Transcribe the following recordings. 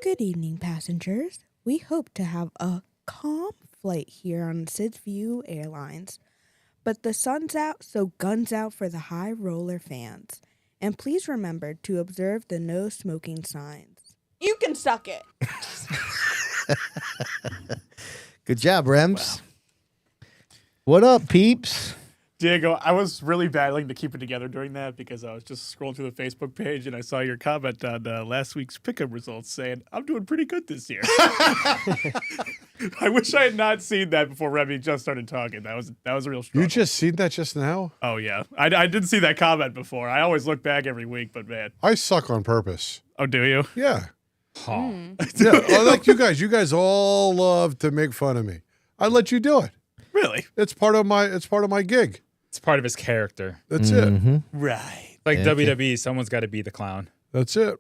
Good evening, passengers. We hope to have a calm flight here on SID View Airlines. But the sun's out, so guns out for the high roller fans. And please remember to observe the no smoking signs. You can suck it. Good job, Rems. Wow. What up, peeps? Diego, I was really battling to keep it together during that because I was just scrolling through the Facebook page and I saw your comment on last week's pickup results saying, I'm doing pretty good this year. I wish I had not seen that before Remy just started talking. That was a real struggle. You just seen that just now? Oh, yeah. I didn't see that comment before. I always look back every week, but man. I suck on purpose. Oh, do you? Yeah. Oh. Yeah, like you guys. You guys all love to make fun of me. I let you do it. Really? It's part of my gig. It's part of his character. That's it. Right. Like WWE, someone's got to be the clown. That's it.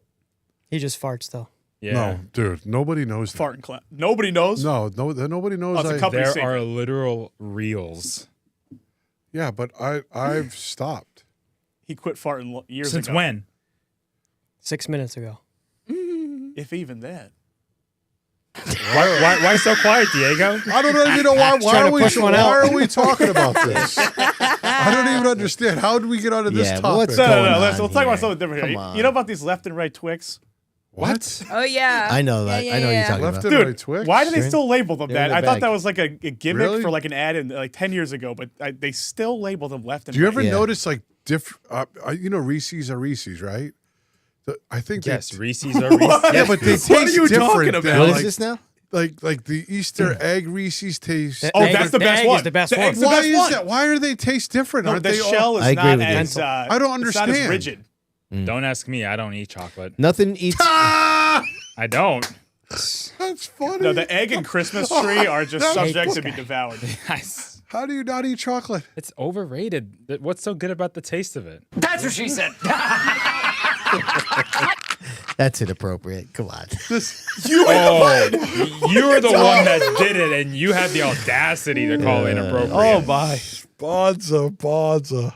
He just farts, though. Yeah. No, dude, nobody knows that. Farting clown. Nobody knows? No, nobody knows. Oh, it's a company There secret. are literal reels. Yeah, but I've stopped. He quit farting years Since ago. when? 6 minutes ago. If even that. Why so quiet, Diego? I don't even know why. Why are we talking about this? I don't even understand. How did we get onto this topic? what's No, going let's on talk about here? something different here. Come on. You know about these left and right Twix? What? Oh, yeah. I know that. I know what you're talking Left about. and Dude, right Twix? why do they still label them They're in that? the I thought bag. that was like a gimmick Really? for like an ad in like 10 years ago, but they still label them left and Do you right. ever Yeah. notice like different? You know, Reese's are Reese's, right? I think Yes, they, Reese's are Reese's. yeah, but they taste What are you different. talking than, about? What is like, this now? like the Easter egg Reese's taste. Oh, that's the best egg one. is the best The one. egg's the Why best is one. that? Why are they taste different? No, Aren't the they all? shell I is agree not with you. as I don't It's not as understand. rigid. Don't ask me. I don't eat chocolate. Nothing eats. Ah! I don't. That's funny. No, the egg and Christmas tree are just That was subjects to be devoured. How do you not eat chocolate? It's overrated. What's so good about the taste of it? That's what she said. That's inappropriate. Come on. You were the one that did it, and you had the audacity to call it inappropriate. Oh, my. Bonza.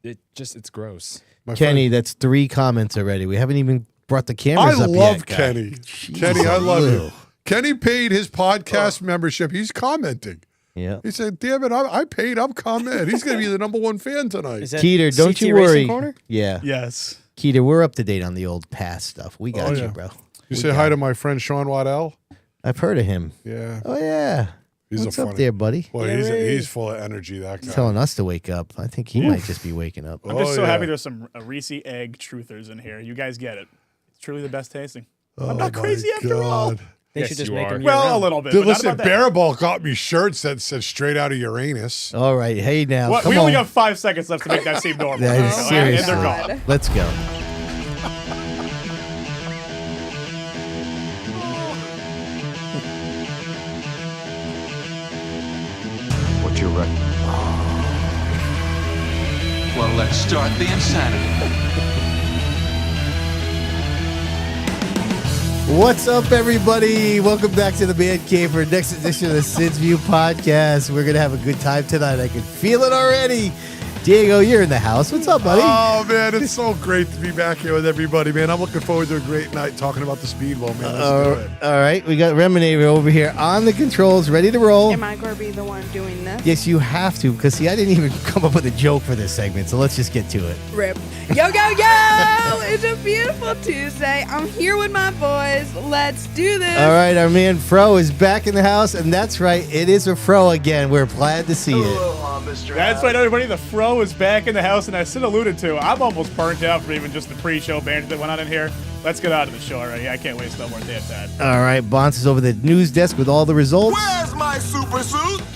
It's gross. Kenny, that's 3 comments already. We haven't even brought the I cameras up love yet. Kenny. Jeez. Kenny, I love Ew. you. Kenny paid his podcast membership. He's commenting. Yeah. He said, damn it, I paid. I'm commenting. He's going to be the #1 fan tonight. Is that Keter, don't CT you Racing worry. Corner? Yeah. Yes. Keter, we're up to date on the old past stuff. We got Oh, you, yeah. bro. You say hi to my friend Sean Waddell? I've heard of him. Yeah. Oh, yeah. He's What's a up funny. there, buddy? Well, he's full of energy, that guy. He's telling us to wake up. I think he might just be waking up. I'm just Oh, so yeah. happy there's some Reese egg truthers in here. You guys get it. It's truly the best tasting. Oh, I'm not my crazy after all. God. They Yes, should just you make are. him Well, a little bit. Dude, but not listen, about that. Bearball got me shirts that said straight out of Uranus. All right. Hey, now. What? Come We on. only got 5 seconds left to make that seem normal. That is And serious. they're gone. Let's go. What's your record? Well, let's start the insanity. What's up, everybody? Welcome back to the Man Cave for next edition of the SID's View podcast. We're going to have a good time tonight. I can feel it already. Diego, you're in the house. What's up, buddy? Oh, man, it's so great to be back here with everybody, man. I'm looking forward to a great night talking about the Speedbowl, man. Let's do it. All right. We got Remy over here on the controls, ready to roll. Am I going to be the one doing this? Yes, you have to, because, see, I didn't even come up with a joke for this segment, so let's just get to it. Rip. Yo, yo, yo! It's a beautiful Tuesday. I'm here with my boys. Let's do this. All right, our man Fro is back in the house, and that's right, it is a Fro again. We're glad to see it. That's right, everybody. The Fro is back in the house, and as Sid alluded to, I'm almost burnt out from even just the pre-show banter that went on in here. Let's get out of the show already. I can't waste no more damn time. All right, Bonsa is over the news desk with all the results.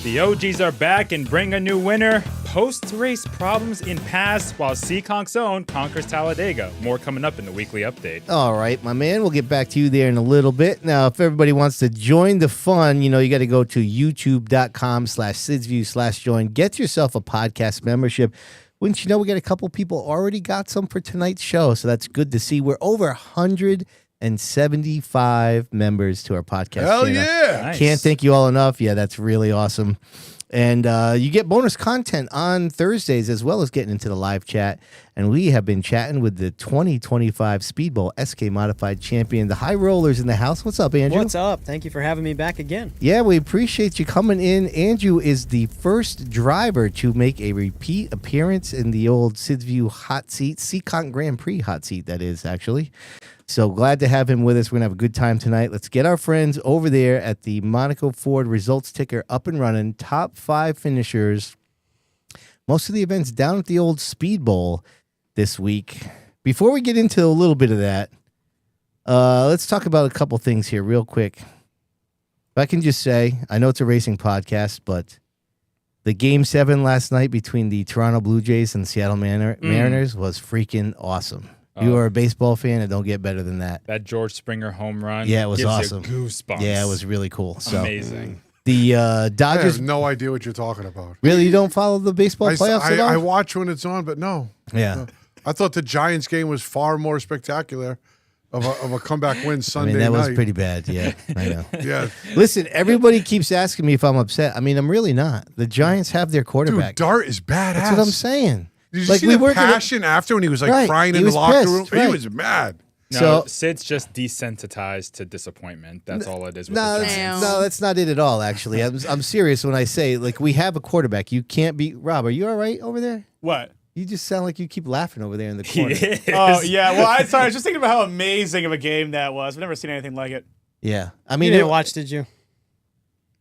The OGs are back and bring a new winner. Post-race problems in pass while Seekonk's own conquers Talladega. More coming up in the weekly update. All right, my man. We'll get back to you there in a little bit. Now, if everybody wants to join the fun, you got to go to youtube.com/SidsView/join. Get yourself a podcast membership. Wouldn't you know, we got a couple people already got some for tonight's show, so that's good to see. We're over 100 175 members to our podcast Hell channel. yeah. Nice. Can't thank you all enough. Yeah, that's really awesome. And you get bonus content on Thursdays as well as getting into the live chat. And we have been chatting with the 2025 Speedbowl SK Modified Champion, the High Rollers in the house. What's up, Andrew? What's up? Thank you for having me back again. Yeah, we appreciate you coming in. Andrew is the first driver to make a repeat appearance in the old Sid's View hot seat, Seacon Grand Prix hot seat, that is, actually. So glad to have him with us. We're going to have a good time tonight. Let's get our friends over there at the Monaco Ford results ticker up and running. Top 5 finishers. Most of the events down at the old Speedbowl this week. Before we get into a little bit of that, let's talk about a couple things here real quick. If I can just say, I know it's a racing podcast, but the Game 7 last night between the Toronto Blue Jays and the Seattle Mariners was freaking awesome. You are a baseball fan, and don't get better than that. That George Springer home run. Yeah, it was gives awesome. You goosebumps. Yeah, it was really cool. So Amazing. the I Dodgers. have no idea what you're talking about. Really, you don't follow the baseball playoffs at all? I watch when it's on, but no. Yeah. I thought the Giants game was far more spectacular of a comeback win I Sunday mean, that was night. pretty bad. Yeah, I know. Yeah. Listen, everybody keeps asking me if I'm upset. I mean, I'm really not. The Giants have their quarterback. Dude, Dart is badass. That's what I'm saying. Did you see the weren't gonna- passion after when he was like Right, crying he in the was locker pissed, room? right. He was mad. No, So- Sid's just desensitized to disappointment. That's all it is with No, the that's, Giants. no, that's not it at all. Actually, I'm serious when I say like we have a quarterback. You can't be Rob. Are you all right over there? What? You just sound like you keep laughing over there in the He corner. is. Oh yeah. Well, I was just thinking about how amazing of a game that was. I've never seen anything like it. Yeah, I You mean, didn't watch, did you?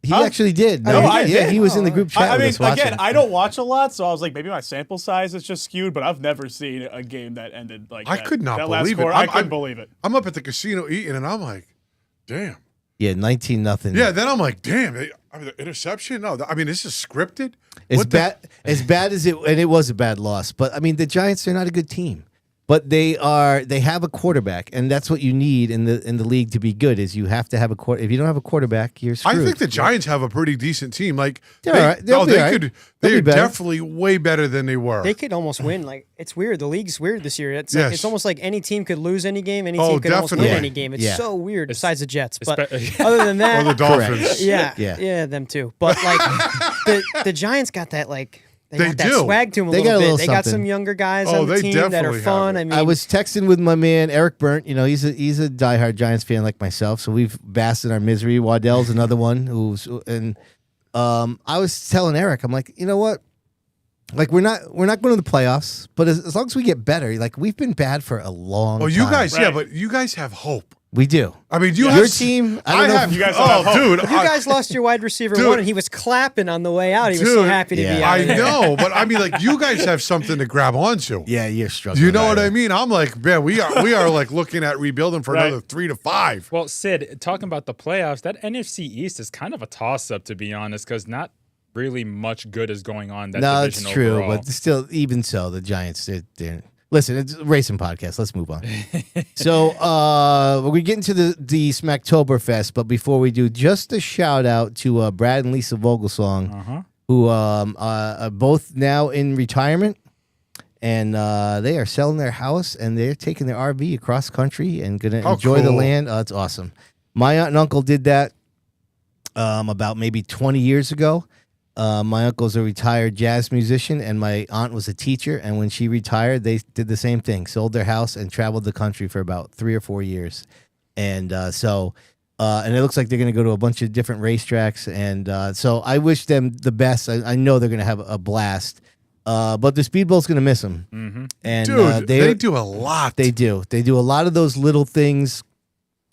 he Huh? actually did. No, I yeah, did. he was in the group chat I with mean, us watching. again, I don't watch a lot, so I was like, maybe my sample size is just skewed. But I've never seen a game that ended like I that. could not that last believe it. quarter, I I'm- couldn't I'm- believe it. I'm up at the casino eating, and I'm like, damn. Yeah, 19-0. Yeah, then I'm like, damn. I mean, the interception? No, I mean, this is scripted. As What the- bad as it, and it was a bad loss. But I mean, the Giants are not a good team. But they have a quarterback, and that's what you need in the league to be good. Is you have to have a quarter. If you don't have a quarterback, you're I screwed. think the Giants have a pretty decent team. Like They're all right. They'll be all right. could. They'll They're be better. definitely way better than they were. They could almost win. Like, it's weird. The league's weird this year. It's Yes. like, it's almost like any team could lose any game. Any Oh, team could almost win definitely. any game. It's Yeah. so weird. Besides the Jets, but Espe- other than or that, the Dolphins. yeah, Yeah. them too. But like the Giants got that like they They got that do. swag to them a They little got a bit. little They got some something. younger guys Oh, on the they team that are definitely have fun. it. I mean, I was texting with my man Eric Burnt. You know, he's a diehard Giants fan like myself. So we've basked in our misery. Waddell's another one I was telling Eric, I'm like, you know what? Like we're not going to the playoffs, but as long as we get better, like we've been bad for a long Oh, time. you guys, yeah, Right. but you guys have hope. We do. I mean, you Your have team, I don't know have if- You guys oh, have hope. dude, you guys lost your wide receiver Dude. one, and he was clapping on the way out. He was so Dude, happy to be yeah. out. I of there. know, but I mean, like you guys have something to grab onto. Yeah, you're struggling. Do you know what I mean? I'm like, man, we are like looking at rebuilding for Right. another 3 to 5. Well, Sid, talking about the playoffs, that NFC East is kind of a toss-up, to be honest, because not really much good is going on that No, it's division true, overall. but still, even so, the Giants. They're listen. It's a racing podcast. Let's move on. So we're getting to the Smacktoberfest, but before we do, just a shout out to Brad and Lisa Vogelsong, who are both now in retirement, and they are selling their house and they're taking their RV across country and gonna How enjoy the cool. land. It's awesome. My aunt and uncle did that about maybe 20 years ago. My uncle's a retired jazz musician, and my aunt was a teacher. And when she retired, they did the same thing: sold their house and traveled the country for about 3 or 4 years. And and it looks like they're going to go to a bunch of different racetracks. And so I wish them the best. I know they're going to have a blast. But the Speedbowl's going to miss them. Mm-hmm. And Dude, they do a lot. They do. They do a lot of those little things,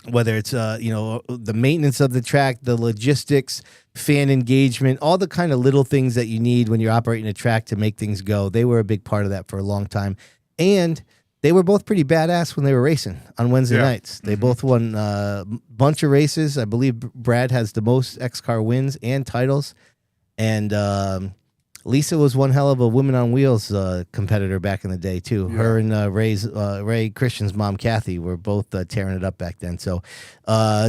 whether it's the maintenance of the track, the logistics, fan engagement, all the kind of little things that you need when you're operating a track to make things go. They were a big part of that for a long time. And they were both pretty badass when they were racing on Wednesday nights. They both won a bunch of races. I believe Brad has the most X-Car wins and titles. And Lisa was one hell of a Women on Wheels competitor back in the day, too. Yeah. Her and Ray Christian's mom, Kathy, were both tearing it up back then. So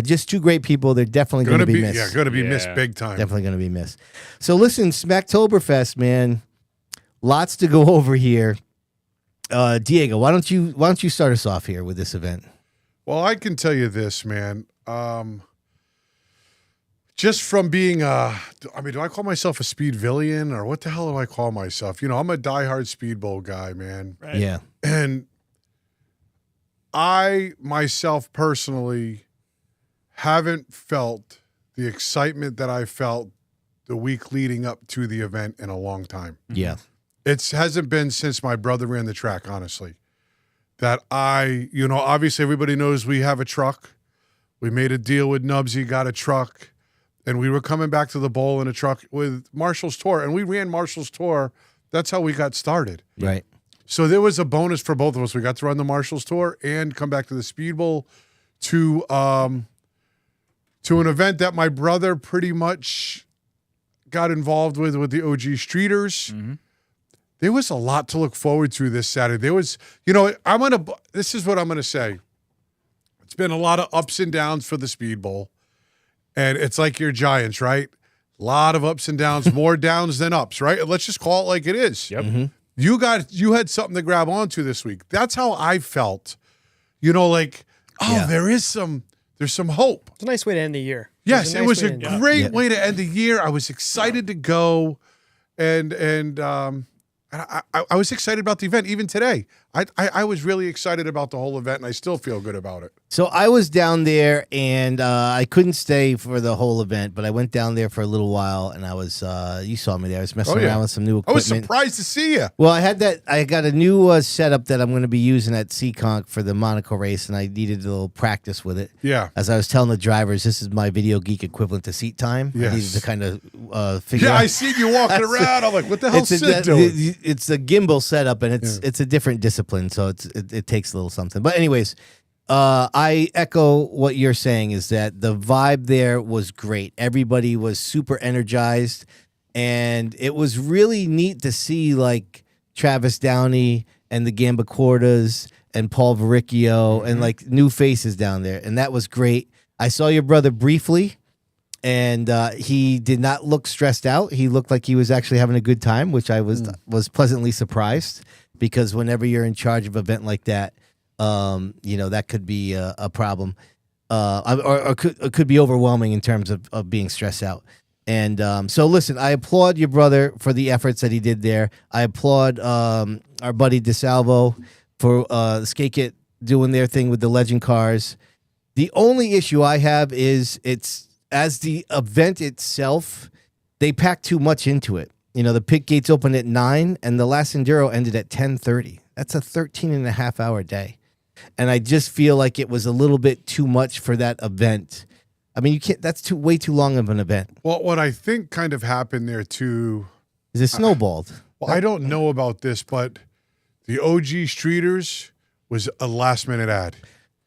just two great people. They're definitely going to be missed. Yeah, going to be missed Yeah. big time. Definitely going to be missed. So listen, Smacktoberfest, man. Lots to go over here. Diego, why don't you start us off here with this event? Well, I can tell you this, man. Just from being do I call myself a speedvillian or what the hell do I call myself? You know, I'm a diehard Speedbowl guy, man. Right. Yeah. And I myself personally haven't felt the excitement that I felt the week leading up to the event in a long time. Yeah. It hasn't been since my brother ran the track, honestly. That obviously everybody knows we have a truck. We made a deal with Nubsy, got a truck, and we were coming back to the bowl in a truck with Marshall's Tour, and we ran Marshall's Tour. That's how we got started. Right. So there was a bonus for both of us. We got to run the Marshall's Tour and come back to the Speedbowl to an event that my brother pretty much got involved with the OG Streeters. Mm-hmm. There was a lot to look forward to this Saturday. There was, this is what I'm going to say. It's been a lot of ups and downs for the Speedbowl. And it's like your Giants, right? A lot of ups and downs, more downs than ups, right? Let's just call it like it is. Yep. Mm-hmm. You had something to grab onto this week. That's how I felt. There's some hope. It's a nice way to end the year. Yes, it was a way to end great way to end the year. I was excited to go, and I was excited about the event even today. I was really excited about the whole event, and I still feel good about it. So I was down there, and I couldn't stay for the whole event, but I went down there for a little while, and I was, you saw me there. I was messing around with some new I was equipment. surprised to see you. Well, I got a new setup that I'm going to be using at Seekonk for the Monaco race, and I needed a little practice with it. Yeah. As I was telling the drivers, this is my video geek equivalent to seat time. Yes. I needed to kind of figure out. Yeah, I seen you walking around. I'm like, what the hell's Sid doing? It's a gimbal setup, and it's a different discipline, so it takes a little something. But anyways, I echo what you're saying is that the vibe there was great. Everybody was super energized, and it was really neat to see like Travis Downey and the Gambacordas and Paul Verricchio and like new faces down there, and that was great. I saw your brother briefly, and he did not look stressed out. He looked like he was actually having a good time, which I was pleasantly surprised, because whenever you're in charge of an event like that, that could be a problem, or could be overwhelming in terms of being stressed out. And so listen, I applaud your brother for the efforts that he did there. I applaud our buddy DeSalvo for Skate Kit doing their thing with the legend cars. The only issue I have is as the event itself, they packed too much into it. The pit gates opened at 9, and the last Enduro ended at 10:30. That's a 13-and-a-half-hour day. And I just feel like it was a little bit too much for that event. I mean, you can't. That's way too long of an event. Well, what I think kind of happened there too is it snowballed. Well, I don't know about this, but the OG Streeters was a last-minute ad.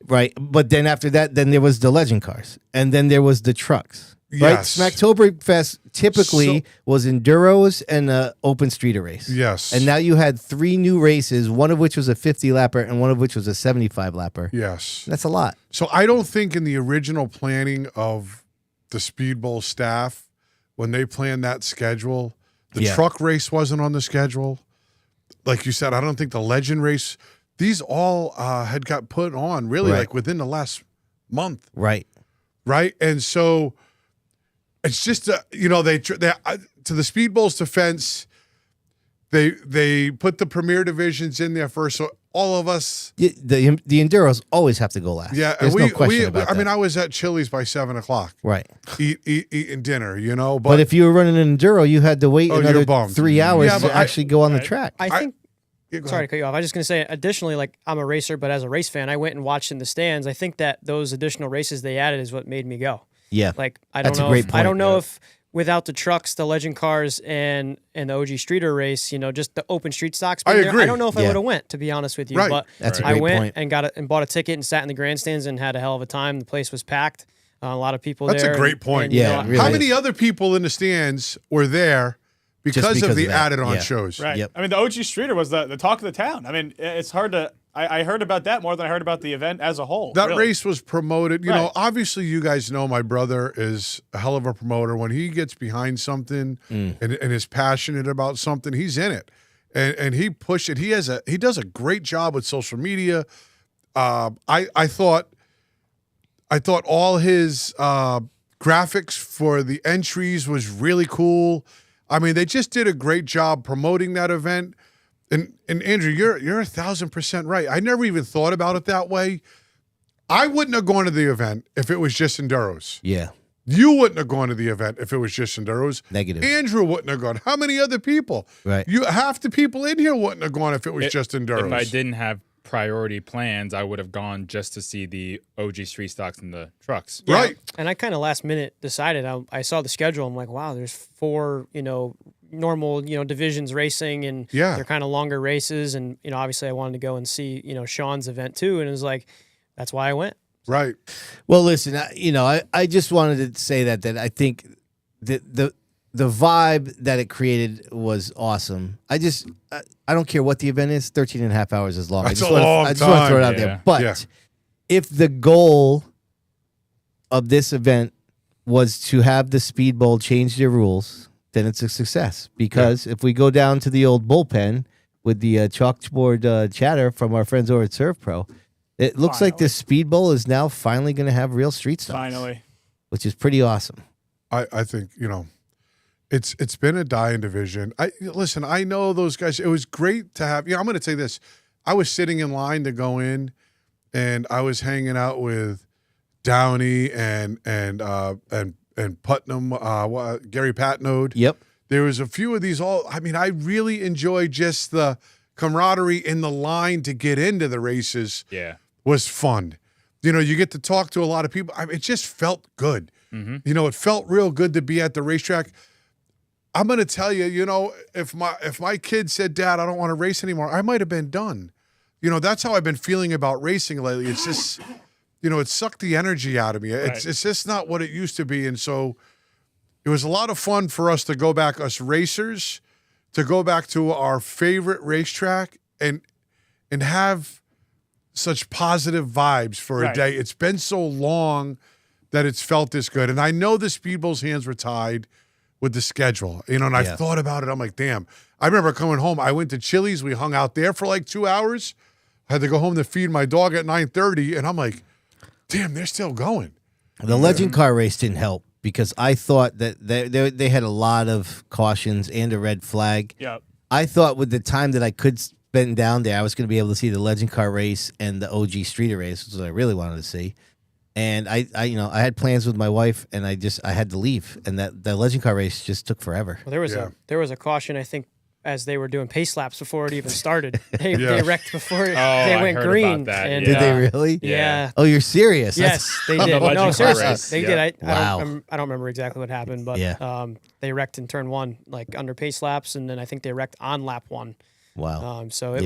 Right, but then after that, then there was the legend cars, and then there was the trucks. Yes. Right, Smacktoberfest typically was enduros and an open streeter race. Yes, and now you had 3 new races, one of which was a 50-lapper and one of which was a 75-lapper. Yes, that's a lot. So I don't think in the original planning of the Speedbowl staff, when they planned that schedule, the truck race wasn't on the schedule. Like you said, I don't think the legend race. These all had got put on really like within the last month. Right. And so it's just they to the Speedbowl's defense, they put the premier divisions in there first, so all of us the enduros always have to go last. Yeah, there's no question about that. I mean, I was at Chili's by 7:00. Right. Eating dinner, But if you were running an enduro, you had to wait another 3 hours to actually go on the track. I think. Sorry to cut you off. I was just going to say, additionally, like I'm a racer, but as a race fan, I went and watched in the stands. I think that those additional races they added is what made me go. Yeah. Like I don't know. I don't know if without the trucks, the legend cars, and the OG Streeter race, just the open street stocks. I agree. I don't know if I would have went, to be honest with you. Right. But That's a great I went point. and bought a ticket and sat in the grandstands and had a hell of a time. The place was packed. A lot of people That's there. a great point. Yeah, it really How is. many other people in the stands were there because of the of that. added-on Yeah. shows? Right. Yep. I mean, the OG Streeter was the talk of the town. I mean, it's hard to. I heard about that more than I heard about the event as a whole. That really. race was promoted. You know, obviously you guys know my brother is a hell of a promoter. When he gets behind something and is passionate about something, he's in it. And he pushed it. He does a great job with social media. I thought I thought all his graphics for the entries was really cool. I mean, they just did a great job promoting that event. And Andrew, you're 1,000% right. I never even thought about it that way. I wouldn't have gone to the event if it was just enduros. Yeah. You wouldn't have gone to the event if it was just enduros. Negative. Andrew wouldn't have gone. How many other people? Right. Half the people in here wouldn't have gone if it was just enduros. If I didn't have priority plans, I would have gone just to see the OG street stocks and the trucks. Yeah. Right. And I kind of last minute decided. I saw the schedule. I'm like, wow, there's 4, normal, divisions racing, and Yeah. they're kind of longer races. And obviously, I wanted to go and see, Sean's event too. And it was like, that's why I went. Right. Well, listen, I just wanted to say that I think the vibe that it created was awesome. I don't care what the event is, 13 and a half hours is long. That's I just a long want to throw it out time. there. But Yeah. if the goal of this event was to have the Speedbowl change their rules, then it's a success. Because if we go down to the old bullpen with the chalkboard chatter from our friends over at Surf Pro, it looks like the Speedbowl is now finally going to have real street stocks. Finally. Which is pretty awesome. I think, it's been a dying division. Listen, I know those guys. It was great to have, I'm going to say this. I was sitting in line to go in, and I was hanging out with Downey and Putnam, Gary Patnode. Yep. There was a few of these I really enjoyed just the camaraderie in the line to get into the races. Yeah. Was fun. You get to talk to a lot of people. It just felt good. Mm-hmm. It felt real good to be at the racetrack. I'm going to tell you, if my kid said, "Dad, I don't want to race anymore," I might have been done. That's how I've been feeling about racing lately. It's just, it sucked the energy out of me. Right. It's just not what it used to be. And so it was a lot of fun for us to go back, us racers, to go back to our favorite racetrack and have such positive vibes for a Right. day. It's been so long that it's felt this good. And I know the Speedbowl's hands were tied with the schedule, and I've thought about it. I'm like, damn. I remember coming home. I went to Chili's. We hung out there for like 2 hours. I had to go home to feed my dog at 9:30, and I'm like, damn, they're still going. The legend car race didn't help because I thought that they had a lot of cautions and a red flag. Yeah. I thought with the time that I could spend down there, I was going to be able to see the legend car race and the OG streeter race, which is what I really wanted to see. And I had plans with my wife, and I had to leave, and the legend car race just took forever. Well, there was a caution, I think, as they were doing pace laps before it even started. They wrecked before they I went heard green. about that, And, Did they really? Yeah. Oh, you're serious? Yes, they On the did. legend No, car seriously, race. they Yeah. did. Wow. I don't remember exactly what happened, but they wrecked in turn 1, like under pace laps, and then I think they wrecked on lap 1. Wow. So it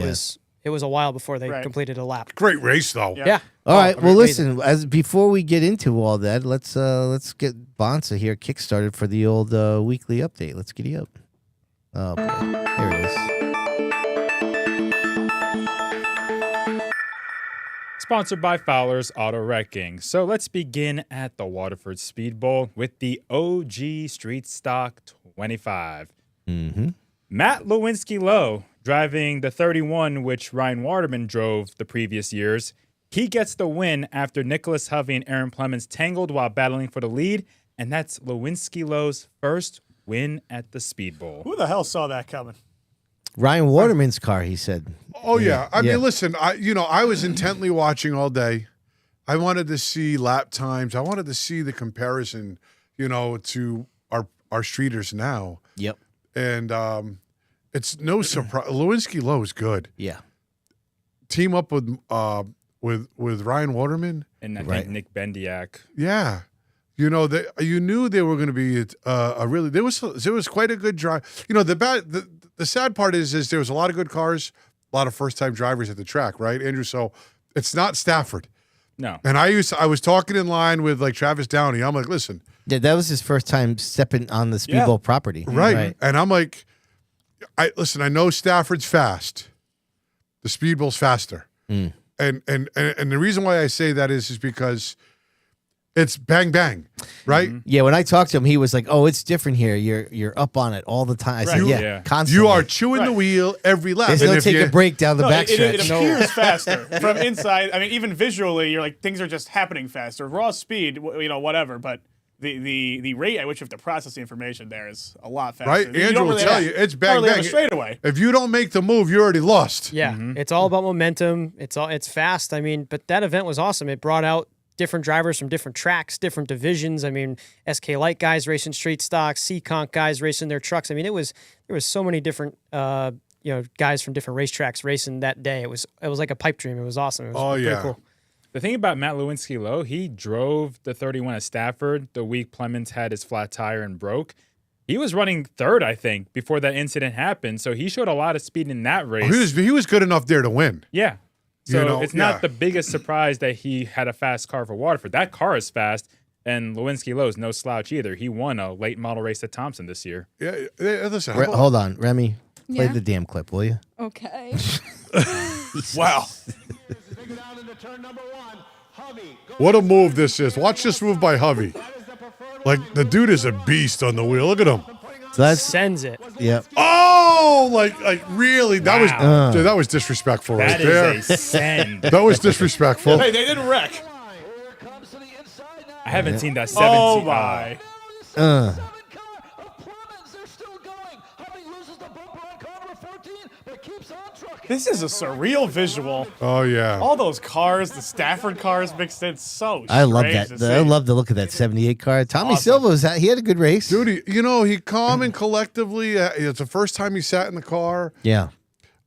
was a while before they Right. completed a lap. Great race, though. Yeah. All right. Well, amazing. listen. Before we get into all that, let's get Bonssa here kickstarted for the old weekly update. Let's get you up. Oh, boy. There it is. Sponsored by Fowler's Auto Wrecking. So let's begin at the Waterford Speedbowl with the OG Street Stock 25. Mm-hmm. Matt Lewinsky-Lowe driving the 31, which Ryan Waterman drove the previous years. He gets the win after Nicholas Hovey and Aaron Plemons tangled while battling for the lead, and that's Lewinsky-Lowe's first win at the Speedbowl. Who the hell saw that coming? Ryan Waterman's car, he said. Oh, yeah. I Yeah. mean, listen, I was intently watching all day. I wanted to see lap times. I wanted to see the comparison, to our streeters now. Yep. And it's no surprise. Lewinsky-Lowe is good. Yeah. Team up with Ryan Waterman. And I Right. think Nick Bendiak. Yeah. You knew they were going to be there was quite a good drive. The sad part is there was a lot of good cars, a lot of first time drivers at the track, right, Andrew? So it's not Stafford. No. And I was talking in line with like Travis Downey. I'm like, listen, Yeah, that was his first time stepping on the Speedbowl property. right. And I'm like, I know Stafford's fast. The Speedbowl's faster. Mm. And the reason why I say that is because it's bang bang, right? Yeah, when I talked to him, he was like, "Oh, it's different here. You're up on it all the time." I said, Right. "Yeah, Yeah. constantly." You are chewing the wheel every lap. There's And no if take you- a break down the No, it backstretch. appears faster from inside. I mean, even visually, you're like things are just happening faster. Raw speed, whatever. But the rate at which you have to process the information there is a lot faster. Right? You Andrew don't will really tell have- you, it's don't bang really have bang. a straightaway. If you don't make the move, you're already lost. Yeah, it's all about momentum. It's fast. I mean, but that event was awesome. It brought out different drivers from different tracks, different divisions. I mean, SK Light guys racing street stocks, C-Conk guys racing their trucks. I mean, there was so many different guys from different racetracks racing that day. It was like a pipe dream. It was awesome. It was pretty yeah. cool. The thing about Matt Lewinsky-Lowe, he drove the 31 at Stafford the week Clemens had his flat tire and broke. He was running third, I think, before that incident happened. So he showed a lot of speed in that race. He was good enough there to win. Yeah. So You know, it's not yeah. the biggest surprise that he had a fast car for Waterford. That car is fast, and Lewinsky-Lowe's no slouch either. He won a late model race at Thompson this year. Yeah, listen. how about- Hold on, Remy. Play Yeah. the damn clip, will you? Okay. Wow. What a move this is. Watch this move by Hovey. Like, the dude is a beast on the wheel. Look at him. So that's Sends it. yep. Oh, like really? That Wow. was dude, that was disrespectful right That there. is a send. That was disrespectful. Hey, they didn't wreck. I haven't seen that 17. Oh my. This is a surreal visual. Oh yeah. All those cars, the Stafford cars mixed in, so I love strange that. to I see. love the look of that '78 car. Tommy Awesome. Silva he had a good race. Dude, he calm and collectively. It's the first time he sat in the car. Yeah.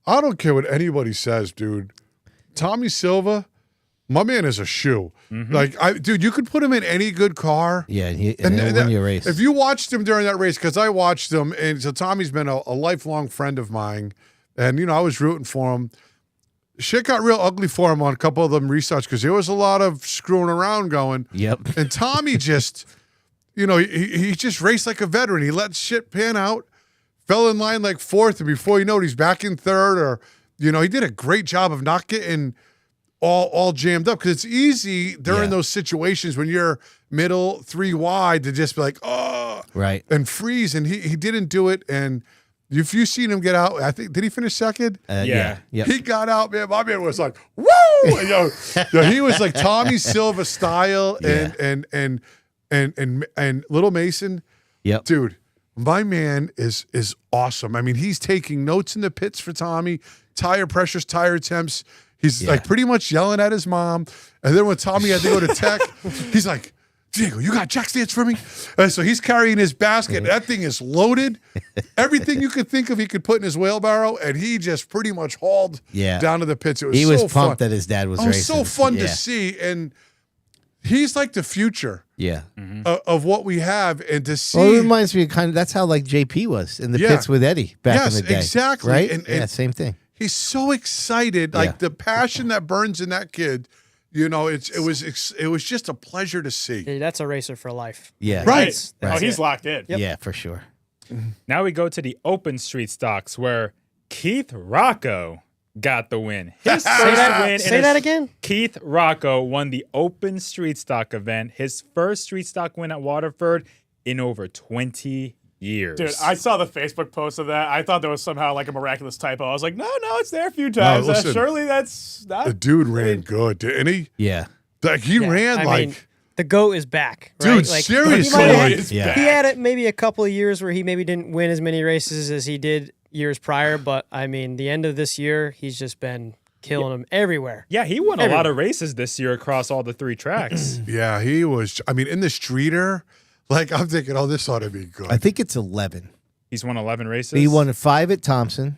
I don't care what anybody says, dude. Tommy Silva, my man is a shoe. Like, dude, you could put him in any good car. Yeah, and he'll win you a race. If you watched him during that race, because I watched him, and so Tommy's been a lifelong friend of mine, and I was rooting for him. Shit got real ugly for him on a couple of them restarts because there was a lot of screwing around going. Yep. And Tommy just, he just raced like a veteran. He let shit pan out, fell in line like fourth, and before you know it, he's back in third. Or, he did a great job of not getting all jammed up because it's easy during those situations when you're middle, 3 wide to just be like, oh, Right. and freeze. And he didn't do it. And if you've seen him get out, I think, did he finish second? Yeah. Yep. He got out, man. My man was like, "Woo!" He was like Tommy Silva style, Yeah. and Little Mason, Yep. dude. My man is awesome. I mean, he's taking notes in the pits for Tommy, tire pressures, tire temps. He's like pretty much yelling at his mom. And then when Tommy had to go to tech, he's like, Diego, you got jack stands for me? And so he's carrying his basket. That thing is loaded. Everything you could think of, he could put in his wheelbarrow, and he just pretty much hauled down to the pits. It was He was so pumped fun. that his dad was It was racing. so fun Yeah. to see, and he's like the future Yeah. of what we have, and to see. Well, it reminds me of that's how like JP was in the Yeah. pits with Eddie back Yes, in the day. exactly. Right? And- yeah, same thing. he's so excited, Yeah. like the passion that burns in that kid. It was just a pleasure to see. Hey, that's a racer for life. Yeah. Right. Oh, he's locked in. Yeah, for sure. Now we go to the open street stocks where Keith Rocco got the win. His first win. in Say a- that again. Keith Rocco won the open street stock event, his first street stock win at Waterford in over 20 years. Dude, I saw the Facebook post of that. I thought there was somehow like a miraculous typo. I was like, no, it's there a few times. listen, Surely that's not. The dude ran good, didn't he? Yeah. Like he ran I like. mean, the GOAT is back. Dude, right? Like, seriously, he might have had- It's Yeah. back. He had it maybe a couple of years where he maybe didn't win as many races as he did years prior, but I mean, the end of this year, he's just been killing them everywhere. Yeah, he won a lot of races this year across all the 3 tracks. Yeah, he was. I mean, in the streeter, like I'm thinking, oh, this ought to be good. I think it's 11. He's won 11 races. He won 5 at Thompson,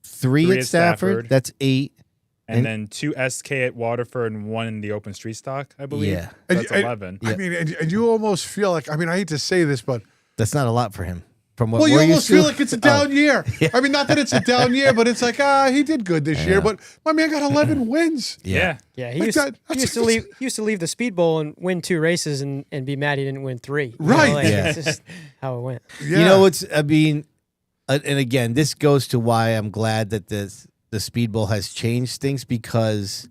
3 3 at at Stafford. Stafford. That's 8. and then 2 SK at Waterford and 1 in the open street stock, I believe. Yeah. That's And- 11. I mean, and you almost feel like, I mean, I hate to say this, but That's not a lot for him. From what well, you we're almost used to. feel like it's a down year. I mean, not that it's a down year, but it's like, he did good this year. But my man got 11 wins. Yeah. Yeah, he Like used, that- he used to leave. He used to leave the Speedbowl and win 2 races and be mad he didn't win 3. You know, Right. like, Yeah. It's just how it went. Yeah. You know what's, I mean, and again, this goes to why I'm glad that the Speedbowl has changed things because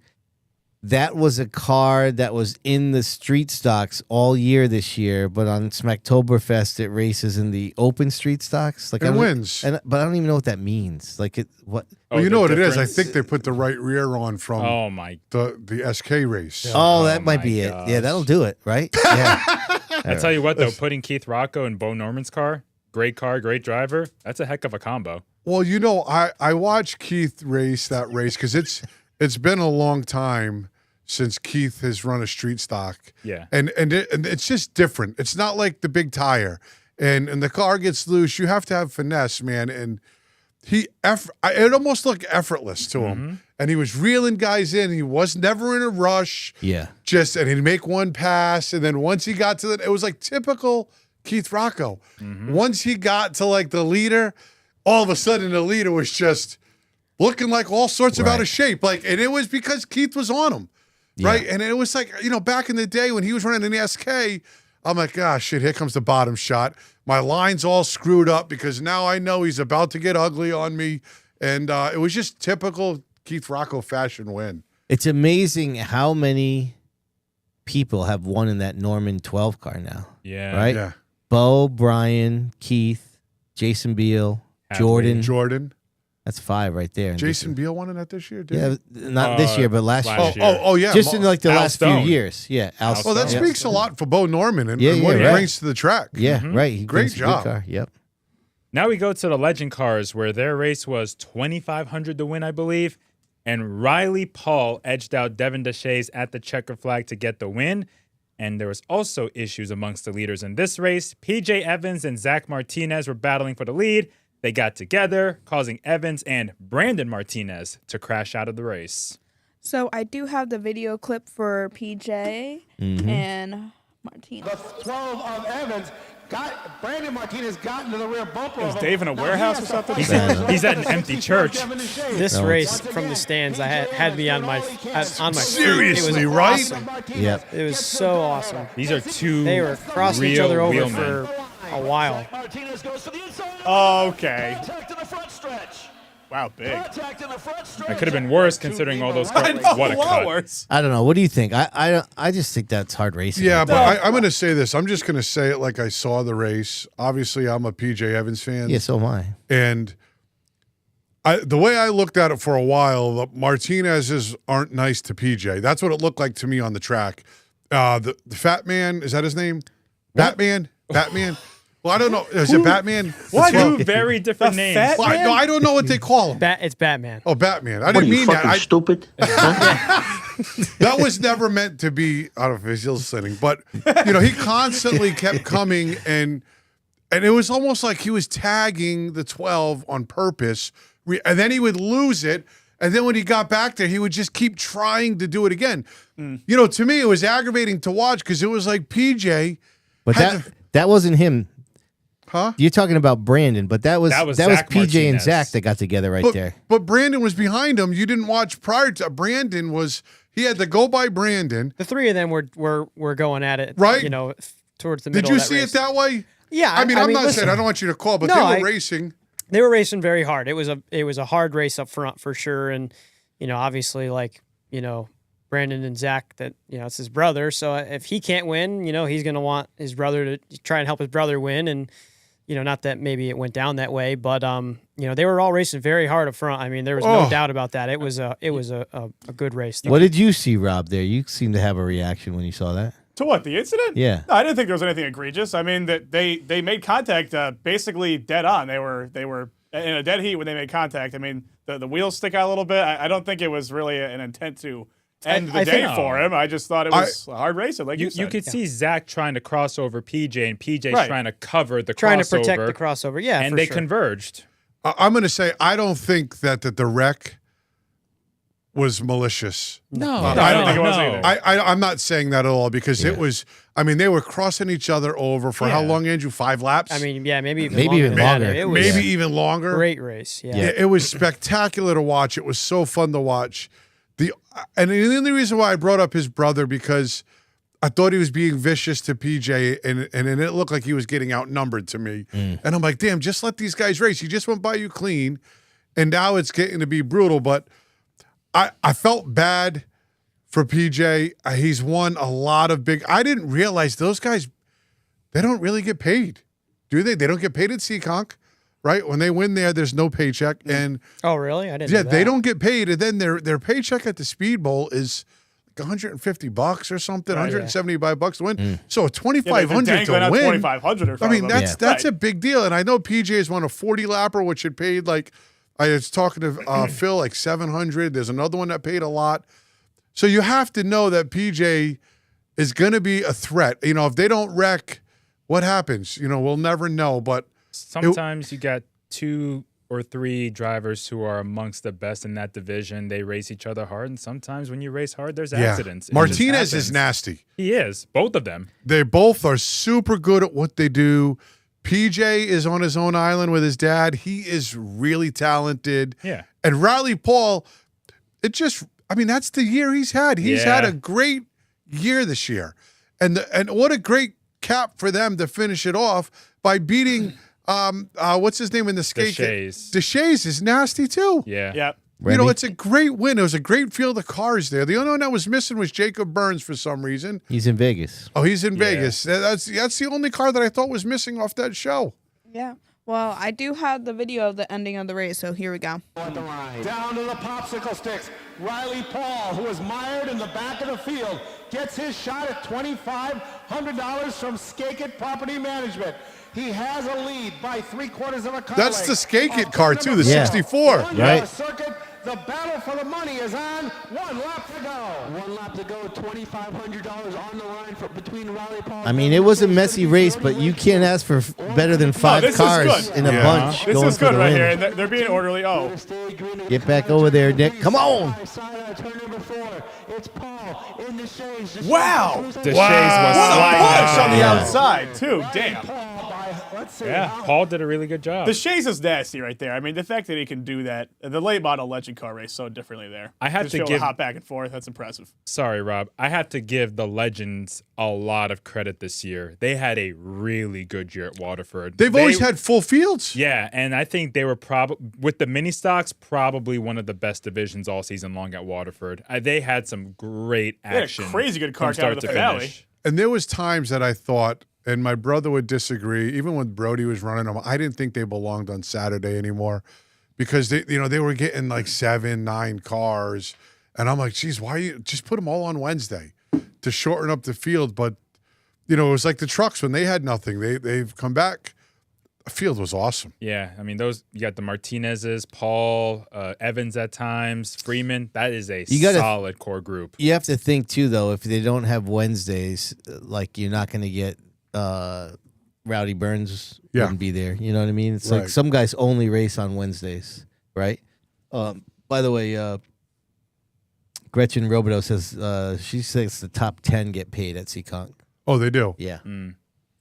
that was a car that was in the street stocks all year this year, but on Smacktoberfest it races in the open street stocks. Like And I don't- wins. but I don't even know what that means. Like what? Well, you the know what it is. I difference? think they put the right rear on from Oh my! the SK race. Oh, that might my be it. Yeah, gosh. that'll do it, right? Yeah. I tell you what, though, putting Keith Rocco in Bo Norman's car, great driver. That's a heck of a combo. Well, you know, I watched Keith race that race because it's been a long time since Keith has run a street stock. Yeah. And it's just different. It's not like the big tire. And the car gets loose. You have to have finesse, man. And it almost looked effortless to him. And he was reeling guys in. He was never in a rush. Yeah. And he'd make one pass. And then once he got to it was like typical Keith Rocco. Once he got to like the leader, all of a sudden the leader was just looking like all sorts of out of shape. And it was because Keith was on him. Right. And it was like, back in the day when he was running in the SK, I'm like, shit, here comes the bottom shot. My line's all screwed up because now I know he's about to get ugly on me. And it was just typical Keith Rocco fashion win. It's amazing how many people have won in that Norman 12 car now. Yeah. Right? Yeah. Bo, Brian, Keith, Jason Beal, Hadley. Jordan. That's 5 right there. Jason Beal won in that this year, did Yeah, he? not this year, but last last year. year. Oh, yeah. Just in like the Al last Stone. few years. Yeah. Al Well, that Stone. speaks a lot for Bo Norman and, Yeah, and what yeah, he right. brings to the track. Yeah, right. He Great brings a good job. car. Yep. Now we go to the Legend cars where their race was 2,500 to win, I believe. And Riley Paul edged out Devin Deshays at the checker flag to get the win. And there was also issues amongst the leaders in this race. PJ Evans and Zach Martinez were battling for the lead. They got together, causing Evans and Brandon Martinez to crash out of the race. So I do have the video clip for PJ and Martinez. The 12 of Evans Brandon Martinez got into the rear bumper. Is Dave in a warehouse or something? He's at an empty church. This race from the stands, I had me on my feet. Seriously, it was right? Awesome. Yep. It was so awesome. These are two They were crossing each real other over wheelmen. for a while. Martinez goes to the inside. Okay. Contact in the front stretch. Wow, big. Contact in the front stretch. That could have been worse considering all those I know, what a a lot cut. worse. I don't know. What do you think? I just think that's hard racing. Yeah, but I'm going to say this. I'm just going to say it like I saw the race. Obviously, I'm a PJ Evans fan. Yeah, so am I. And the way I looked at it for a while, the Martinez's aren't nice to PJ. That's what it looked like to me on the track. The fat man, is that his name? Batman? Well, I don't know. Is it Batman? What? Well, Two very different names. fat- no, I don't know what they call him. It's Batman. Oh, Batman. I What are didn't you mean fucking that. stupid? That was never meant to be. I don't know if he's listening, but he constantly kept coming, and it was almost like he was tagging the 12 on purpose, and then he would lose it, and then when he got back there, he would just keep trying to do it again. To me, it was aggravating to watch because it was like PJ, But that wasn't him. huh? You're talking about Brandon, but that was Zach PJ and Martinez. Zach that got together right there. But Brandon was behind him. You didn't watch prior to Brandon was. He had to go by Brandon. The three of them were going at it, Right. Towards the Did middle you of that see race. it that way? Yeah, I'm not listen, saying I don't want you to call, but No, they were racing. They were racing very hard. It was a hard race up front for sure, and obviously Brandon and Zach, that it's his brother, so if he can't win, he's gonna want his brother to try and help his brother win, and not that maybe it went down that way, but they were all racing very hard up front. I mean, there was no doubt about that. It was a good race. What did you see, Rob? There, you seemed to have a reaction when you saw that. To what, the incident? Yeah. No, I didn't think there was anything egregious. I mean, that they made contact basically dead on. They were in a dead heat when they made contact. I mean, the wheels stick out a little bit. I don't think it was really an intent to end the I day think- for him. I just thought it was a hard race. Like you said. You could see Zach trying to cross over PJ and PJ Right. trying to cover the trying to crossover. protect the crossover. Yeah, and for they sure. converged. I'm going to say I don't think that the wreck was malicious. No, I don't think it was either. I'm not saying that at all because it was. I mean, they were crossing each other over for how Yeah. long, Andrew? 5 laps. I mean, yeah, maybe even Maybe longer even than that. longer. It was maybe even longer. great race. Yeah. It was spectacular to watch. It was so fun to watch. And the only reason why I brought up his brother because I thought he was being vicious to PJ, and it looked like he was getting outnumbered to me. And I'm like, damn, just let these guys race. He just went by you clean, and now it's getting to be brutal. But I felt bad for PJ. He's won a lot of big. I didn't realize those guys, they don't really get paid, do they? They don't get paid at Seekonk, right? When they win there, there's no paycheck. And Oh, really? I didn't. yeah, know they that. don't get paid. And then their paycheck at the Speedbowl is like $150 or something, $175 to win. So $2,500 to win. $2,500 I mean, that's Right. a big deal. And I know PJ has won a 40 lapper, which had paid like, I was talking to Phil, like $700. There's another one that paid a lot. So you have to know that PJ is going to be a threat. You know, if they don't wreck, what happens? You know, we'll never know. But Sometimes you got 2 or 3 drivers who are amongst the best in that division. They race each other hard, and sometimes when you race hard, there's accidents. It just Martinez is happens. nasty. He is. Both of them. They both are super good at what they do. PJ is on his own island with his dad. He is really talented. Yeah. And Riley Paul, that's the year he's had. He's had a great year this year. And what a great cap for them to finish it off by beating what's his name in the skate? Deshays is nasty too. Yeah. Yep. Remy? You know, it's a great win. It was a great field of cars there. The only one that was missing was Jacob Burns for some reason. He's in Vegas. Oh, he's in Vegas. That's the only car that I thought was missing off that show. Yeah. Well, I do have the video of the ending of the race, so here we go. At the line. Down to the popsicle sticks. Riley Paul, who is mired in the back of the field, gets his shot at $2,500 from Skake It Property Management. He has a lead by 3/4 of a car. That's the Skake It car too, the Yeah. 64. Right. Circuit. The battle for the money is on. 1 lap to go. 1 lap to go. $2,500 on the line between Riley Paul. I mean, it was a messy race, but you can't ask for better than 5 this is cars good. in a Yeah. bunch This going is for good the right win. here. And they're being orderly. Oh, Get back over there, Nick. Come on. Turn number 4. It's Paul in the shades. wow. Deshays was sliding Push that on the thing. outside, too. Damn. Let's see. Yeah, Paul did a really good job. The Shays is nasty right there. I mean, the fact that he can do that, the late model legend car race so differently there. I had Just to be able give- hop back and forth. That's impressive. Sorry, Rob. I had to give the Legends a lot of credit this year. They had a really good year at Waterford. They've always had full fields. Yeah, and I think they were probably, with the mini stocks, probably one of the best divisions all season long at Waterford. They had some great had a action. crazy good car from count start at to the finale. finish. And there was times that I thought, and my brother would disagree, even when Brody was running them, I didn't think they belonged on Saturday anymore because they were getting like 7, 9 cars. And I'm like, geez, why you just put them all on Wednesday to shorten up the field? But, it was like the trucks when they had nothing. They've come back. The field was awesome. Yeah, I mean, those, you got the Martinez's, Paul, Evans at times, Freeman. That is a solid core group. You have to think too, though, if they don't have Wednesdays, like you're not going to get Rowdy Burns wouldn't be there. You know what I mean? It's like Right. some guys only race on Wednesdays, right? By the way, Gretchen Robidoux says she says the top 10 get paid at Seekonk. Oh, they do. Yeah.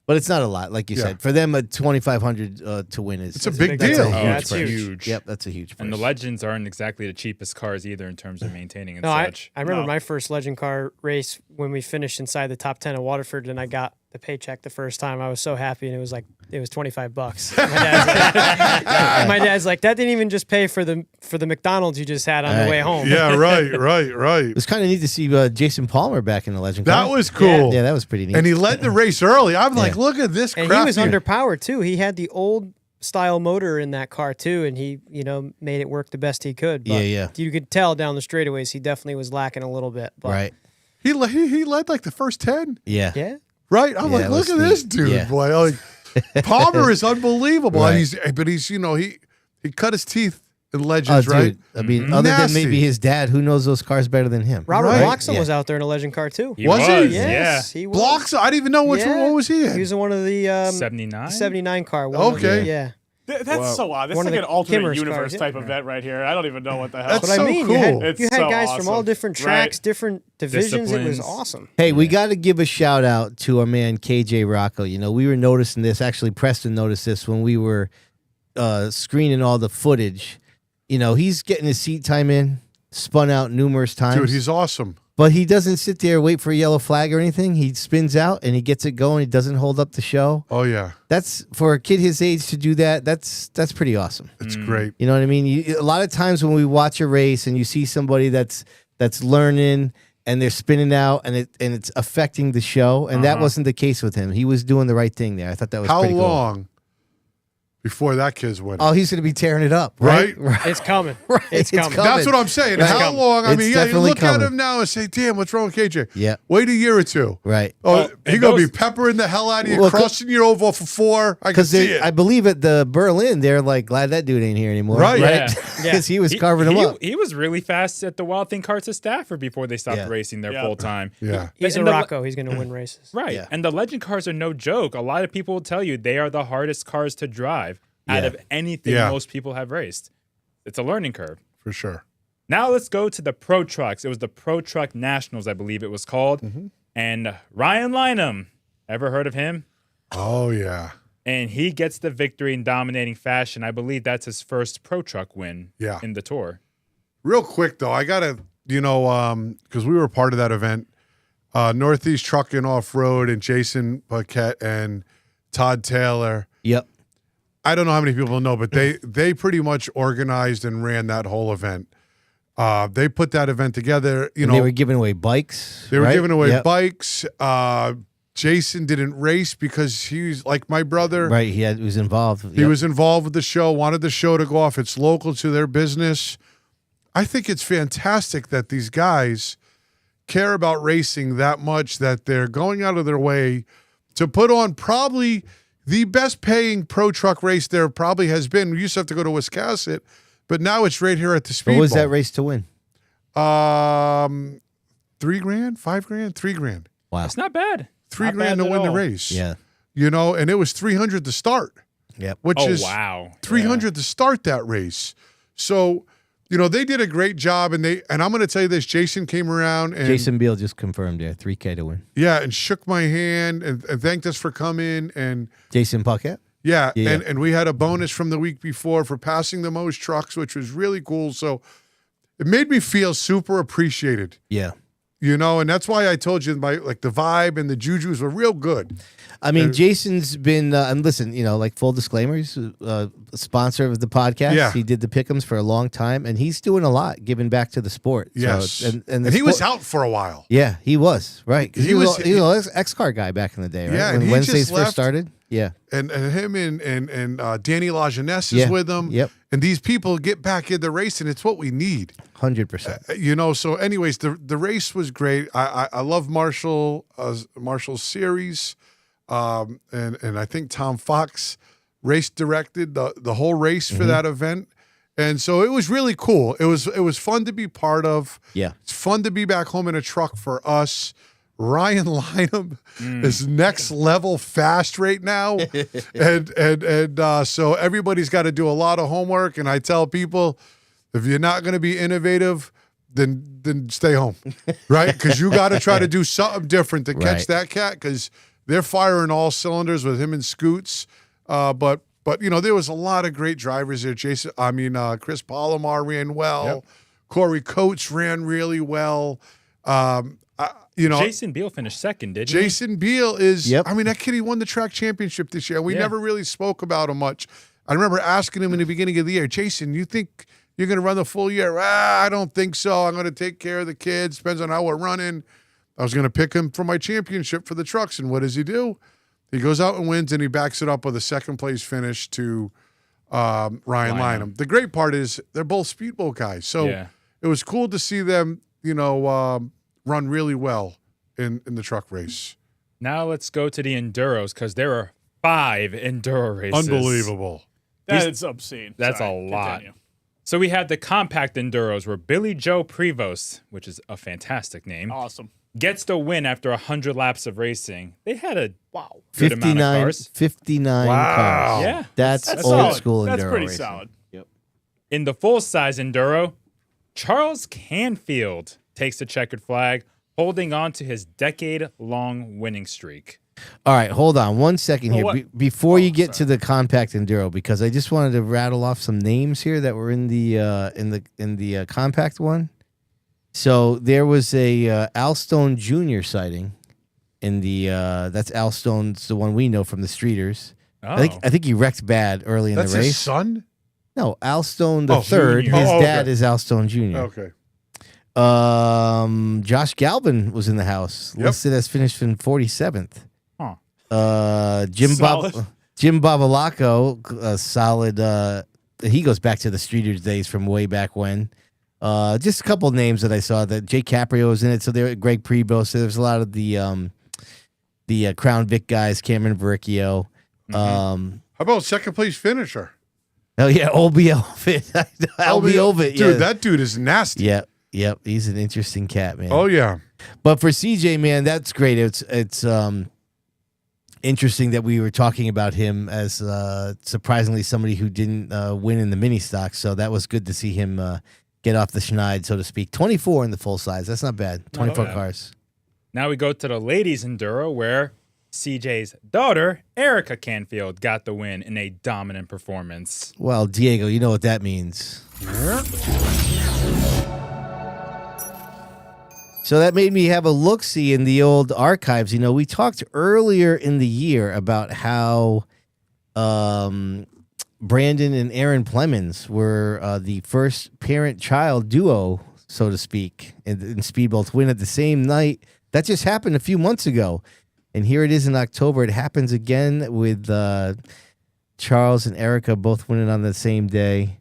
But it's not a lot, like you Yeah. said. For them, a $2,500 to win is It's a big that's deal. A huge Oh, it's price. huge. Yep, that's a huge price. And the Legends aren't exactly the cheapest cars either in terms of maintaining and No, I such. remember No. my first Legend car race when we finished inside the top 10 at Waterford, and I got the paycheck the first time. I was so happy, and it was $25. My dad's like, that didn't even just pay for the McDonald's you just had on the Right. way home. Yeah, right. It was kind of neat to see Jason Palmer back in the Legend car. That was cool. Yeah, that was pretty neat. And he led the race early. I'm like, look at this And crap he was here. underpowered too. He had the old style motor in that car too, and he, made it work the best he could. But Yeah. you could tell down the straightaways he definitely was lacking a little bit. But Right. He led like the first 10. Yeah. yeah. Right? I'm Yeah, like, it look was at this neat. dude, Yeah. boy. Like, Palmer is unbelievable. Right. And he's he cut his teeth in Oh, Legends, dude. right? I mean, other than Nasty. maybe his dad, who knows those cars better than him? Robert Right. Bloxham Yeah. was out there in a Legend car too. He Was he? Yes, he was. Blocks. I didn't even know which one was he in. He was in one of the 79? 79 car. Okay. Yeah. That's so odd. That's One of like the an alternate Kimmers universe cars, yeah. type event right here. I don't even know what the hell. That's But so I mean, cool. you had It's guys so from all awesome. different tracks, Right. different divisions. It was Disciplines. awesome. Hey, we got to give a shout out to our man KJ Rocco. We were noticing this. Actually, Preston noticed this when we were screening all the footage. He's getting his seat time in, spun out numerous times. Dude, he's awesome. But he doesn't sit there, wait for a yellow flag or anything. He spins out and he gets it going. He doesn't hold up the show. Oh, yeah. That's for a kid his age to do that. That's pretty awesome. It's great. You know what I mean? A lot of times when we watch a race and you see somebody that's learning and they're spinning out, and it's affecting the show. And that wasn't the case with him. He was doing the right thing there. I thought that was How pretty cool. long before that kid's winning? Oh, he's going to be tearing it up, Right? It's coming. Right. It's coming. That's what I'm saying. Right. How long? I It's mean, yeah, you definitely look coming. at him now and say, damn, what's wrong with KJ? Yeah. Wait a year or two. Right. Oh, Well, he's and going to those- be peppering the hell out of you, Well, crossing you over for 4. I can Because see it. I believe at the Berlin, they're like, glad that dude ain't here anymore. Right. Yeah. Because he was carving him up. He was really fast at the Wild Thing Karts at Stafford before they stopped Yeah. racing there Yeah. full time. Yeah. He's a And the- Rocco. He's going to win races. Right. Yeah. And the legend cars are no joke. A lot of people will tell you they are the hardest cars to drive out Yeah. of anything Yeah. most people have raced. It's a learning curve. For sure. Now let's go to the Pro Trucks. It was the Pro Truck Nationals, I believe it was called. And Ryan Lynham, ever heard of him? Oh, yeah. And he gets the victory in dominating fashion. I believe that's his first Pro Truck win Yeah. in the tour. Real quick, though, I got to, because we were part of that event, Northeast Trucking Off-Road and Jason Paquette and Todd Taylor. Yep. I don't know how many people know, but they pretty much organized and ran that whole event. They put that event together. And they were giving away bikes. They were right? giving away Yep. bikes. Jason didn't race because he's like my brother. Right. He was involved. He was involved with the show, wanted the show to go off. It's local to their business. I think it's fantastic that these guys care about racing that much that they're going out of their way to put on probably the best paying pro truck race there probably has been. We used to have to go to Wiscasset, but now it's right here at the Speedbowl. What was that race to win? $3,000, $5,000, $3,000. Wow. It's not bad. $3,000 Not bad to at win the all. race. Yeah. And it was 300 to start. Yep. Which Oh, is wow. 300 to start that race. So, they did a great job, and I'm going to tell you this: Jason came around and Jason Beal just confirmed there, $3K to win. and shook my hand and thanked us for coming, and Jason Paquette? yeah, Yeah. and we had a bonus from the week before for passing the most trucks, which was really cool. So it made me feel super appreciated. Yeah. And that's why I told you the vibe and the jujus were real good. I mean, Jason's been, and listen, like full disclaimers, a sponsor of the podcast. Yeah. He did the pick'ems for a long time, and he's doing a lot, giving back to the sport. Yes, So, and the he was sport- out for a while. Yeah, he was, right. 'Cause He he was was- an X-Car guy back in the day, right? Yeah, and when he Wednesdays just first left. started. Yeah. And him and Danny LaJeunesse is Yeah. with him. Yep. And these people get back in the race, and it's what we need. 100%. So anyways, the race was great. I love Marshall's series. And I think Tom Fox race directed the whole race for that event. And so it was really cool. It was fun to be part of. Yeah. It's fun to be back home in a truck for us. Ryan Lynham is next level fast right now. and so everybody's got to do a lot of homework. And I tell people, if you're not going to be innovative, then stay home, right? Because you got to try to do something different to catch Right. that cat, because they're firing all cylinders with him and Scoots. But there was a lot of great drivers there. Chris Palomar ran well. Yep. Corey Coates ran really well. Jason Beal finished second, didn't he? Jason Beal is, Yep. that kid, he won the track championship this year. We Yeah. never really spoke about him much. I remember asking him in the beginning of the year, Jason, you think you're going to run the full year? I don't think so. I'm going to take care of the kids. Depends on how we're running. I was going to pick him for my championship for the trucks. And what does he do? He goes out and wins, and he backs it up with a second place finish to Ryan Lynham. The great part is they're both Speedbowl guys. So Yeah. it was cool to see them, run really well in the truck race. Now let's go to the Enduros, because there are 5 Enduro races. Unbelievable. That's obscene. That's Sorry, a lot. continue. So we had the compact Enduros, where Billy Joe Prevost, which is a fantastic name, Awesome. gets the win after 100 laps of racing. They had a good amount of cars. 59 Wow. cars. Yeah. That's That's old solid. school That's Enduro pretty racing. solid. In the full-size Enduro, Charles Canfield takes the checkered flag, holding on to his decade-long winning streak. All right, hold on 1 second here. Well, what- Before you get to the compact enduro, because I just wanted to rattle off some names here that were in the compact one. So there was a Al Stone Jr. sighting in the that's Al Stone's the one we know from the Streeters. Oh. I think he wrecked bad early in That's the race. his son? No, Al Stone the Oh, third. Junior. His Oh, dad okay. is Al Stone Jr. Okay. Josh Galvin was in the house, listed as finished in 47th. Jim Solid. Babalacco, a solid. He goes back to the Streeters days from way back when. Just a couple names that I saw that Jay Caprio was in it. So there, Greg Prebo. So there's a lot of the Crown Vic guys, Cameron Verricchio. How about second place finisher? Oh yeah, Obi Ovid. Obi Ovid. Dude, Yeah. that dude is nasty. Yep. He's an interesting cat, man. Oh yeah. But for CJ, man, that's great. It's interesting that we were talking about him as surprisingly somebody who didn't win in the mini stock. So that was good to see him get off the schneid, so to speak. 24 in the full size. That's not bad. 24 cars. Now we go to the ladies enduro where CJ's daughter, Erica Canfield, got the win in a dominant performance. Well, Diego, you know what that means. So that made me have a look-see in the old archives. You know, we talked earlier in the year about how Brandon and Aaron Plemons were the first parent-child duo, so to speak, in Speedbowl to win at the same night. That just happened a few months ago. And here it is in October. It happens again with Charles and Erica both winning on the same day.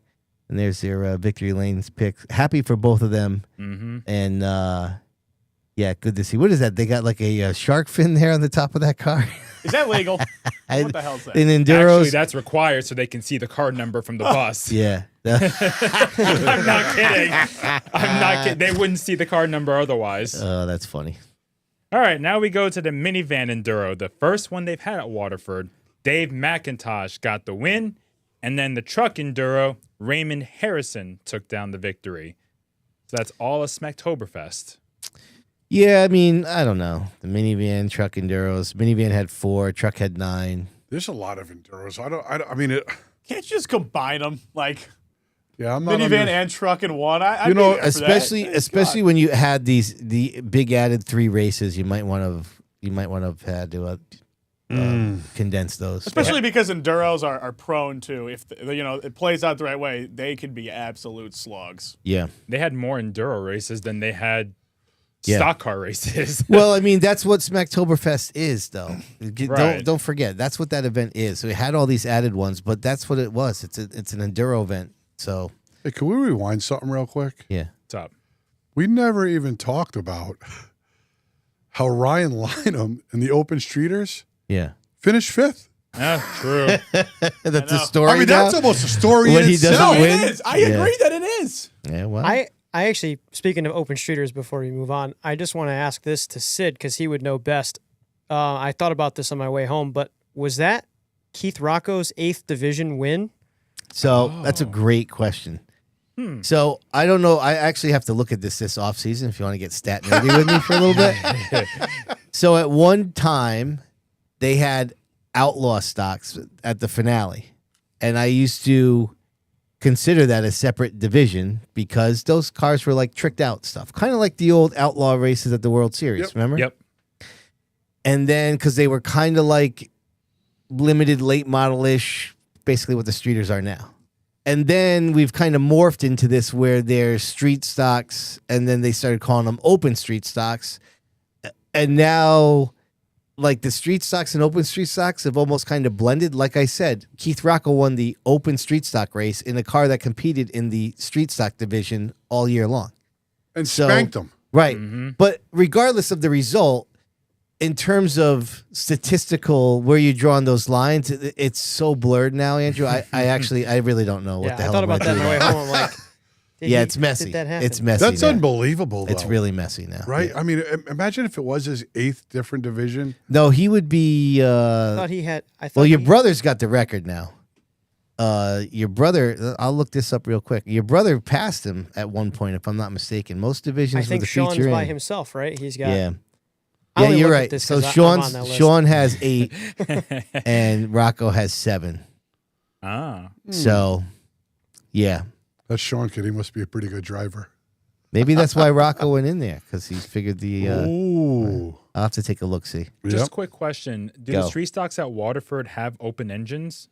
And there's their victory lanes picks. Happy for both of them. Mm-hmm. And, yeah, good to see. What is that? They got like a shark fin there on the top of that car? Is that legal? What the hell's that? In Enduros? Actually, that's required so they can see the card number from the bus. Yeah. I'm not kidding. I'm not kidding. They wouldn't see the card number otherwise. Oh, that's funny. All right, now we go to the minivan enduro, the first one they've had at Waterford. Dave McIntosh got the win, and then the truck enduro, Raymond Harrison took down the victory. So that's all a Smacktoberfest. Yeah, I mean, I don't know. The minivan, truck enduros. Minivan had 4, truck had 9. There's a lot of enduros. I mean, Can't you just combine them? Like yeah, I'm not minivan and truck in one? You know, Especially when you had the big added 3 races, you might want to have had to condense those. Especially because enduros are prone to, if it plays out the right way, they can be absolute slugs. Yeah. They had more enduro races than they had Yeah. stock car races. Well, I mean, that's what Smacktoberfest is, though. Right. Don't forget, that's what that event is. So we had all these added ones, but that's what it was. It's an enduro event. So Hey, can we rewind something real quick? yeah. What's up? We never even talked about how Ryan Lynham and the Open Streeters Yeah. finished 5th. True. That's a story. I mean, that's now? almost a story When in he itself. doesn't win? It is. I agree that it is. Yeah, well. I actually, speaking of open streeters, before we move on, I just want to ask this to Sid because he would know best. I thought about this on my way home, but was that Keith Rocco's 8th division win? So that's a great question. So I don't know. I actually have to look at this off season if you want to get stat nerdy with me for a little bit. So at one time, they had outlaw stocks at the finale, and I used to consider that a separate division because those cars were like tricked out stuff, kind of like the old outlaw races at the World Series. Yep. Remember? Yep. And then because they were kind of like limited late model-ish, basically what the streeters are now. And then we've kind of morphed into this where they're street stocks, and then they started calling them open street stocks. And now, like, the street stocks and open street stocks have almost kind of blended. Like I said, Keith Rocco won the open street stock race in a car that competed in the street stock division all year long. And So- spanked them. Right. But regardless of the result, in terms of statistical, where you draw on those lines, it's so blurred now, Andrew. I really don't know what Yeah, the I hell thought I'm about that on gonna the way do. home. I'm like, Yeah, it's messy. Did that happen? It's messy. That's now. unbelievable, though. It's really messy now. Right? Yeah. I mean, imagine if it was his 8th different division. No, he would be. I thought he had. I thought Well, your he- brother's got the record now. Your brother. I'll look this up real quick. Your brother passed him at one point, if I'm not mistaken. Most I divisions think with a Sean's feature by in. himself, right? He's got. Yeah. I Yeah, only you're looked at right. this So 'cause I'm on that list. Sean has 8, and Rocco has 7. Ah. So, yeah, That Sean kid, he must be a pretty good driver. maybe that's why Rocco went in there because he figured the. Ooh. I'll have to take a look. See. Just a Yep. quick question. Do Go. the street stocks at Waterford have open engines?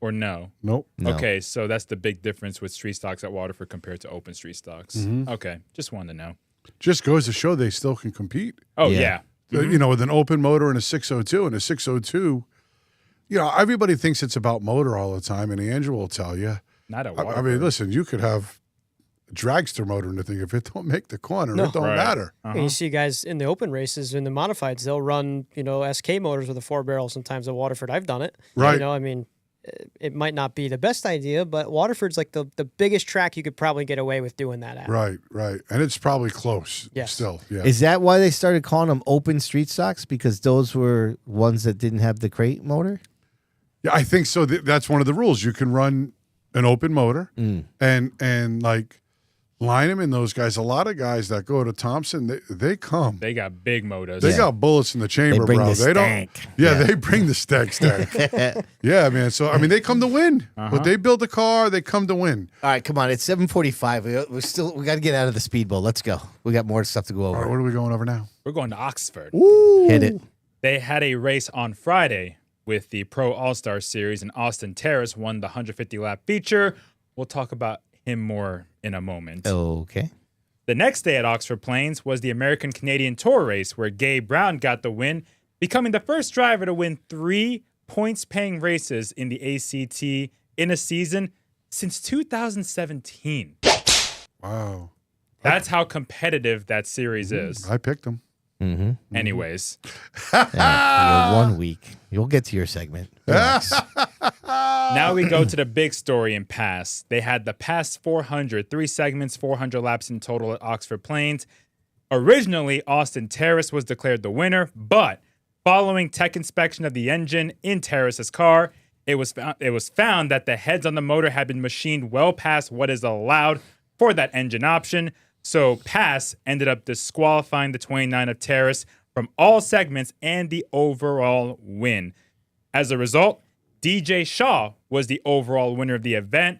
or no? Nope. No. Okay, so that's the big difference with street stocks at Waterford compared to open street stocks. Okay, just wanted to know. Just goes to show they still can compete. Oh, Yeah. yeah. You know, with an open motor and a 602. And a 602, you know, everybody thinks it's about motor all the time, and Andrew will tell you. Not at I Waterford. mean, listen, you could have a dragster motor in the thing. If it don't make the corner, it don't Right. matter. And you see guys in the open races, in the modifieds, they'll run, SK motors with a 4-barrel sometimes at Waterford. I've done it. Right. I mean, it might not be the best idea, but Waterford's like the biggest track you could probably get away with doing that at. Right. And it's probably close Yes. still. Yeah. Is that why they started calling them open street stocks? Because those were ones that didn't have the crate motor? Yeah, I think so. That's one of the rules. You can run an open motor and like line them in those guys. A lot of guys that go to Thompson, they come. They got big motors. They got bullets in the chamber, bring bro. the They stank. don't. Yeah, they bring the stank. Yeah, man. So I mean, they come to win. But they build a car, they come to win. All right, come on. It's 7:45. We got to get out of the Speedbowl. Let's go. We got more stuff to go All right, over. what are we going over now? We're going to Oxford. Hit it. They had a race on Friday with the Pro All-Star Series, and Austin Terrace won the 150-lap feature. We'll talk about him more in a moment. Okay. The next day at Oxford Plains was the American Canadian Tour race, where Gabe Brown got the win, becoming the first driver to win 3 points-paying races in the ACT in a season since 2017. Wow. That's how competitive that series is. I picked them. Anyways, You're 1 week. You'll get to your segment. Relax. now we go to the big story in Pass. They had the Pass 400, 3 segments, 400 laps in total at Oxford Plains. Originally, Austin Terrace was declared the winner, but following tech inspection of the engine in Terrace's car, it was found that the heads on the motor had been machined well past what is allowed for that engine option. So Pass ended up disqualifying the 29 of Terrace from all segments and the overall win. As a result, DJ Shaw was the overall winner of the event.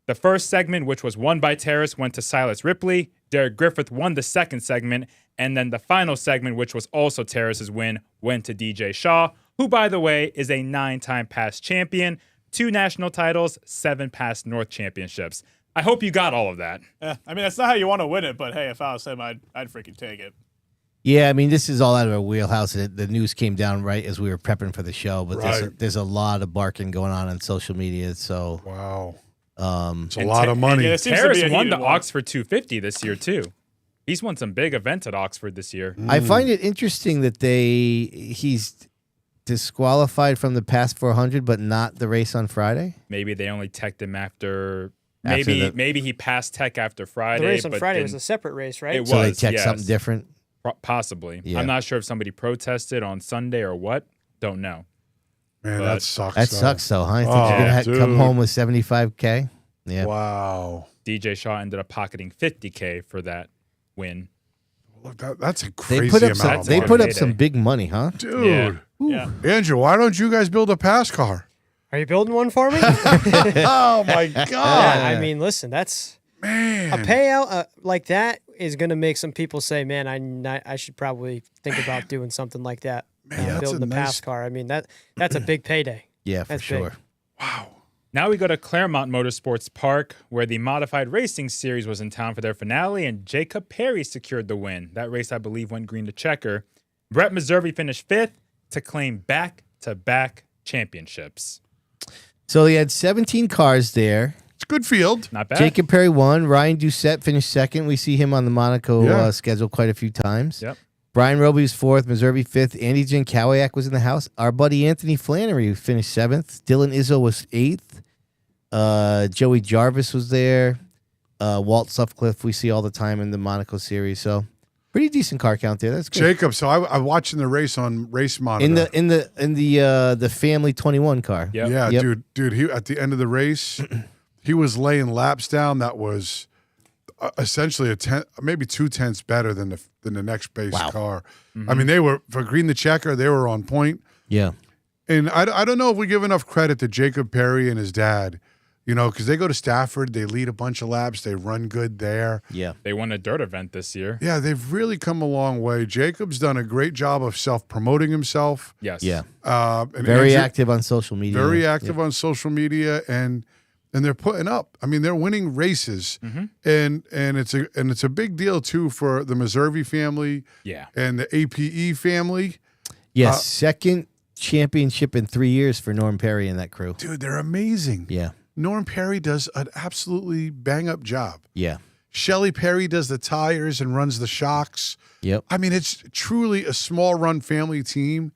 The first segment, which was won by Terrace, went to Silas Ripley. Derek Griffith won the second segment. And then the final segment, which was also Terrace's win, went to DJ Shaw, who, by the way, is a 9-time Pass champion, 2 national titles, 7 Pass North championships. I hope you got all of that. I mean, that's not how you want to win it, but hey, if I was him, I'd freaking take it. Yeah, I mean, this is all out of our wheelhouse. The news came down right as we were prepping for the show, but Right. there's a lot of barking going on social media. So, Wow. um, It's a lot of money. Yeah, it seems to Terrace be a won heated the one. Oxford 250 this year, too. He's won some big events at Oxford this year. I find it interesting that he's disqualified from the Pass 400, but not the race on Friday. Maybe they only teched him after After maybe he passed tech after Friday. The race on but Friday was didn't- a separate race, right? It So they was, checked yes. something different. Possibly. Yeah. I'm not sure if somebody protested on Sunday or what. Don't know. Man, But that sucks. That though. sucks, though, huh? I think Oh, you're gonna come dude. home with 75K. Yeah. Wow. DJ Shaw ended up pocketing 50K for that win. Look, that's a They crazy put up amount. some. of They money. put up Payday. some big money, huh? Dude. Yeah. Andrew, why don't you guys build a pass car? Are you building one for me? Oh, my God. Yeah, I mean, listen, that's Man. a payout like that is going to make some people say, "Man, I should probably think about doing something like that, that's building a a pass nice- car." I mean, that's a big payday. Yeah, for That's big. sure. Now we go to Claremont Motorsports Park, where the Modified Racing Series was in town for their finale, and Jacob Perry secured the win. That race, I believe, went green to checker. Brett Meserve finished 5th to claim back-to-back championships. So he had 17 cars there. It's a good field. Not bad. Jacob Perry won. Ryan Doucette finished second. We see him on the Monaco Yeah. schedule quite a few times. Yep. Brian Roby was 4th. Meserve 5th. Andy Jankowiak was in the house. Our buddy Anthony Flannery finished 7th. Dylan Izzo was 8th. Joey Jarvis was there. Walt Sutcliffe we see all the time in the Monaco series. So pretty decent car count there. That's good. Jacob, so I'm watching the race on Race Monitor. In the family 21 car. Yep. Yeah, Yep. dude. He at the end of the race, he was laying laps down. That was essentially maybe 2/10 better than the next base Wow. car. I mean, they were for green the checker. They were on point. Yeah. And I don't know if we give enough credit to Jacob Perry and his dad. You know, because they go to Stafford, they lead a bunch of laps, they run good there. Yeah. They won a dirt event this year. Yeah, they've really come a long way. Jacob's done a great job of self-promoting himself. Yes. Yeah. And Very Andrew- active on social media. very active on social media, and they're putting up. I mean, they're winning races, and it's a big deal too for the Meservey family, Yeah. and the APE family. Yes, second championship in 3 years for Norm Perry and that crew. Dude, they're amazing. Yeah. Norm Perry does an absolutely bang-up job. Yeah. Shelley Perry does the tires and runs the shocks. Yep. I mean, it's truly a small-run family team,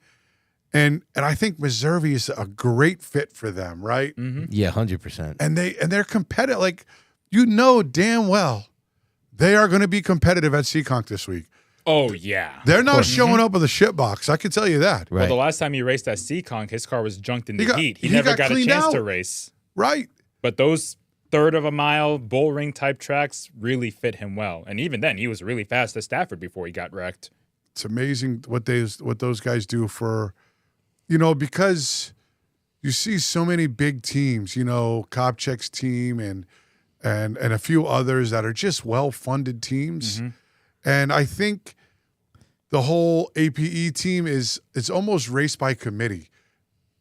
and I think Meservey is a great fit for them, right? Yeah, 100%. And they're competitive. Like, you know damn well they are going to be competitive at Seekonk this week. Oh, yeah. They're not showing up with a shit box. I can tell you that. Right. Well, the last time he raced at Seekonk, his car was junked in the heat. He he never got got a cleaned chance out. to race. Right. But those third of a mile bull ring type tracks really fit him well. And even then, he was really fast at Stafford before he got wrecked. It's amazing what those guys do for, you know, because you see so many big teams, you know, Kopchek's team and a few others that are just well-funded teams. And I think the whole APE team it's almost race by committee.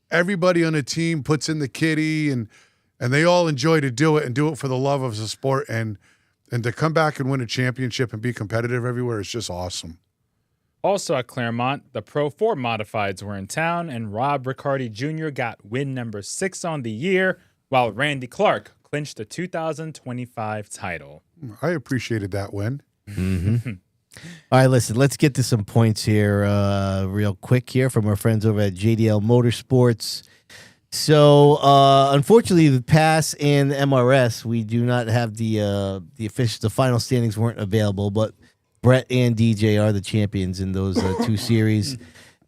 Everybody on the team puts in the kitty and they all enjoy to do it and do it for the love of the sport, and to come back and win a championship and be competitive everywhere is just awesome. Also at Claremont, the Pro 4 modifieds were in town, and Rob Riccardi Jr. got win number 6 on the year, while Randy Clark clinched the 2025 title. I appreciated that win. All right, listen, let's get to some points here real quick here from our friends over at JDL Motorsports. So, unfortunately, the PASS and the MRS, we do not have the final standings weren't available, but Brett and DJ are the champions in those two series.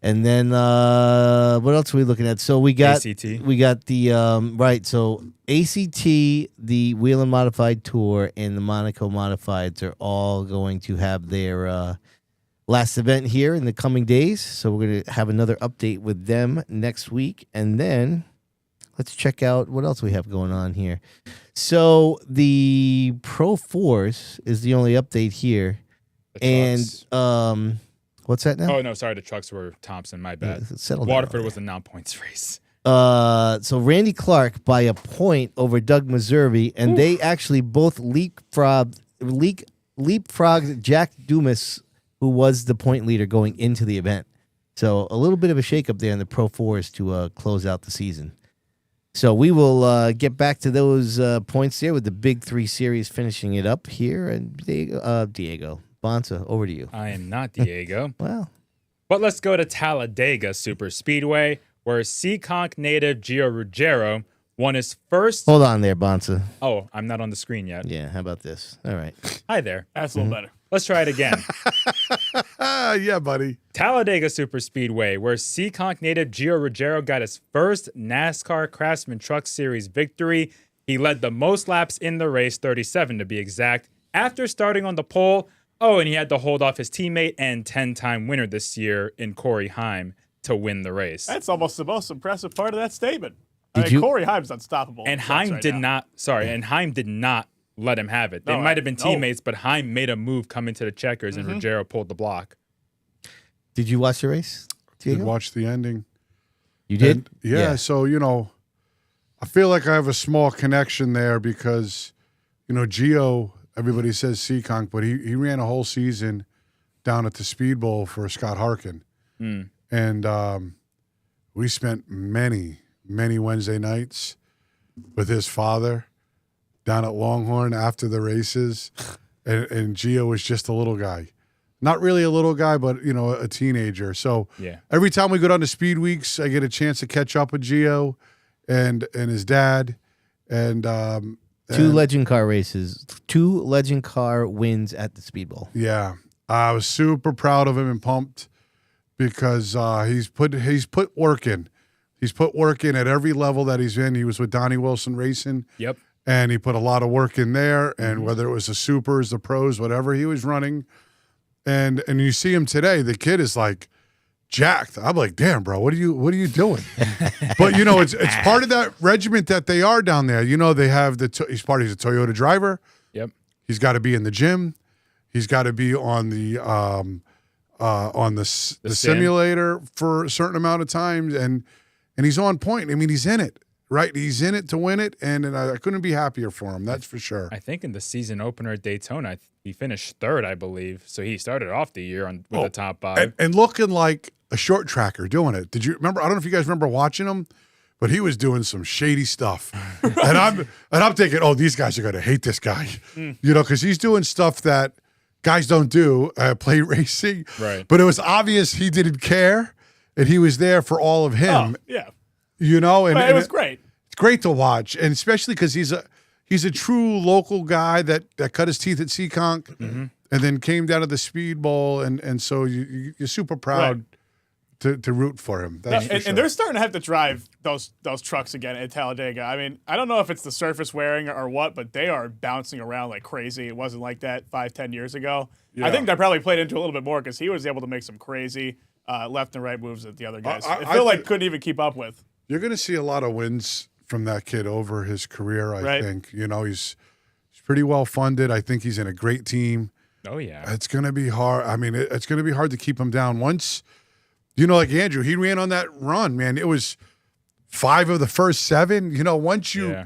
And then what else are we looking at? So we got ACT. We got the right. So ACT, the Whelen Modified Tour, and the Monaco Modifieds are all going to have their last event here in the coming days. So we're going to have another update with them next week, and then let's check out what else we have going on here. So the Pro 4s is the only update here, The trucks. and what's that now? Oh, no, sorry. The trucks were Thompson. My bad. Yeah, settle down Waterford over was a non-points race. So Randy Clark by a point over Doug Meservey, and they actually both leapfrogged Jack Dumas, who was the point leader going into the event. So a little bit of a shakeup there in the Pro 4s to close out the season. So we will get back to those points there with the Big 3 Series finishing it up here. And Diego Bonssa, over to you. I am not Diego. Well, But let's go to Talladega Super Speedway, where Seekonk native Gio Ruggiero won his first... hold on there, Bonssa. Oh, I'm not on the screen yet. Yeah, how about this? All right. Hi there. That's a little better. Let's try it again. Yeah, buddy. Talladega Super Speedway, where Seekonk native Gio Ruggiero got his first NASCAR Craftsman Truck Series victory. He led the most laps in the race, 37 to be exact, after starting on the pole. Oh, and he had to hold off his teammate and 10-time winner this year in Corey Haim to win the race. That's almost the most impressive part of that statement. Did you- Corey Haim's unstoppable. And That's Haim right did now. not, sorry, and Haim did not let him have it. They No, might have been no. teammates, but Haim made a move coming to the checkers, and Ruggiero pulled the block. Did you watch the race, Did Diego? watch the ending. You did? And, yeah, so, you know, I feel like I have a small connection there because, you know, Gio, everybody says Seekonk, but he ran a whole season down at the Speedbowl for Scott Harkin. And we spent many Wednesday nights with his father down at Longhorn after the races. And Gio was just a little guy. Not really a little guy, but, you know, a teenager. So Yeah. every time we go down to Speed Weeks, I get a chance to catch up with Gio and his dad. And Two legend car races, 2 legend car wins at the Speedbowl. yeah, I was super proud of him and pumped because he's put work in. He's put work in at every level that he's in. He was with Donnie Wilson Racing. Yep. And he put a lot of work in there, and whether it was the supers, the pros, whatever he was running. And you see him today, the kid is like jacked. I'm like, damn, bro, what are you doing? But you know, it's part of that regiment that they are down there. You know, they have he's a Toyota driver. Yep. He's got to be in the gym. He's got to be on the simulator for a certain amount of times, and he's on point. I mean, he's in it, right? He's in it to win it, and I couldn't be happier for him. That's for sure. I think in the season opener at Daytona, he finished third, I believe. So he started off the year with the top five. And looking like a short tracker doing it. Did you remember? I don't know if you guys remember watching him, but he was doing some shady stuff. and I'm thinking, oh, these guys are going to hate this guy, you know, because he's doing stuff that guys don't do, play racing. Right. But it was obvious he didn't care, and he was there for all of him. Oh, yeah. You know, and But it was great. It's great to watch, and especially because he's a true local guy that cut his teeth at Seekonk and then came down to the Speedbowl, and so you're super proud to root for him. That's for sure. And they're starting to have to drive those trucks again at Talladega. I mean, I don't know if it's the surface wearing or what, but they are bouncing around like crazy. It wasn't like that 5-10 years ago. Yeah. I think that probably played into a little bit more because he was able to make some crazy left and right moves that the other guys couldn't even keep up with. You're going to see a lot of wins from that kid over his career, I think. You know, he's pretty well funded. I think he's in a great team. Oh, yeah. It's going to be hard. I mean, it's going to be hard to keep him down. Once, you know, like Andrew, he ran on that run, man. It was 5 of the first 7. You know, once you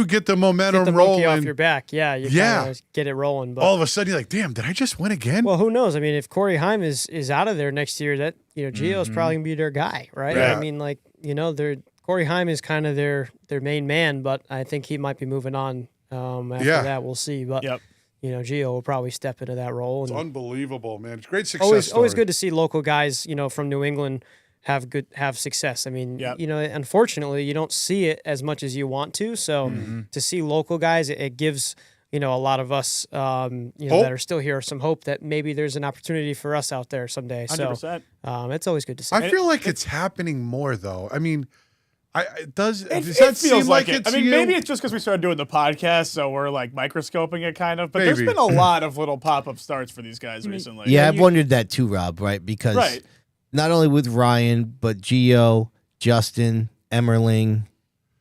get the momentum Get the rolling, monkey off your back. Yeah, you kinda get it rolling. But all of a sudden you're like, damn, did I just win again? well, who knows? I mean, if Corey Heim is out of there next year, that Gio's probably gonna be their guy, right? Yeah. I mean, like Corey Heim is kind of their main man, but I think he might be moving on after that. We'll see, but Gio will probably step into that role. It's And unbelievable, man. It's a great success story. always good to see local guys, from New England have success. I mean, unfortunately, you don't see it as much as you want to. So to see local guys, it gives a lot of us that are still here some hope that maybe there's an opportunity for us out there someday. 100%. So it's always good to see. I feel like it's happening more though. I mean, does that It seem feels like it. it's I mean, you? maybe it's just because we started doing the podcast, so we're like microscoping it kind of. But Maybe. there's been a lot of little pop-up starts for these guys recently. Yeah, I've wondered that too, Rob, right? Because not only with Ryan, but Gio, Justin, Emmerling,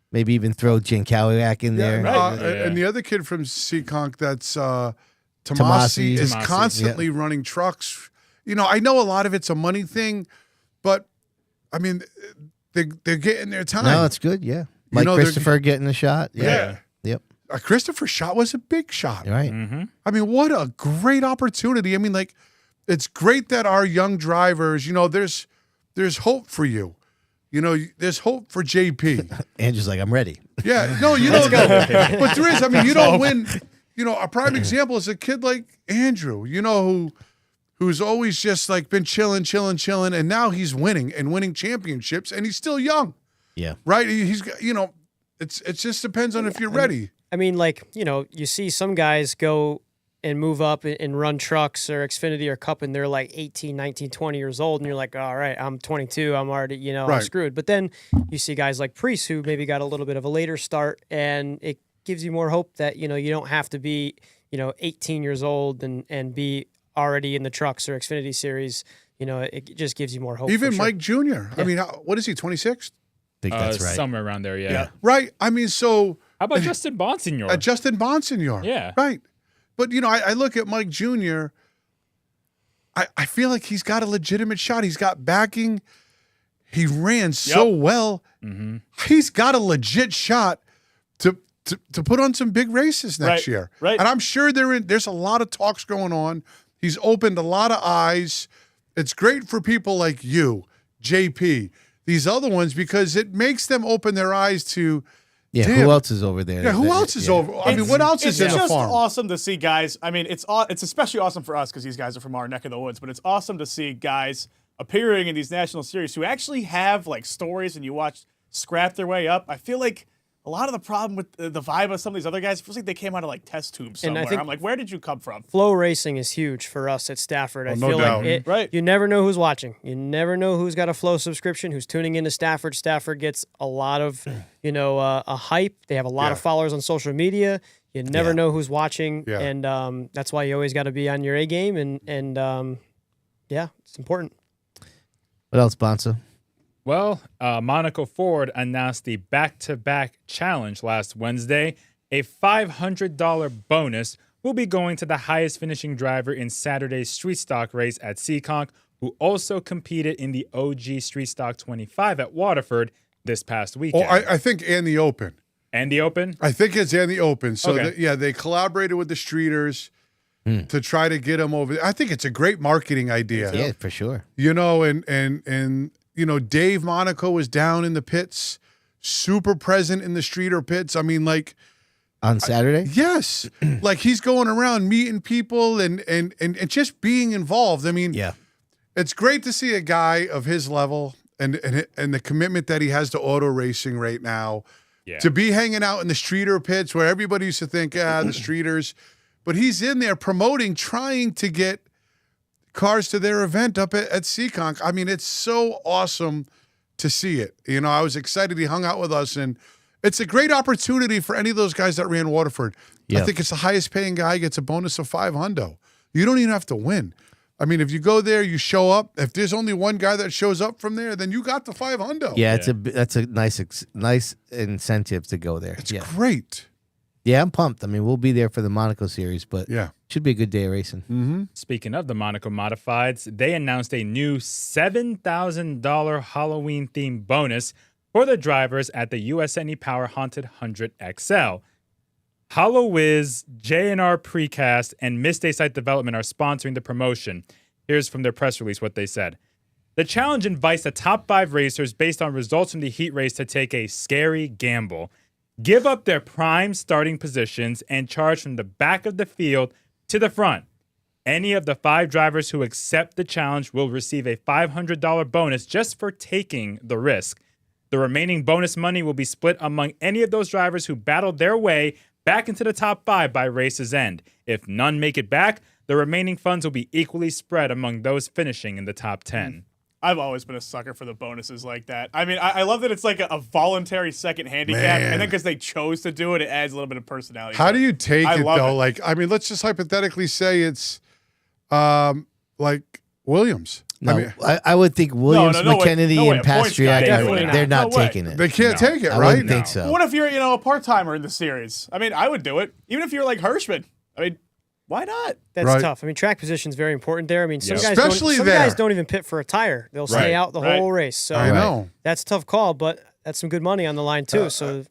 maybe even throw Jankaliak in there. And the other kid from Seekonk, that's Tomasi, is constantly running trucks. You know, I know a lot of it's a money thing, but I mean, they're getting their time. No, it's good. Yeah, like Christopher getting a shot. Yeah. Yep. Christopher's shot was a big shot. Right. I mean, what a great opportunity. I mean, like, it's great that our young drivers, there's hope for you. There's hope for JP. Andrew's like, I'm ready. Yeah, no, but there is. I mean, you don't win. A prime example is a kid like Andrew, who's always just like been chilling, and now he's winning championships, and he's still young. Yeah. Right? He's it just depends on if you're ready. I mean, like, you see some guys go and move up and run trucks or Xfinity or Cup, and they're like 18, 19, 20 years old, and you're like, all right, I'm 22, I'm already, I'm screwed. But then you see guys like Priest who maybe got a little bit of a later start, and it gives you more hope that, you don't have to be, 18 years old and be already in the trucks or Xfinity series. It just gives you more hope. Even for sure. Mike Jr. I mean, what is he, 26? I think that's right. Somewhere around there, yeah. Right. I mean, so How about Justin Bonsignor? Justin Bonsignor. Yeah. Right. But, I look at Mike Jr., I feel like he's got a legitimate shot. He's got backing. He ran so well. He's got a legit shot to put on some big races next year. Right. And I'm sure there's a lot of talks going on. He's opened a lot of eyes. It's great for people like you, JP, these other ones, because it makes them open their eyes to, Yeah, damn, who else is over there? Yeah, who else is over? I mean, what else is in the farm? It's just awesome to see guys. I mean, it's especially awesome for us because these guys are from our neck of the woods. But it's awesome to see guys appearing in these national series who actually have like stories, and you watch scrap their way up. I feel like a lot of the problem with the vibe of some of these other guys feels like they came out of like test tubes somewhere. I'm like, where did you come from? Flow racing is huge for us at Stafford. I no feel doubt. like you never know who's watching. You never know who's got a Flow subscription, who's tuning into Stafford. Stafford gets a lot of, a hype. They have a lot of followers on social media. You never know who's watching, and that's why you always got to be on your A game. And it's important. What else, Bonsa? Well, Monaco Ford announced the back-to-back challenge last Wednesday. A $500 bonus will be going to the highest finishing driver in Saturday's street stock race at Seekonk, who also competed in the OG Street Stock 25 at Waterford this past weekend. I think and the Open. And the Open? I think it's and the Open. So, Okay. they collaborated with the streeters to try to get them over. I think it's a great marketing idea. Yeah, for sure. You know, and you know, Dave Monaco was down in the pits, super present in the streeter pits. I mean, like, On Saturday? yes, like he's going around meeting people and just being involved. I mean, Yeah. it's great to see a guy of his level and the commitment that he has to auto racing right now. Yeah. To be hanging out in the streeter pits where everybody used to think, the streeters, but he's in there promoting, trying to get cars to their event up at Seekonk. I mean, it's so awesome to see it. You know, I was excited. He hung out with us, and it's a great opportunity for any of those guys that ran Waterford. Yeah. I think it's the highest paying guy gets a bonus of $500. You don't even have to win. I mean, if you go there, you show up. If there's only one guy that shows up from there, then you got the $500. Yeah, that's a nice incentive to go there. It's yeah. great. Yeah, I'm pumped. I mean, we'll be there for the Monaco series, but Yeah. should be a good day of racing. Speaking of the Monaco Modifieds, they announced a new $7,000 Halloween-themed bonus for the drivers at the USNE Power Haunted 100 XL. HalloWiz, J&R Precast, and Mistake Site Development are sponsoring the promotion. Here's from their press release what they said. The challenge invites the top 5 racers based on results from the heat race to take a scary gamble, give up their prime starting positions, and charge from the back of the field to the front. Any of the 5 drivers who accept the challenge will receive a $500 bonus just for taking the risk. The remaining bonus money will be split among any of those drivers who battled their way back into the top 5 by race's end. If none make it back, the remaining funds will be equally spread among those finishing in the top 10. I've always been a sucker for the bonuses like that. I mean, I love that it's like a voluntary second handicap, Man. and then because they chose to do it, it adds a little bit of personality. How to do it. you take I it, love though? it. Like, I mean, let's just hypothetically say it's like Williams. No, I mean, I would think Williams, no way. McKennedy, No way. and A points guy. Pastriak, Definitely they're not not. No way. taking it. they can't take it, I right? wouldn't think so. What if you're, a part-timer in the series? I mean, I would do it. Even if you're like Hirschman. I mean, why not? That's Right. tough. I mean, track position is very important there. I mean, some Yeah. guys Especially some there. guys don't even pit for a tire. They'll Right. stay out the Right. whole race. So I know. that's a tough call, but that's some good money on the line too. So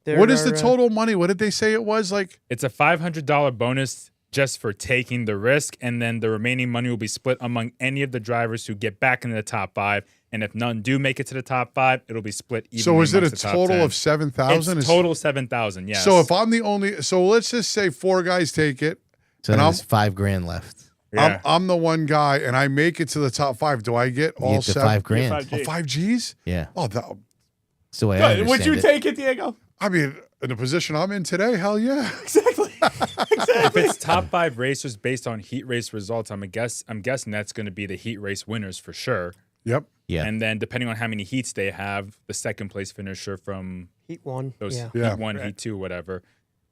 there What is are, the total money? What did they say it was? Like, It's a $500 bonus just for taking the risk, and then the remaining money will be split among any of the drivers who get back into the top 5. And if none do make it to the top 5, it'll be split evenly. so is it a amongst the top total 10. of 7,000? It's total 7,000. Yes. So if I'm the only, so let's just say 4 guys take it. So and there's $5,000 left. yeah. I'm the one guy, and I make it to the top 5. Do I get You all get the 7? $5,000. 5G. Oh, 5 G's? Yeah. Oh, That's the way I understand Would you it. take it, Diego? I mean, in the position I'm in today, hell yeah. Exactly. if it's top 5 racers based on heat race results, I'm guessing that's going to be the heat race winners for sure. Yep. Yeah. And then depending on how many heats they have, the second place finisher from Heat 1. those Yeah. Yeah. heat 1, heat 2, whatever.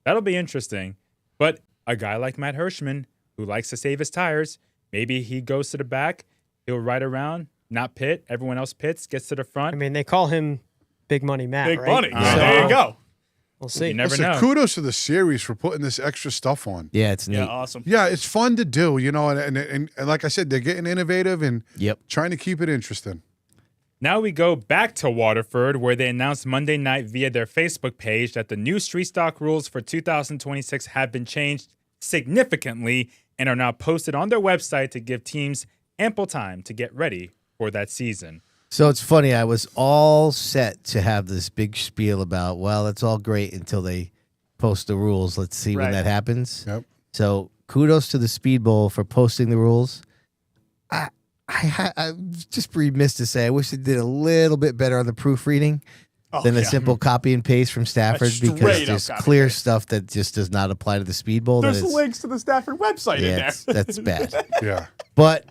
That'll be interesting. But a guy like Matt Hirschman, who likes to save his tires, maybe he goes to the back, he'll ride around, not pit, everyone else pits, gets to the front. I mean, they call him Big Money Matt, Big right? money. So- There you go. We'll see. you never Listen, know. kudos to the series for putting this extra stuff on. Yeah, it's neat. Yeah, awesome. Yeah, it's fun to do, and like I said, they're getting innovative and Yep. trying to keep it interesting. Now we go back to Waterford, where they announced Monday night via their Facebook page that the new street stock rules for 2026 have been changed significantly and are now posted on their website to give teams ample time to get ready for that season. So it's funny. I was all set to have this big spiel about, well, that's all great until they post the rules. Let's see when Right. that happens. Yep. So kudos to the Speedbowl for posting the rules. I'm just remiss to say I wish they did a little bit better on the proofreading than a simple copy and paste from Stafford, straight because up there's copy and clear paste. stuff that just does not apply to the Speedbowl. There's that it's, links to the Stafford website in yeah, there. that's bad. Yeah. But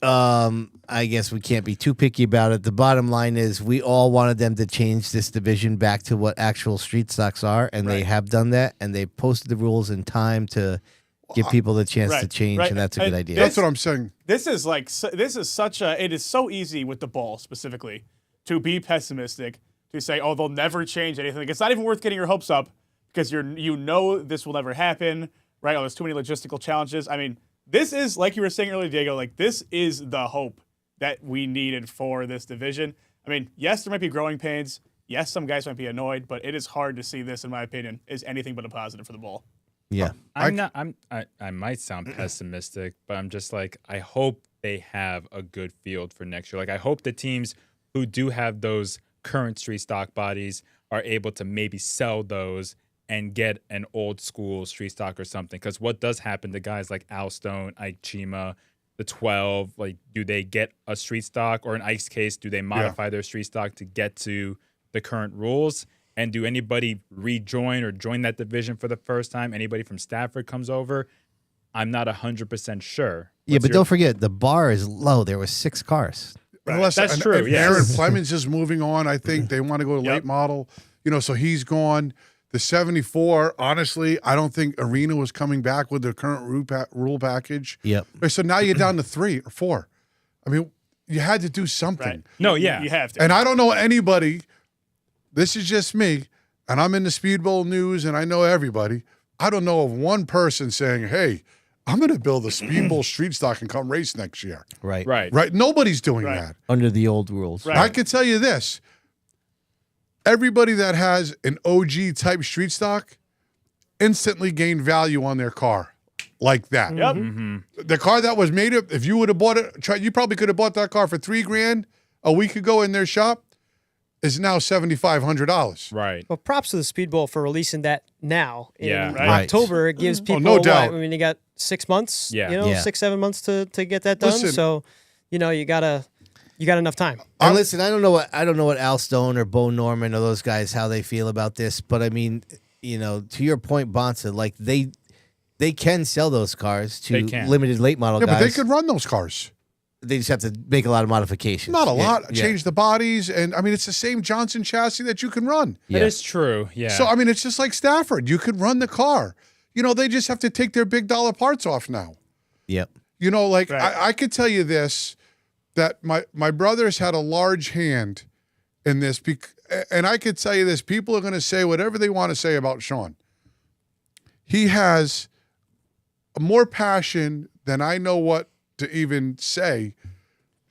I guess we can't be too picky about it. The bottom line is we all wanted them to change this division back to what actual street stocks are, and they have done that, and they posted the rules in time to Give people the chance to Right, change, right. and that's a good And idea. That's what I'm saying. This is like this is such a. It is so easy with the ball specifically to be pessimistic, to say, oh, they'll never change anything. Like, it's not even worth getting your hopes up because you know this will never happen, right? Oh, there's too many logistical challenges. I mean, this is, like you were saying earlier, Diego, like this is the hope that we needed for this division. I mean, yes, there might be growing pains. Yes, some guys might be annoyed, but it is hard to see this, in my opinion, is anything but a positive for the ball. Yeah. I might sound pessimistic, but I'm just like, I hope they have a good field for next year. Like, I hope the teams who do have those current street stock bodies are able to maybe sell those and get an old school street stock or something. Because what does happen to guys like Al Stone, Ike Chima, the 12, like, do they get a street stock, or in Ike's case, do they modify their street stock to get to the current rules? And do anybody rejoin or join that division for the first time? Anybody from Stafford comes over? I'm not 100% sure. Yeah, but don't forget, the bar is low. There were 6 cars. Unless, That's true, and yes. Aaron Plemons is moving on. I think they want to go to late model. You know, so he's gone. The 74, honestly, I don't think Arena was coming back with their current rule package. Yep. So now you're down to 3 or 4. I mean, you had to do something. Right. No, yeah. You have to. And I don't know anybody. This is just me, and I'm in the Speedbowl news, and I know everybody. I don't know of one person saying, hey, I'm going to build a Speedbowl street stock and come race next year. Right. Right. Right? Nobody's doing Right. that. Under the old rules. Right. I can tell you this. Everybody that has an OG type street stock instantly gained value on their car like that. Yep. The car that was made up, if you would have bought it, you probably could have bought that car for $3,000 a week ago in their shop, is now $7,500. Right. Well, props to the Speedbowl for releasing that now. In Yeah. Right. October, it gives people, no doubt. I mean, you got 6 months, Yeah. you know, Yeah. 6-7 months to get that done. Listen. So, you know, you got enough time. And listen, I don't know what Al Stone or Bo Norman or those guys how they feel about this, but I mean, you know, to your point, Bonsa, like they can sell those cars They to can. limited late model Yeah, guys. but they could run those cars. They just have to make a lot of modifications. Not a Yeah, lot. yeah. Change the bodies. And I mean, it's the same Johnson chassis that you can run. Yeah. That is true. Yeah. So, I mean, it's just like Stafford. You could run the car. You know, they just have to take their big dollar parts off now. Yep. You know, like Right. I could tell you this, that my brothers had a large hand in this. And I could tell you this, people are going to say whatever they want to say about Sean. He has more passion than I know what to even say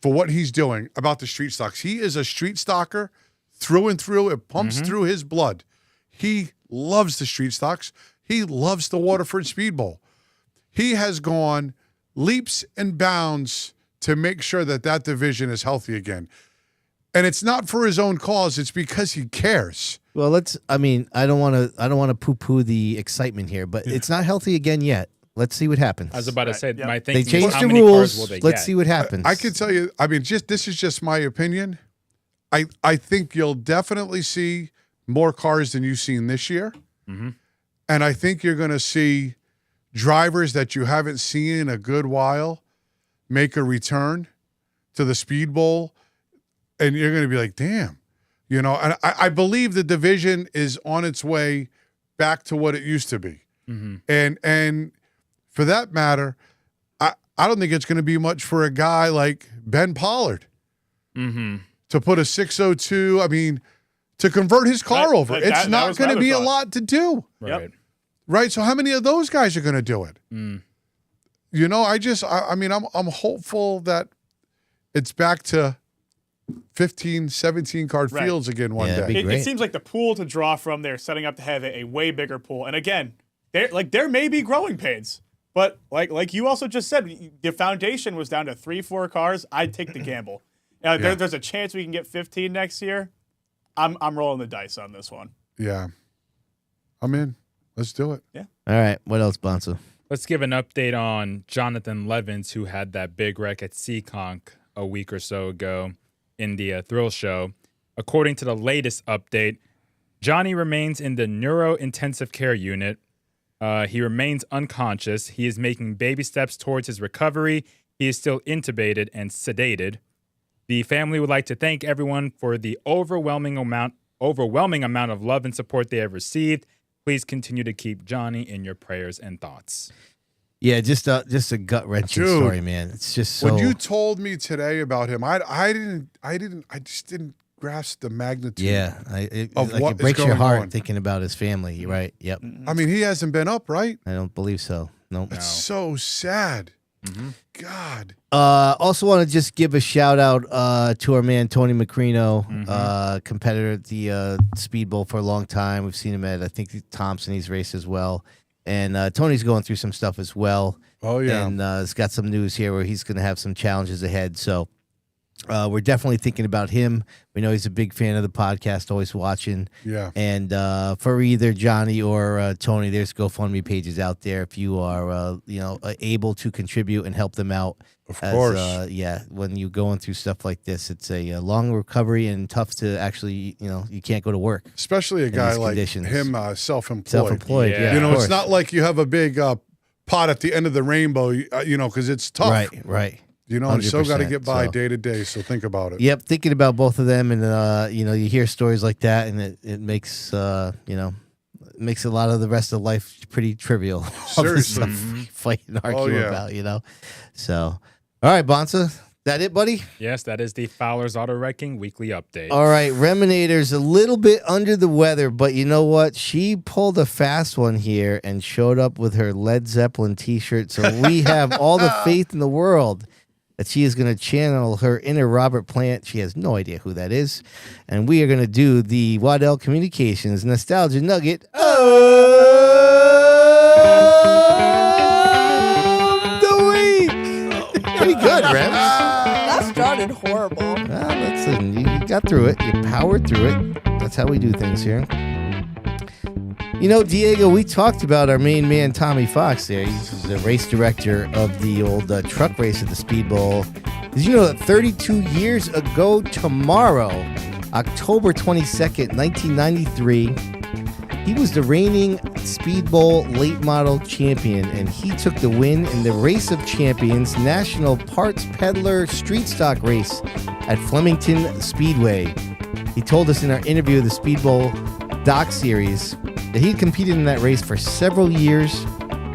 for what he's doing about the street stocks. He is a street stalker through and through. It pumps through his blood. He loves the street stocks. He loves the Waterford Speedbowl. He has gone leaps and bounds to make sure that that division is healthy again. And it's not for his own cause. It's because he cares. Well, I don't want to poo-poo the excitement here, but it's not healthy again yet. Let's see what happens. I was about to say, Yep. my They thinking is changed how the many cars rules. will they Let's get? see what happens. I can tell you, I mean, this is just my opinion. I think you'll definitely see more cars than you've seen this year. Mm-hmm. And I think you're going to see drivers that you haven't seen in a good while make a return to the Speedbowl. And you're going to be like, damn. You know, and I believe the division is on its way back to what it used to be. Mm-hmm. And for that matter, I don't think it's going to be much for a guy like Ben Pollard Mm-hmm. to put a 602. I mean, to convert his car Right. over. That- It's that not was going my to other be a thought. lot to do. Right. Right. So how many of those guys are going to do it? Mm. You know, I mean, I'm hopeful that it's back to 15, 17 card Right. fields again one Yeah, day. big- It Great. seems like the pool to draw from, they're setting up to have a way bigger pool. And again, there may be growing pains, but like you also just said, the foundation was down to 3-4 cars. I'd take the gamble. Yeah. There's a chance we can get 15 next year. I'm rolling the dice on this one. Yeah. I'm in. Let's do it. All right. What else, Bonsa? Let's give an update on Jonathan Levins, who had that big wreck at Seekonk a week or so ago in the thrill show. According to the latest update, Johnny remains in the neuro-intensive care unit. He remains unconscious. He is making baby steps towards his recovery. He is still intubated and sedated. The family would like to thank everyone for the overwhelming amount of love and support they have received. Please continue to keep Johnny in your prayers and thoughts. Yeah, just a gut wrenching Dude, story, man. It's just so. When you told me today about him, I just didn't grasp the magnitude. Yeah, of like what it breaks is your going heart on. thinking about his family. You're right. Yep. I mean, he hasn't been up, right? I don't believe so. Nope. It's so sad. Mm-hmm. God. Also want to just give a shout out to our man Tony Macrino, competitor at the Speedbowl for a long time. We've seen him at, I think, Thompson. He's raced as well. And Tony's going through some stuff as well. Oh, yeah. And he's got some news here where he's going to have some challenges ahead. So we're definitely thinking about him. We know he's a big fan of the podcast, always watching. Yeah. And for either Johnny or Tony, there's GoFundMe pages out there if you are, able to contribute and help them out. Of course. When you're going through stuff like this, it's a long recovery and tough to actually, you can't go to work. Especially a guy these like conditions. him, self-employed. Self-employed, yeah. You know, of it's course. not like you have a big pot at the end of the rainbow, because it's tough. Right. You know, and you still got to 100%, get by so. day to day. So think about it. Yep, thinking about both of them, and you hear stories like that, and it makes makes a lot of the rest of life pretty trivial. All the Seriously. stuff we fight and argue yeah. about, So, all right, Bonsa, that it, buddy? Yes, that is the Fowler's Auto Wrecking Weekly Update. All right, Reminator's a little bit under the weather, but you know what? She pulled a fast one here and showed up with her Led Zeppelin T-shirt. So we have all the faith in the world that she is going to channel her inner Robert Plant. She has no idea who that is. And we are going to do the Waddell Communications Nostalgia Nugget of the week. Pretty good, Rem. That started horrible. Well, listen, you got through it. You powered through it. That's how we do things here. Diego, we talked about our main man, Tommy Fox there. He's the race director of the old truck race at the Speedbowl. Did you know that 32 years ago tomorrow, October 22nd, 1993, he was the reigning Speedbowl late model champion, and he took the win in the Race of Champions National Parts Peddler Street Stock Race at Flemington Speedway. He told us in our interview of the Speedbowl doc series that he competed in that race for several years.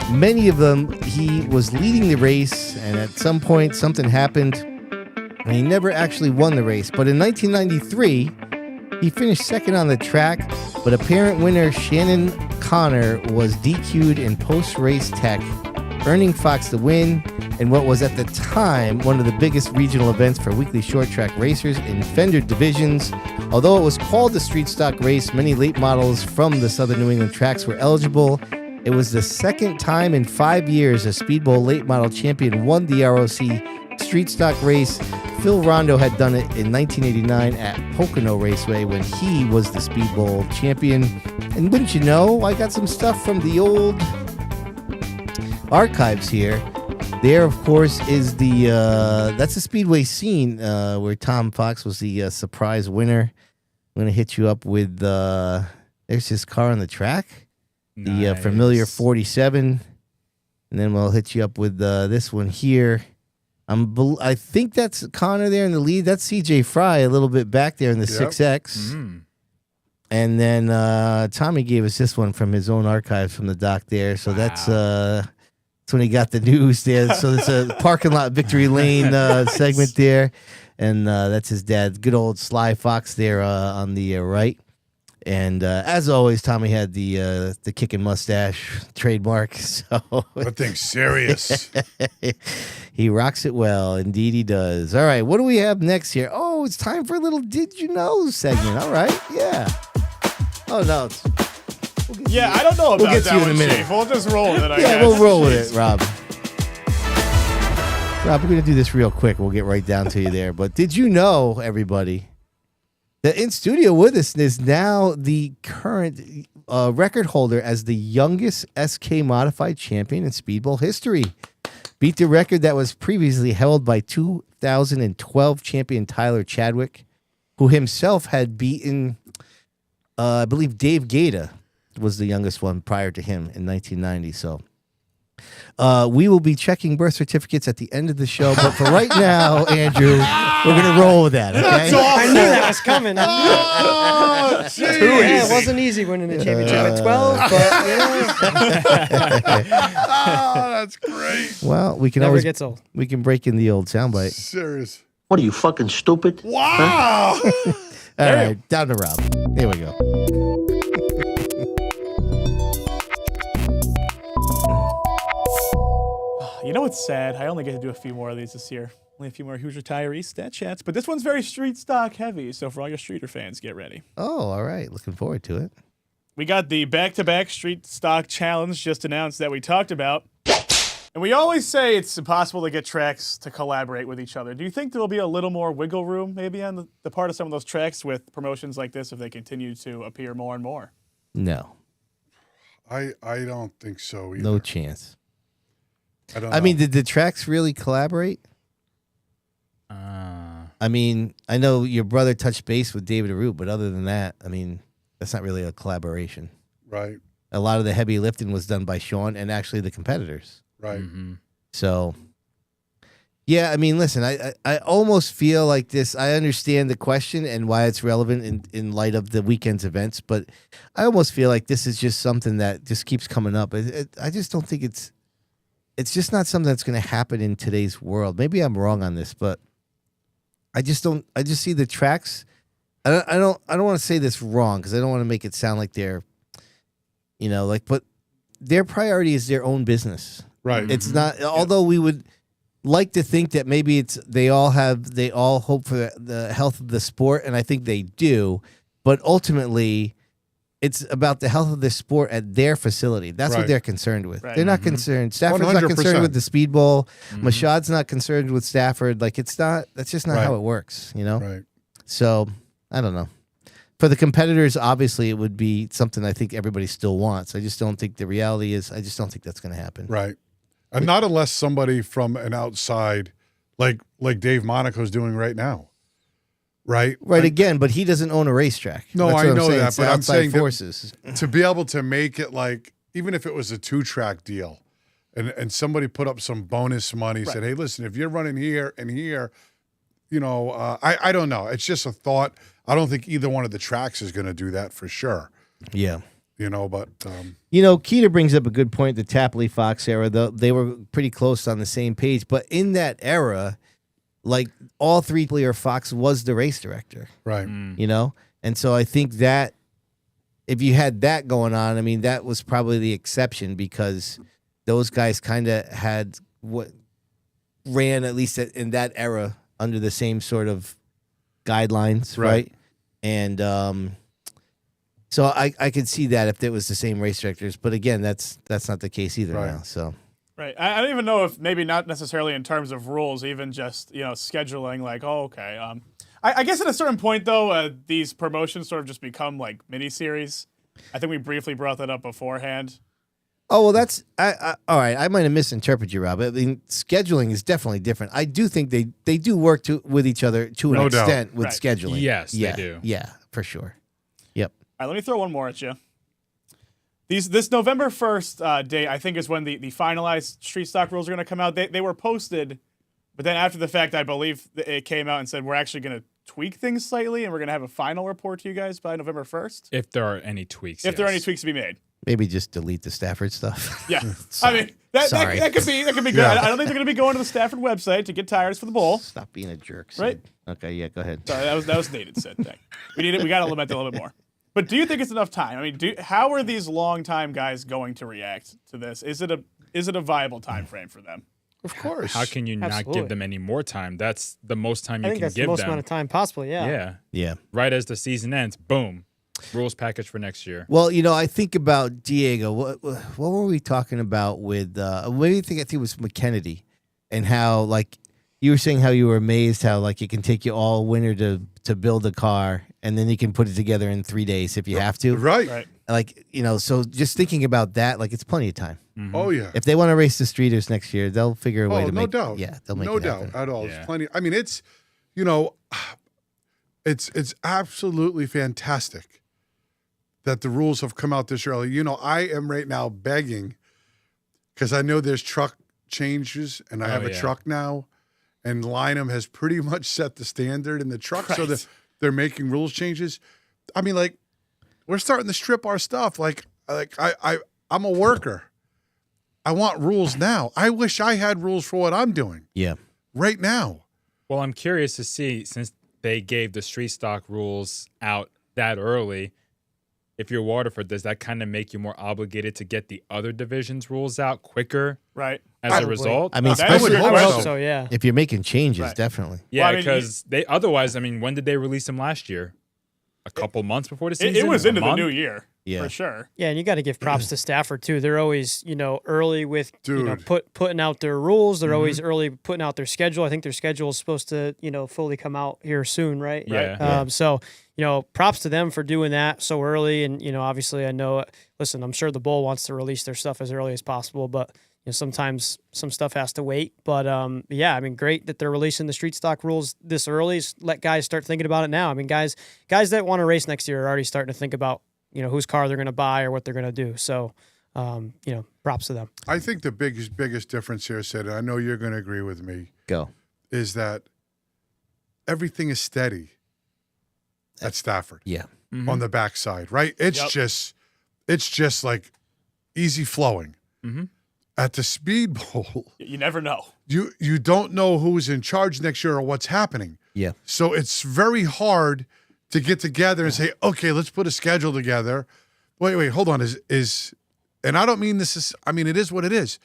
Many of them, he was leading the race, and at some point, something happened, and he never actually won the race. But in 1993, he finished second on the track, but apparent winner Shannon Connor was DQ'd in post-race tech, earning Fox the win in what was at the time one of the biggest regional events for weekly short track racers in fender divisions. Although it was called the street stock race, many late models from the Southern New England tracks were eligible. It was the second time in 5 years a Speedbowl late model champion won the ROC street stock race. Phil Rondo had done it in 1989 at Pocono Raceway when he was the Speedbowl champion. And wouldn't you know, I got some stuff from the old archives here. There, of course, is that's the Speedway scene where Tom Fox was the surprise winner. I'm going to hit you up with, there's his car on the track, the familiar 47. And then we'll hit you up with this one here. I think that's Connor there in the lead. That's CJ Fry a little bit back there in the 6X. And then Tommy gave us this one from his own archives from the doc there. So that's when he got the news there. So it's a parking lot Victory Lane segment there. And that's his dad, good old Sly Fox there on the right. And as always, Tommy had the kicking mustache trademark. So That thing's serious. he rocks it well. Indeed he does. All right, what do we have next here? Oh, it's time for a little Did You Know segment. All right, yeah. Oh, no. I don't know about get that to you in one, a minute. Chief. We'll just roll with it, I guess. Yeah, we'll roll with it, Rob. Rob, we're going to do this real quick. We'll get right down to you there. But did you know, everybody, that in studio with us is now the current record holder as the youngest SK Modified champion in Speedbowl history? Beat the record that was previously held by 2012 champion Tyler Chadwick, who himself had beaten, I believe, Dave Gaeta was the youngest one prior to him in 1990. So We will be checking birth certificates at the end of the show, but for right now, Andrew, we're going to roll with that, okay? I knew that was coming. Oh, geez. Yeah, it wasn't easy winning the championship at 12, but Oh, that's great. Well, we can never always gets old. we can break in the old soundbite. Serious. What are you, fucking stupid? Wow. All right, down to Rob. Here we go. You know what's sad? I only get to do a few more of these this year. Only a few more Who's Retiree stat chats, but this one's very street stock heavy, so for all your streeter fans, get ready. Oh, all right. Looking forward to it. We got the back-to-back street stock challenge just announced that we talked about. And we always say it's impossible to get tracks to collaborate with each other. Do you think there will be a little more wiggle room maybe on the part of some of those tracks with promotions like this if they continue to appear more and more? No, I don't think so either. no chance. I don't know. I mean, did the tracks really collaborate? I mean, I know your brother touched base with David Arute, but other than that, I mean, that's not really a collaboration. Right, A lot of the heavy lifting was done by Sean and actually the competitors. right. So, yeah, I mean, listen, I almost feel like this. I understand the question and why it's relevant in light of the weekend's events, but I almost feel like this is just something that just keeps coming up. I just don't think it's just not something that's going to happen in today's world. Maybe I'm wrong on this, but I just don't. I just see the tracks. I don't want to say this wrong because I don't want to make it sound like they're, but their priority is their own business. Right. It's not. Although we would like to think that maybe they all hope for the health of the sport, and I think they do. But ultimately, it's about the health of the sport at their facility. That's what Right. they're concerned with. Right. They're not concerned. Stafford's not 100%. concerned with the Speedbowl. Mashad's not concerned with Stafford. Like it's not. That's just not Right. how it works. Right. So I don't know. For the competitors, obviously, it would be something I think everybody still wants. I just don't think the reality is. I just don't think that's going to happen. Right. And not unless somebody from an outside, like Dave Monaco's doing right now. Right. Right. Again, but he doesn't own a racetrack. No, That's I what I'm know saying. that, It's but I'm outside saying that- forces. To be able to make it like, even if it was a 2-track deal and somebody put up some bonus money, said, hey, listen, if you're running here and here, I don't know. It's just a thought. I don't think either one of the tracks is going to do that for sure. Yeah. But Keeter brings up a good point. The Tapley Fox era, they were pretty close on the same page. But in that era, like all three-player Fox was the race director, right. And so I think that if you had that going on, I mean, that was probably the exception because those guys kind of had what ran at least in that era under the same sort of guidelines, right? And so I could see that if it was the same race directors, but again, that's not the case either now. So Right. I don't even know if maybe not necessarily in terms of rules, even just, scheduling like, okay. I guess at a certain point, though, these promotions sort of just become like mini-series. I think we briefly brought that up beforehand. oh, well, that's all right. I might have misinterpreted you, Rob. I mean, scheduling is definitely different. I do think they do work with each other to an No doubt. extent with Right. scheduling. Yes, they yeah, do. Yeah, for sure. Yep. All right, let me throw one more at you. This November 1st date, I think, is when the finalized street stock rules are going to come out. They were posted, but then after the fact, I believe it came out and said we're actually going to tweak things slightly, and we're going to have a final report to you guys by November 1st. If there are any tweaks. If there are any yes. tweaks to be made. Maybe just delete the Stafford stuff. Yeah. I mean, that could be good. Yeah. I don't think they're going to be going to the Stafford website to get tires for the bowl. Stop being a jerk. Sid. Right. Okay. Yeah. Go ahead. Sorry, that was needed, Sid. Thing. We got to lament it a little bit more. But do you think it's enough time? I mean, how are these long-time guys going to react to this? Is it a viable time frame for them? Of course. How can you not Absolutely. give them any more time? That's the most time I you think can that's the give most them. amount of time possible. Yeah. Yeah. Yeah. Right as the season ends, boom, rules package for next year. Well, I think about Diego. What were we talking about with? What do you think? I think it was McKennedy, and how like you were saying how you were amazed how like it can take you all winter to build a car, and then you can put it together in 3 days if you have to. Right. Right. Like so just thinking about that, like it's plenty of time. Oh, yeah. If they want to race the streeters next year, they'll figure a way to no make. doubt. Yeah, they'll make no it doubt happen. at all. Yeah. It's plenty. I mean, it's, it's absolutely fantastic that the rules have come out this early. I am right now begging because I know there's truck changes, and I have a yeah. truck now, and Lynham has pretty much set the standard in the truck, so Right. they're making rules changes. I mean, like, we're starting to strip our stuff. Like I'm a worker. I want rules now. I wish I had rules for what I'm doing Yeah. right now. Well, I'm curious to see, since they gave the street stock rules out that early, if you're Waterford, does that kind of make you more obligated to get the other divisions rules out quicker Right. as a Probably. result? I mean, That is especially your hope I so. hope so, yeah. if you're making changes, Right. definitely. Yeah, Well, I mean, because they otherwise, I mean, when did they release them last year? A couple months before the season? It was A into the month? new year. Yeah. For sure. Yeah, and you got to give props to Stafford too. They're always, early with Dude. putting out their rules. They're always early putting out their schedule. I think their schedule is supposed to, fully come out here soon, right? Yeah. So, props to them for doing that so early. And obviously, I know. Listen, I'm sure the bowl wants to release their stuff as early as possible, but sometimes some stuff has to wait. But yeah, I mean, great that they're releasing the street stock rules this early. Let guys start thinking about it now. I mean, guys that want to race next year are already starting to think about whose car they're going to buy or what they're going to do. So, props to them. I think the biggest difference here, Sid, and I know you're going to agree with me, Go. is that everything is steady at Stafford Yeah. on the backside, right? It's just like easy flowing. Mhm. At the Speedbowl, You never know. you don't know who's in charge next year or what's happening. Yeah. So it's very hard to get together and say, okay, let's put a schedule together. Wait, hold on. Is and I don't mean this is, I mean, it is what it is.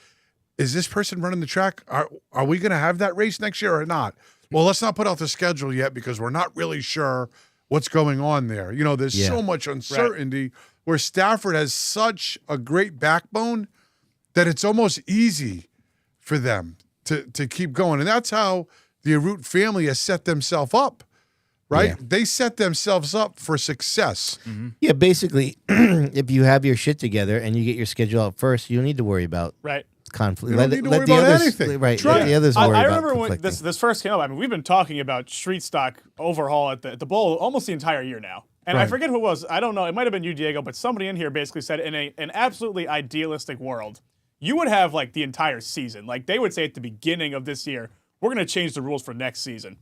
Is this person running the track? Are we going to have that race next year or not? Well, let's not put out the schedule yet because we're not really sure what's going on there. There's so much uncertainty where Stafford has such a great backbone that it's almost easy for them to keep going. And that's how the Arute family has set themselves up, right? Yeah. They set themselves up for success. Yeah, basically, if you have your shit together and you get your schedule out first, you don't need to worry about Right. conflict. You don't need to worry about anything. Right. That's Let right. the others worry I about remember when conflicting. this first came up. I mean, we've been talking about street stock overhaul at the bowl almost the entire year now. And I Right. forget who it was. I don't know. It might have been you, Diego, but somebody in here basically said in an absolutely idealistic world, you would have like the entire season. Like they would say at the beginning of this year, we're going to change the rules for next season.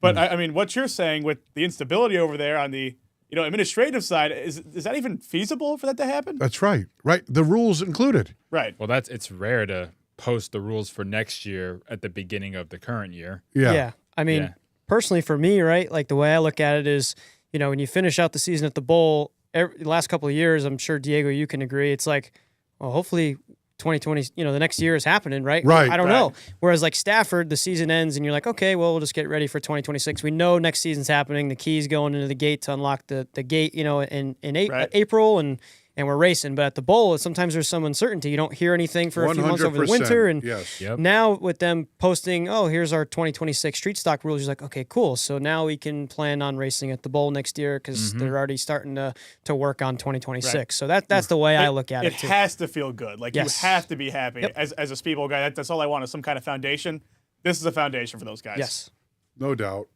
But I mean, what you're saying with the instability over there on the administrative side, is that even feasible for that to happen? That's right. Right. The rules included. Right. Well, it's rare to post the rules for next year at the beginning of the current year. Yeah. I mean, Yeah. personally for me, right, like the way I look at it is, when you finish out the season at the bowl, the last couple of years, I'm sure, Diego, you can agree, it's like, well, hopefully 2020, the next year is happening, right? Right. I don't know. Whereas like Stafford, the season ends and you're like, okay, well, we'll just get ready for 2026. We know next season's happening. The key's going into the gate to unlock the gate, in Right. April and we're racing. But at the bowl, sometimes there's some uncertainty. You don't hear anything for a few months over the 100%. winter. And yes. Yep. now with them posting, oh, here's our 2026 street stock rules, you're like, okay, cool. So now we can plan on racing at the bowl next year because they're already starting to work on 2026. Right. So that's the way I look at it It too. has to feel good. Like Yes. you have to be happy Yep. as a Speedbowl guy. That's all I want is some kind of foundation. This is a foundation for those guys. Yes. No doubt.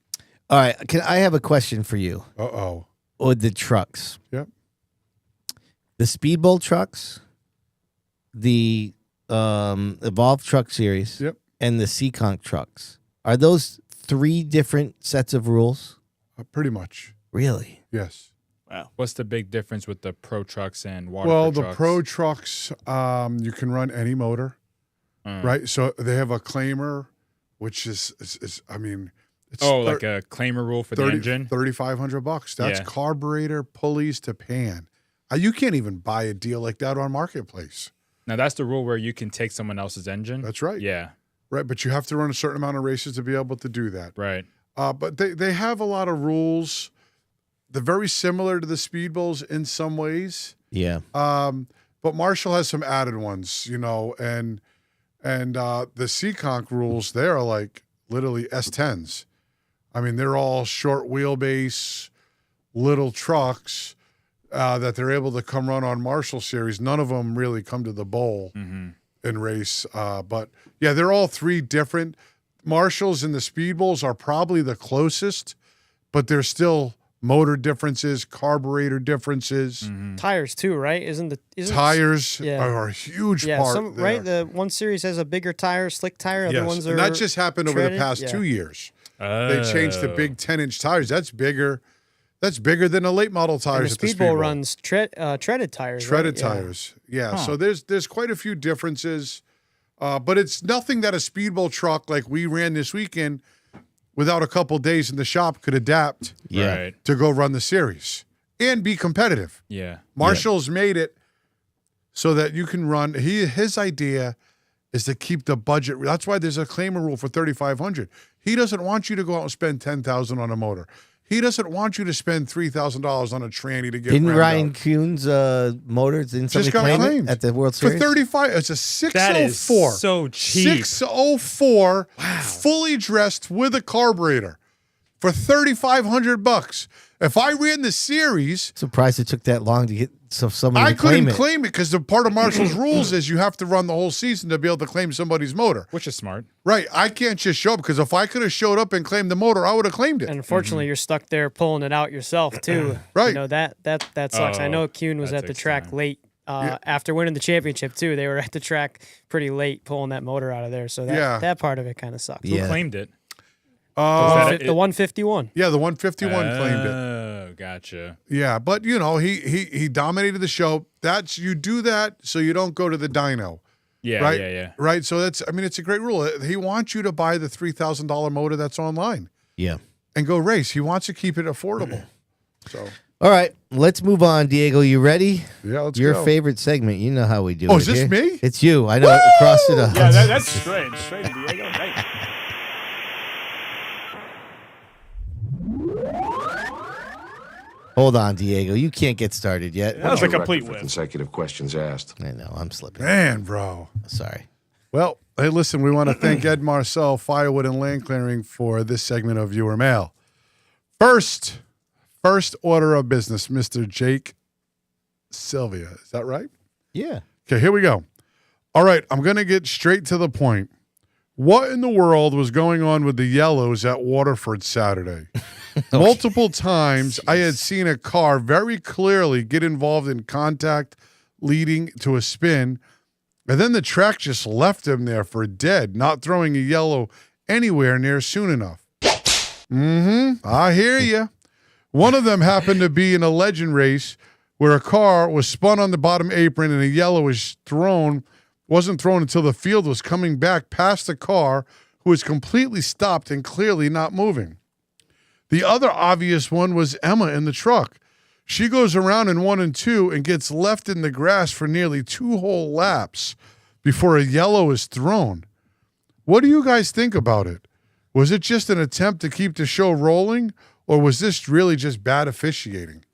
All right. I have a question for you Uh-oh. with the trucks. Yep. The Speedbowl trucks, the Evolved Truck Series, Yep. and the Seekonk trucks. Are those three different sets of rules? Pretty much. Really? Yes. What's the big difference with the pro trucks and Waterford Well, the trucks? pro trucks, you can run any motor, right? So they have a claimer, which is I mean, it's like a claimer rule for the engine? $3,500. That's Yeah. carburetor, pulleys to pan. You can't even buy a deal like that on Marketplace. Now, that's the rule where you can take someone else's engine? That's right. Yeah, Right, but you have to run a certain amount of races to be able to do that. right. But they have a lot of rules. They're very similar to the Speedbowls in some ways. Yeah. But Marshall has some added ones, and the Seekonk rules, they are like literally S10s. I mean, they're all short wheelbase, little trucks that they're able to come run on Marshall series. None of them really come to the bowl and race. But yeah, they're all three different. Marshalls and the Speedbowls are probably the closest, but they're still motor differences, carburetor differences. Tires too, right? Isn't Tires Yeah. are a huge yeah, part there. right? The one series has a bigger tire, slick tire. Other Yes, ones are and that just happened over the treaded. past Yeah. 2 years. They changed to big 10-inch tires. That's bigger. That's bigger than the late model And tires the at the Speedbowl Speedbowl. runs treaded tires. Treaded right? Yeah. tires. Yeah. So there's quite a few differences, but it's nothing that a Speedbowl truck like we ran this weekend without a couple days in the shop could adapt Yeah. Right. to go run the series and be competitive. Yeah. Marshall's made it so that you can run. His idea is to keep the budget. That's why there's a claimer rule for $3,500. He doesn't want you to go out and spend $10,000 on a motor. He doesn't want you to spend $3,000 on a tranny to get. Didn't rammed Ryan out. Kuhn's motors didn't Just somebody got claim claimed it at the World for Series? 35? It's a That is 604. so cheap. 604, fully dressed with a carburetor for $3,500. If I ran the series, Surprised it took that long to get somebody I to claim couldn't it. claim it because the part of Marshall's rules is you have to run the whole season to be able to claim somebody's motor. Which is smart. Right. I can't just show up because if I could have showed up and claimed the motor, I would have claimed it. And unfortunately, you're stuck there pulling it out yourself too. Right. You know that sucks. I know Kuhn was that at the takes track time. late after winning the championship too. They were at the track pretty late pulling that motor out of there. So that part of it kind of sucks. Yeah. Who claimed it? Uh, The 151. yeah, the 151 claimed it. Oh, gotcha. Yeah, but you know, he dominated the show. You do that so you don't go to the dyno. Yeah, Right? yeah. Right. So it's a great rule. He wants you to buy the $3,000 motor that's online Yeah. and go race. He wants to keep it affordable. So All right, let's move on, Diego. You ready? yeah, let's Your go. favorite segment. You know how we do it. Oh, is this here. me? It's you. I know. Across it up. Yeah, that's strange. Strange, Diego. Nice. Hold on, Diego. You can't get started yet. That was a Your complete record for whiff. consecutive questions asked. I know. I'm slipping. Man, bro. Sorry. Well, hey, listen, we want to thank Ed Marcel, Firewood and Land Clearing for this segment of Viewer Mail. First order of business, Mr. Jake Sylvia. Is that right? Yeah. Okay, here we go. All right, I'm going to get straight to the point. What in the world was going on with the yellows at Waterford Saturday? Multiple times I had seen a car very clearly get involved in contact leading to a spin, and then the track just left him there for dead, not throwing a yellow anywhere near soon enough. I hear you. One of them happened to be in a legend race where a car was spun on the bottom apron and a yellow wasn't thrown until the field was coming back past the car, who was completely stopped and clearly not moving. The other obvious one was Emma in the truck. She goes around in 1 and 2 and gets left in the grass for nearly 2 whole laps before a yellow is thrown. What do you guys think about it? Was it just an attempt to keep the show rolling, or was this really just bad officiating?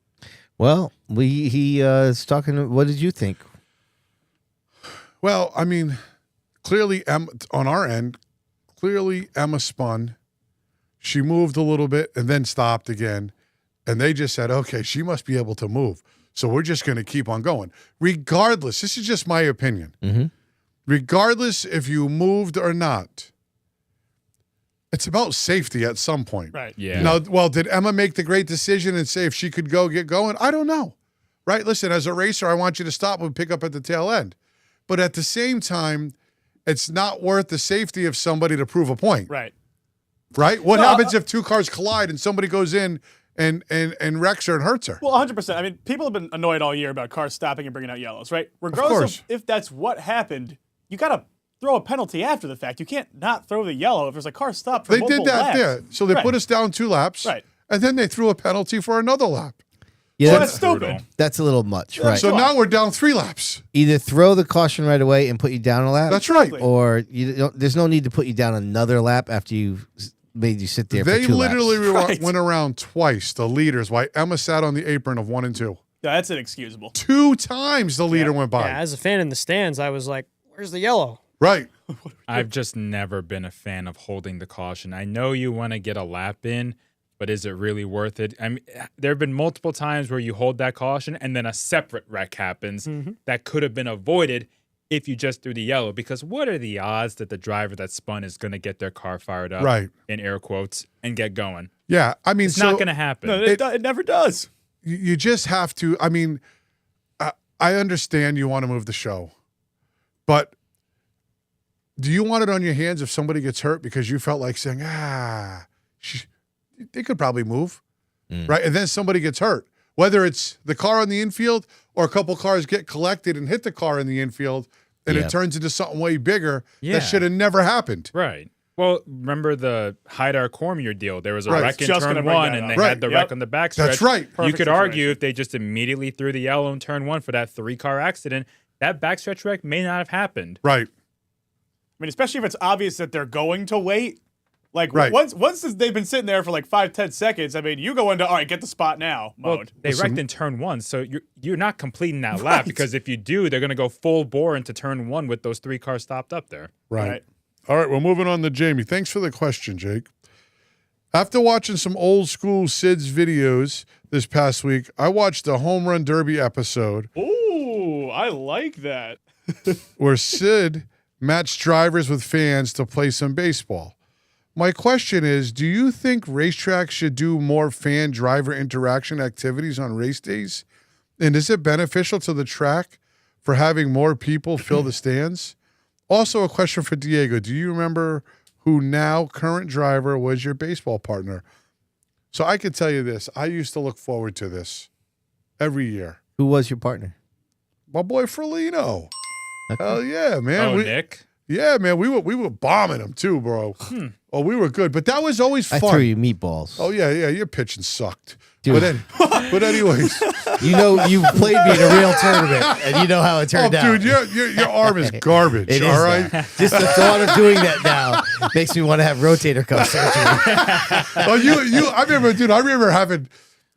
Well, he is talking. What did you think? Well, I mean, clearly Emma, on our end, Emma spun. She moved a little bit and then stopped again. And they just said, okay, she must be able to move. So we're just going to keep on going. Regardless, this is just my opinion. Mm-hmm. Regardless if you moved or not, it's about safety at some point. Right. Yeah. Now, well, did Emma make the great decision and say if she could get going? I don't know. Right? Listen, as a racer, I want you to stop and pick up at the tail end. But at the same time, it's not worth the safety of somebody to prove a point. Right. Right? What No, happens if 2 cars collide and somebody goes in and wrecks her and hurts her? Well, 100%. I mean, people have been annoyed all year about cars stopping and bringing out yellows, right? Regardless course. of if that's what happened, you got to throw a penalty after the fact. You can't not throw the yellow if there's a car stopped for They multiple did that laps. there. So they Right. put us down 2 laps. Right. And then they threw a penalty for another lap. Yeah, So that's, that's stupid. brutal. that's a little much, right? So Come now we're down 3 laps. Either throw the caution right away and put you down a lap. That's right. Or there's no need to put you down another lap after you made you sit there They for 2 literally laps. Right. went around twice, the leaders, while Emma sat on the apron of 1 and 2. Yeah, that's inexcusable. 2 times the leader went by. Yeah, as a fan in the stands, I was like, "Where's the yellow?" Right. I've just never been a fan of holding the caution. I know you want to get a lap in, but is it really worth it? I mean, there have been multiple times where you hold that caution and then a separate wreck happens that could have been avoided if you just threw the yellow. Because what are the odds that the driver that spun is going to get their car fired up, Right. in air quotes, and get going? Yeah, I mean, It's so not going to happen. No, it never does. you just have to. I mean, I understand you want to move the show, but do you want it on your hands if somebody gets hurt because you felt like saying, they could probably move, right? And then somebody gets hurt, whether it's the car on the infield or a couple cars get collected and hit the car in the infield, and it turns into something way bigger that should have never happened. Right. Well, remember the Haidar Cormier deal? There was a Right. wreck in Just gonna turn bring one, that and up. they Right. had the Yep. wreck on the backstretch. That's right. You Perfect could argue situation. if they just immediately threw the yellow in turn one for that 3-car accident, that backstretch wreck may not have happened. Right. I mean, especially if it's obvious that they're going to wait. Like, Right. once they've been sitting there for like 5-10 seconds, I mean, you go into, all right, get the spot now Well, mode. they wrecked in turn one, so you're not completing that lap because if you do, they're going to go full bore into turn one with those 3 cars stopped up there. Right. All right, we're moving on to Jamie. Thanks for the question, Jake. After watching some old school SID's videos this past week, I watched the Home Run Derby episode Ooh, I like that. where Sid matched drivers with fans to play some baseball. My question is, do you think racetracks should do more fan-driver interaction activities on race days? And is it beneficial to the track for having more people fill the stands? Also, a question for Diego. Do you remember who now current driver was your baseball partner? So I can tell you this. I used to look forward to this every year. Who was your partner? My boy Frolino. Okay. Hell yeah, man. Nick? Yeah, man. We were bombing them too, bro. Oh, we were good. But that was always I fun. threw you meatballs. Oh, yeah. Your pitching sucked. Dude. But anyways. You know, you played me in a real tournament, and you know how it turned out. Dude, your arm is garbage, It is all right? that. Just the thought of doing that now makes me want to have rotator cuff surgery. Oh, I remember having,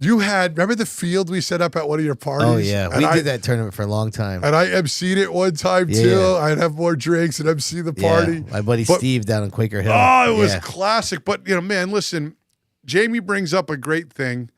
remember the field we set up at one of your parties? Oh, yeah. And We did that tournament for a long time. And I emceed it one time, too. Yeah. I'd have more drinks and MC the party. Yeah, my buddy But- Steve down in Quaker Hill. Oh, it was Yeah. classic. But, man, listen, Jamie brings up a great thing.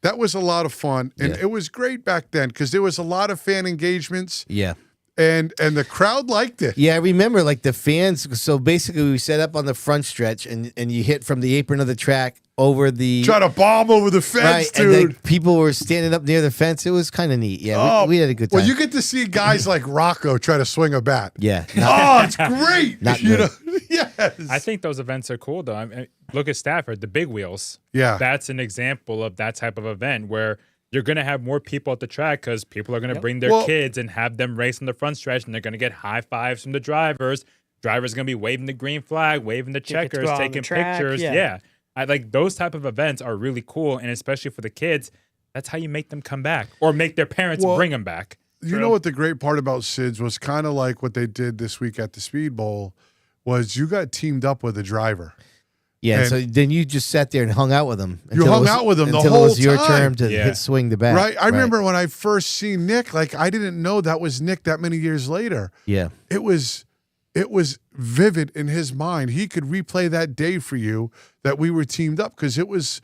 That was a lot of fun. And Yeah. it was great back then because there was a lot of fan engagements Yeah. and the crowd liked it. Yeah, I remember like the fans. So basically, we set up on the front stretch, and you hit from the apron of the track over the Try to bomb over the fence, right, dude. and like, people were standing up near the fence. It was kind of neat. Yeah, we had a good time. Well, you get to see guys like Rocco try to swing a bat. yeah, Oh, it's great. Not you good. know? Yes. I think those events are cool, though. I mean, look at Stafford, the big wheels. Yeah. That's an example of that type of event where you're going to have more people at the track because people are going to bring their Well- kids and have them race on the front stretch, and they're going to get high fives from the drivers. Drivers going to be waving the green flag, waving the get to go checkers, out on the taking track, pictures. yeah. Yeah. I like those type of events are really cool, and especially for the kids, that's how you make them come back or make their parents Well, bring them back. You know what the great part about SIDS was kind of like what they did this week at the Speedbowl was you got teamed up with a driver. yeah. and- So then you just sat there and hung out with them. You hung out with them the until whole it was your time. turn to Yeah. swing the bat. Right? I remember when I first seen Nick, like I didn't know that was Nick that many years later. Yeah, It was vivid in his mind. He could replay that day for you that we were teamed up because it was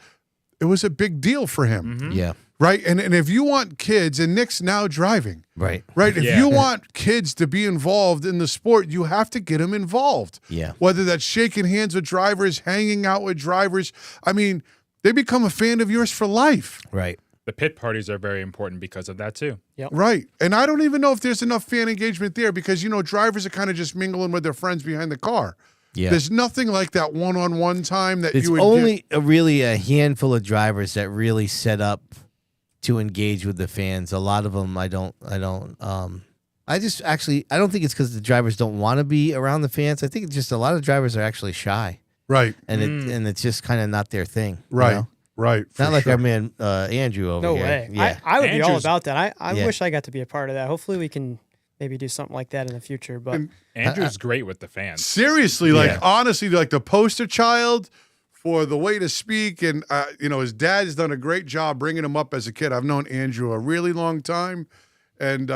a big deal for him. yeah, Right? And if you want kids, and Nick's now driving. right. Right. If Yeah. you want kids to be involved in the sport, you have to get them involved. Yeah. Whether that's shaking hands with drivers, hanging out with drivers. I mean, they become a fan of yours for life. Right. The pit parties are very important because of that too. Right. And I don't even know if there's enough fan engagement there because, drivers are kind of just mingling with their friends behind the car. Yeah. There's nothing like that one-on-one time that It's you would only really a handful of drivers that really set up to engage with the fans. A lot of them, I don't think it's because the drivers don't want to be around the fans. I think it's just a lot of drivers are actually shy, Right. and it's just kind of not their thing. you Right. know? Right. Not for like sure. our man Andrew over No here. way. Yeah. I would be all Andrew's- about that. I Yeah. wish I got to be a part of that. Hopefully we can maybe do something like that in the future. But Andrew's great with the fans. Seriously, honestly, like the poster child for the way to speak. And, his dad's done a great job bringing him up as a kid. I've known Andrew a really long time. And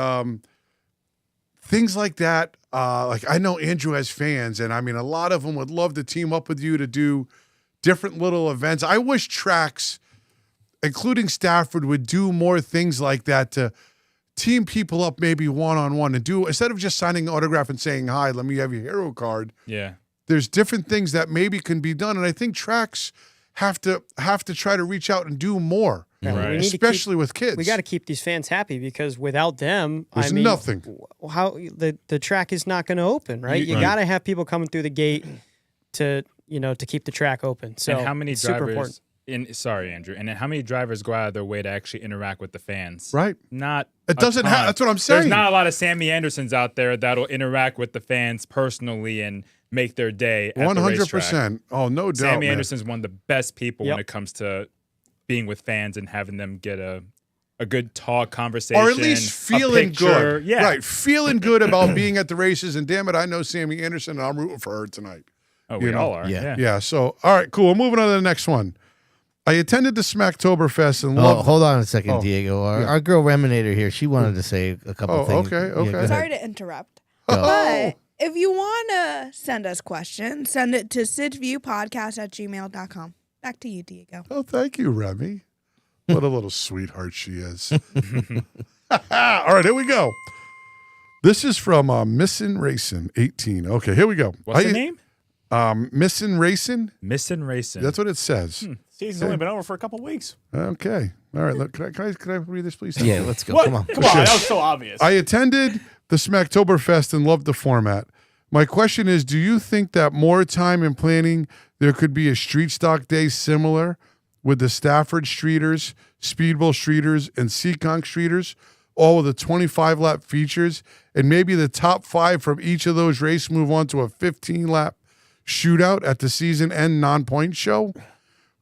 things like that, I know Andrew has fans. And, I mean, a lot of them would love to team up with you to do different little events. I wish tracks, including Stafford, would do more things like that to team people up maybe one-on-one and do, instead of just signing an autograph and saying, hi, let me have your hero card. Yeah. There's different things that maybe can be done. And I think tracks have to try to reach out and do more, Yeah, we need to especially with kids. We got to keep these fans happy because without them, There's nothing. How the track is not going to open, right? You got to have people coming through the gate to keep the track open. So and how many it's super drivers? important. Sorry, Andrew. And how many drivers go out of their way to actually interact with the fans? Right. Not. It doesn't have. That's what I'm saying. There's not a lot of Sammy Andersons out there that'll interact with the fans personally and make their day. 100%. Oh, no doubt. Sammy man. Anderson's one of the best people when it comes to being with fans and having them get a good talk conversation, or at least feeling good. Yeah, right. Feeling good about being at the races. And damn it, I know Sammy Anderson, and I'm rooting for her tonight. Oh, we all are. Yeah. Yeah. So, all right, cool. Moving on to the next one. I attended the Smacktoberfest and loved. Hold on a second, Diego. Our girl Reminator here, she wanted to say a couple things. Okay. Yeah, go ahead. Sorry to interrupt. Go. But if you want to send us questions, send it to sidsviewpodcast@gmail.com. Back to you, Diego. Oh, thank you, Remy. What a little sweetheart she is. All right, here we go. This is from Missin' Racing 18. Okay, here we go. What's the name? Missin' Racing. Missin' Racing. That's what it says. Season's only been over for a couple weeks. Okay. All right. Look, can I read this, please? Yeah, let's go. What? Come on. Come on, that was so obvious. I attended the Smacktoberfest and loved the format. My question is, do you think that more time in planning, there could be a street stock day similar with the Stafford Streeters, Speedbowl Streeters, and Seekonk Streeters, all with the 25-lap features, and maybe the top 5 from each of those races move on to a 15-lap shootout at the season end non-point show?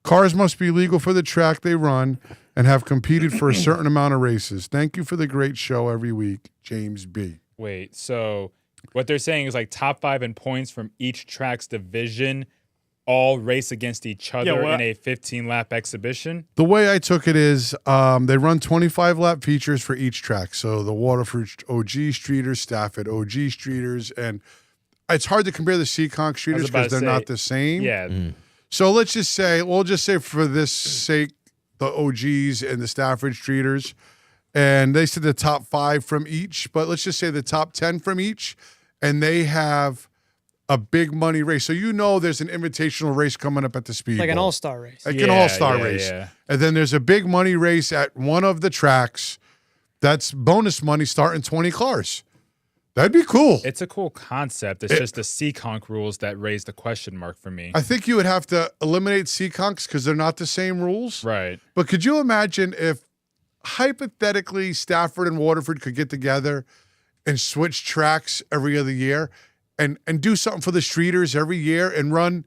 Cars must be legal for the track they run and have competed for a certain amount of races. Thank you for the great show every week, James B. Wait, so what they're saying is like top 5 in points from each track's division all race against each other in a 15-lap exhibition? The way I took it is they run 25-lap features for each track. So the Waterford OG Streeters, Stafford OG Streeters, and it's hard to compare the Seekonk Streeters because they're not the same. Yeah. So we'll just say for this sake, the OGs and the Stafford Streeters, and they said the top 5 from each, but let's just say the top 10 from each, and they have a big money race. So there's an invitational race coming up at the Speedbowl. Like an all-star race. Like an all-star race. Yeah. And then there's a big money race at one of the tracks that's bonus money starting 20 cars. That'd be cool. It's a cool concept. It's just the Seekonk rules that raise the question mark for me. I think you would have to eliminate Seekonks because they're not the same rules. Right. But could you imagine if hypothetically Stafford and Waterford could get together and switch tracks every other year and do something for the streeters every year and run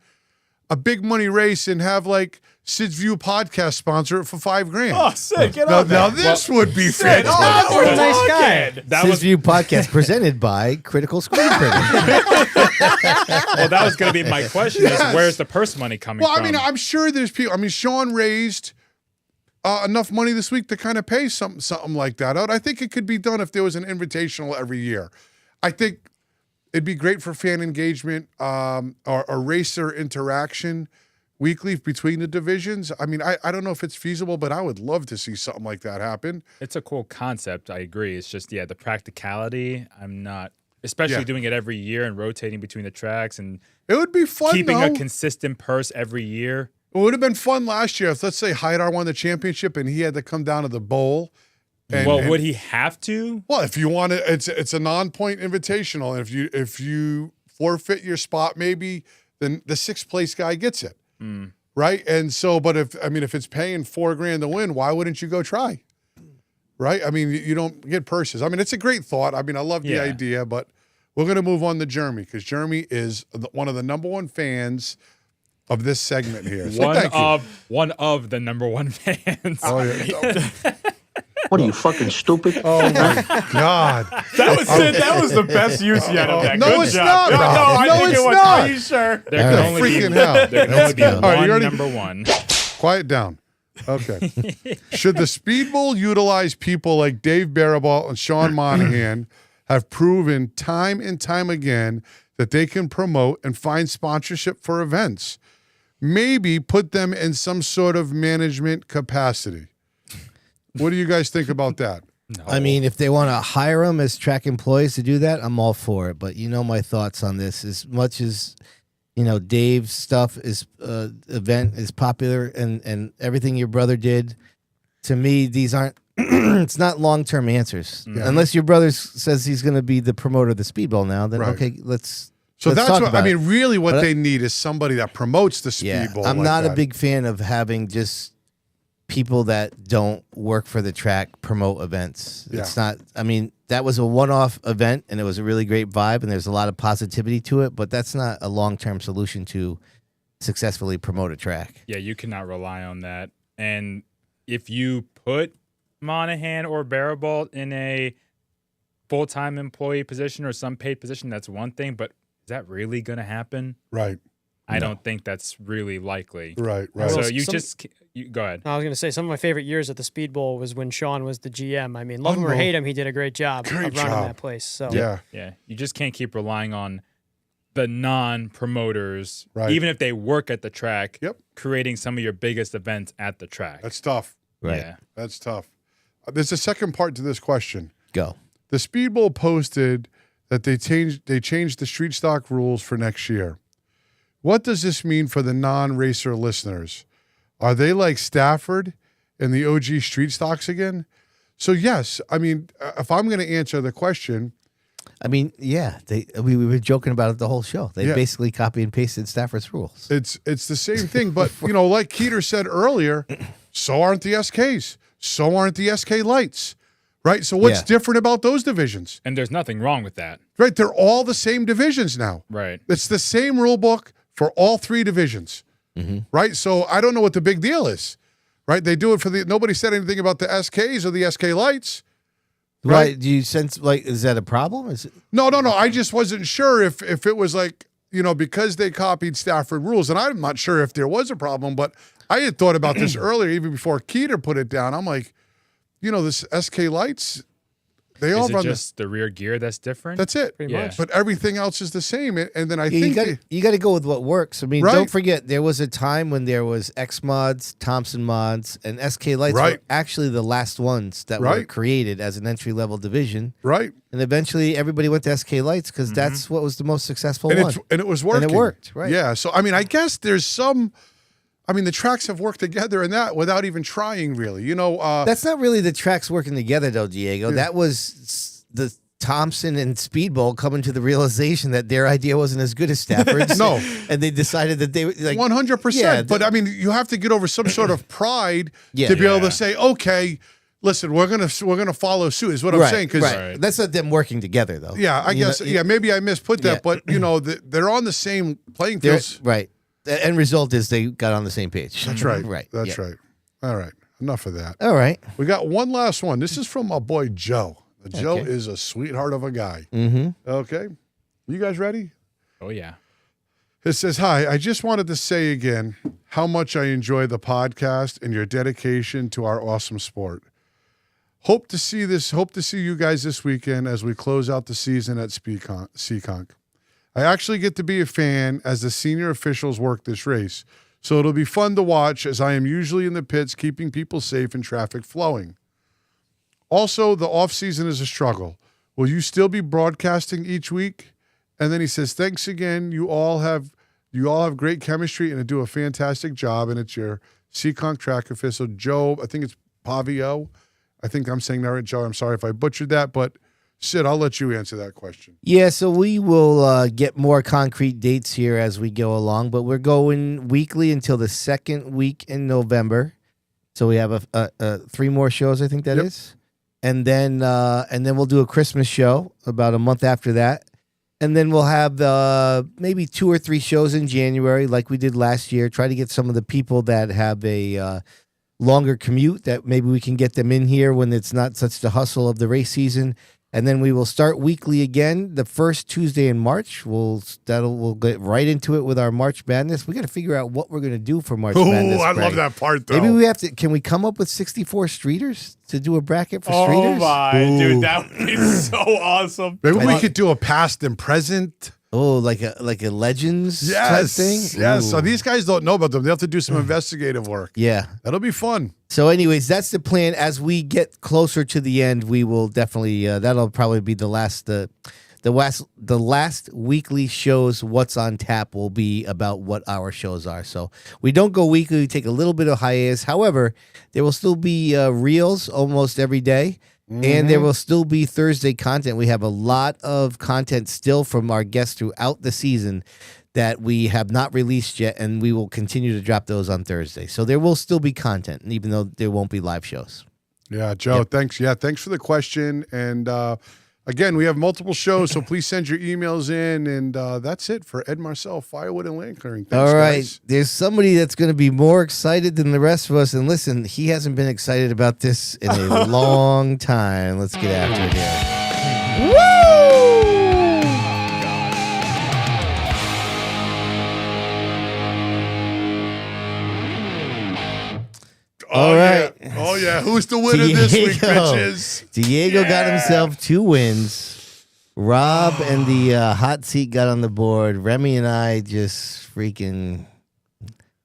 a big money race and have like Sid's View podcast sponsor it for $5,000? Oh, sick. Get on Now that. this would be Sick. fantastic. Oh, What a nice we're guy. talking. That Sid's was View podcast presented by Critical Screen Printing. that was going to be my question: is where's the purse money coming Well, from? I mean, I'm sure there's people. I mean, Sean raised enough money this week to kind of pay something like that out. I think it could be done if there was an invitational every year. I think it'd be great for fan engagement or racer interaction weekly between the divisions. I mean, I don't know if it's feasible, but I would love to see something like that happen. It's a cool concept. I agree. It's just, the practicality. I'm not, especially doing it every year and rotating between the tracks and It would be fun, keeping though. a consistent purse every year. It would have been fun last year if, let's say, Haidar won the championship and he had to come down to the bowl. Would he have to? Well, if you want to, it's a non-point invitational. And if you forfeit your spot, maybe then the 6th place guy gets it, right? And so, but if it's paying $4,000 to win, why wouldn't you go try? Right? I mean, you don't get purses. I mean, it's a great thought. I mean, I love the idea, but we're going to move on to Jeremy because Jeremy is one of the number 1 fans of this segment here. So one of the number 1 fans. Oh yeah. What are you, fucking stupid? Oh my God! That was the best use yet of that. No, Good it's job. not, Rob. No, I No, think it's it was. not. Are you sure? There can only be freaking hell. There can only be All right, you one ready? number 1. Quiet down. Okay. Should the Speedbowl utilize people like Dave Barabal and Sean Monahan have proven time and time again that they can promote and find sponsorship for events? Maybe put them in some sort of management capacity. What do you guys think about that? No. I mean, if they want to hire them as track employees to do that, I'm all for it. But you know my thoughts on this. As much as, Dave's stuff is event is popular, and everything your brother did. To me, these aren't. It's not long-term answers. Unless your brother says he's going to be the promoter of the Speedbowl now, then Right. okay, let's. So let's that's talk what about I it. mean. Really, what But- they need is somebody that promotes the Speedbowl. I'm like not a that. big fan of having just people that don't work for the track promote events. Yeah. It's not. I mean, that was a one-off event, and it was a really great vibe, and there's a lot of positivity to it. But that's not a long-term solution to successfully promote a track. Yeah, you cannot rely on that. And if you put Monahan or Barabalt in a full-time employee position or some paid position, that's one thing. But is that really going to happen? Right. I don't think that's really likely. Right. Well, So some- you go ahead. I was going to say some of my favorite years at the Speedbowl was when Sean was the GM. I mean, love him or hate him, he did a great job of running job. that place. So Yeah. Yeah, you just can't keep relying on the non-promoters, Right. even if they work at the track, Yep. creating some of your biggest events at the track. That's tough. Right. Yeah. That's tough. There's a second part to this question. Go. The Speedbowl posted that they changed the street stock rules for next year. What does this mean for the non-racer listeners? Are they like Stafford and the OG street stocks again? So yes, I mean, if I'm going to answer the question, I mean, yeah, we were joking about it the whole show. They Yeah. basically copy and pasted Stafford's rules. it's the same thing. But like Keeter said earlier, so aren't the SKs. So aren't the SK lights. Right? So what's Yeah. different about those divisions? And there's nothing wrong with that. Right? They're all the same divisions now. Right. It's the same rule book for all three divisions. Right? So I don't know what the big deal is. Right? They do it for nobody said anything about the SKs or the SK lights. Right? Do you sense is that a problem? Is it, No. I just wasn't sure if it was like, because they copied Stafford rules. And I'm not sure if there was a problem, but I had thought about this earlier, even before Keeter put it down. I'm like, this SK lights, they all Is it run just the rear gear that's different? That's it. Pretty Yeah. much. But everything else is the same. And then I you think got to go with what works. I mean, Right. don't forget there was a time when there was X mods, Thompson mods, and SK lights Right. were actually the last ones that were Right. created as an entry level division. right. And eventually everybody went to SK lights because that's what was the most successful And one. it was working. And it worked, right. Yeah. So I mean, I guess there's some. I mean, the tracks have worked together in that without even trying, really. That's not really the tracks working together, though, Diego. That was the Thompson and Speedbowl coming to the realization that their idea wasn't as good as Stafford's. No. And they decided that they were like 100%. Yeah, But I mean, you have to get over some sort of pride Yeah. to be able Yeah. to say, okay, listen, we're gonna follow suit. Is what I'm right, saying. Because right. That's not them working together, though. yeah, I You guess know, yeah, maybe I misput that, Yeah. but they're on the same playing they're- field. right. The end result is they got on the same page. That's right. right. That's yeah. right. All right. Enough of that. All right. We got one last one. This is from my boy Joe. Joe Okay. is a sweetheart of a guy. Mm-hmm. Okay. You guys ready? Oh, yeah. It says, "Hi, I just wanted to say again how much I enjoy the podcast and your dedication to our awesome sport. Hope to see you guys this weekend as we close out the season at Seekonk. I actually get to be a fan as the senior officials work this race, so it'll be fun to watch as I am usually in the pits keeping people safe and traffic flowing. Also, the off season is a struggle. Will you still be broadcasting each week?" And then he says, "Thanks again. You all have great chemistry and do a fantastic job." And it's your Seekonk track official, Joe. I think it's Pavio. I think I'm saying that right, Joe. I'm sorry if I butchered that, but Sid, I'll let you answer that question. Yeah, so we will get more concrete dates here as we go along, but we're going weekly until the second week in November. So we have a 3 more shows, I think that is, and then we'll do a Christmas show about a month after that, and then we'll have maybe 2 or 3 shows in January, like we did last year. Try to get some of the people that have a longer commute that maybe we can get them in here when it's not such the hustle of the race season. And then we will start weekly again the first Tuesday in March. We'll get right into it with our March Madness. We got to figure out what we're going to do for March Madness. Oh, I Craig. love that part, though. Maybe we have to. Can we come up with 64 streeters to do a bracket for streeters? Oh my, dude, that would be so awesome. Maybe we could do a past and present. Oh, like a Legends type thing. Yes. So Ooh. these guys don't know about them. They'll have to do some investigative work. Yeah. That'll be fun. So, anyways, that's the plan. As we get closer to the end, we will definitely. That'll probably be the last. The the last weekly shows what's on tap will be about what our shows are. So we don't go weekly. We take a little bit of hiatus. However, there will still be reels almost every day. And there will still be Thursday content. We have a lot of content still from our guests throughout the season that we have not released yet, and we will continue to drop those on Thursday. So there will still be content, even though there won't be live shows. Yeah, Joe, thanks. Yeah, thanks for the question. And again, we have multiple shows, so please send your emails in. And that's it for Ed Marcel, Firewood and Land Clearing. Thanks, All right. guys. There's somebody that's going to be more excited than the rest of us. And listen, he hasn't been excited about this in a long time. Let's get after it here. All right. Yeah. Oh, yeah. Who's the winner this week, bitches? Diego got himself 2 wins. Rob and the hot seat got on the board. Remy and I just freaking...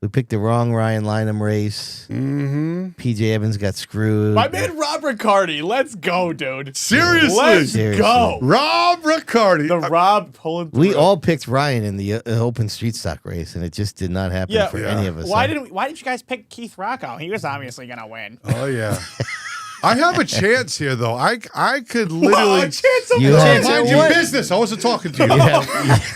We picked the wrong Ryan Lynham race. PJ Evans got screwed. My man Rob Riccardi. Let's go, dude. Seriously. Let's go. Rob Riccardi. The Rob pulling through. We all picked Ryan in the open street stock race, and it just did not happen for any of us. Why didn't you guys pick Keith Rocco? He was obviously gonna win. Oh, yeah. I have a chance here, though. I could literally... A chance of Mind your business. I wasn't talking to you.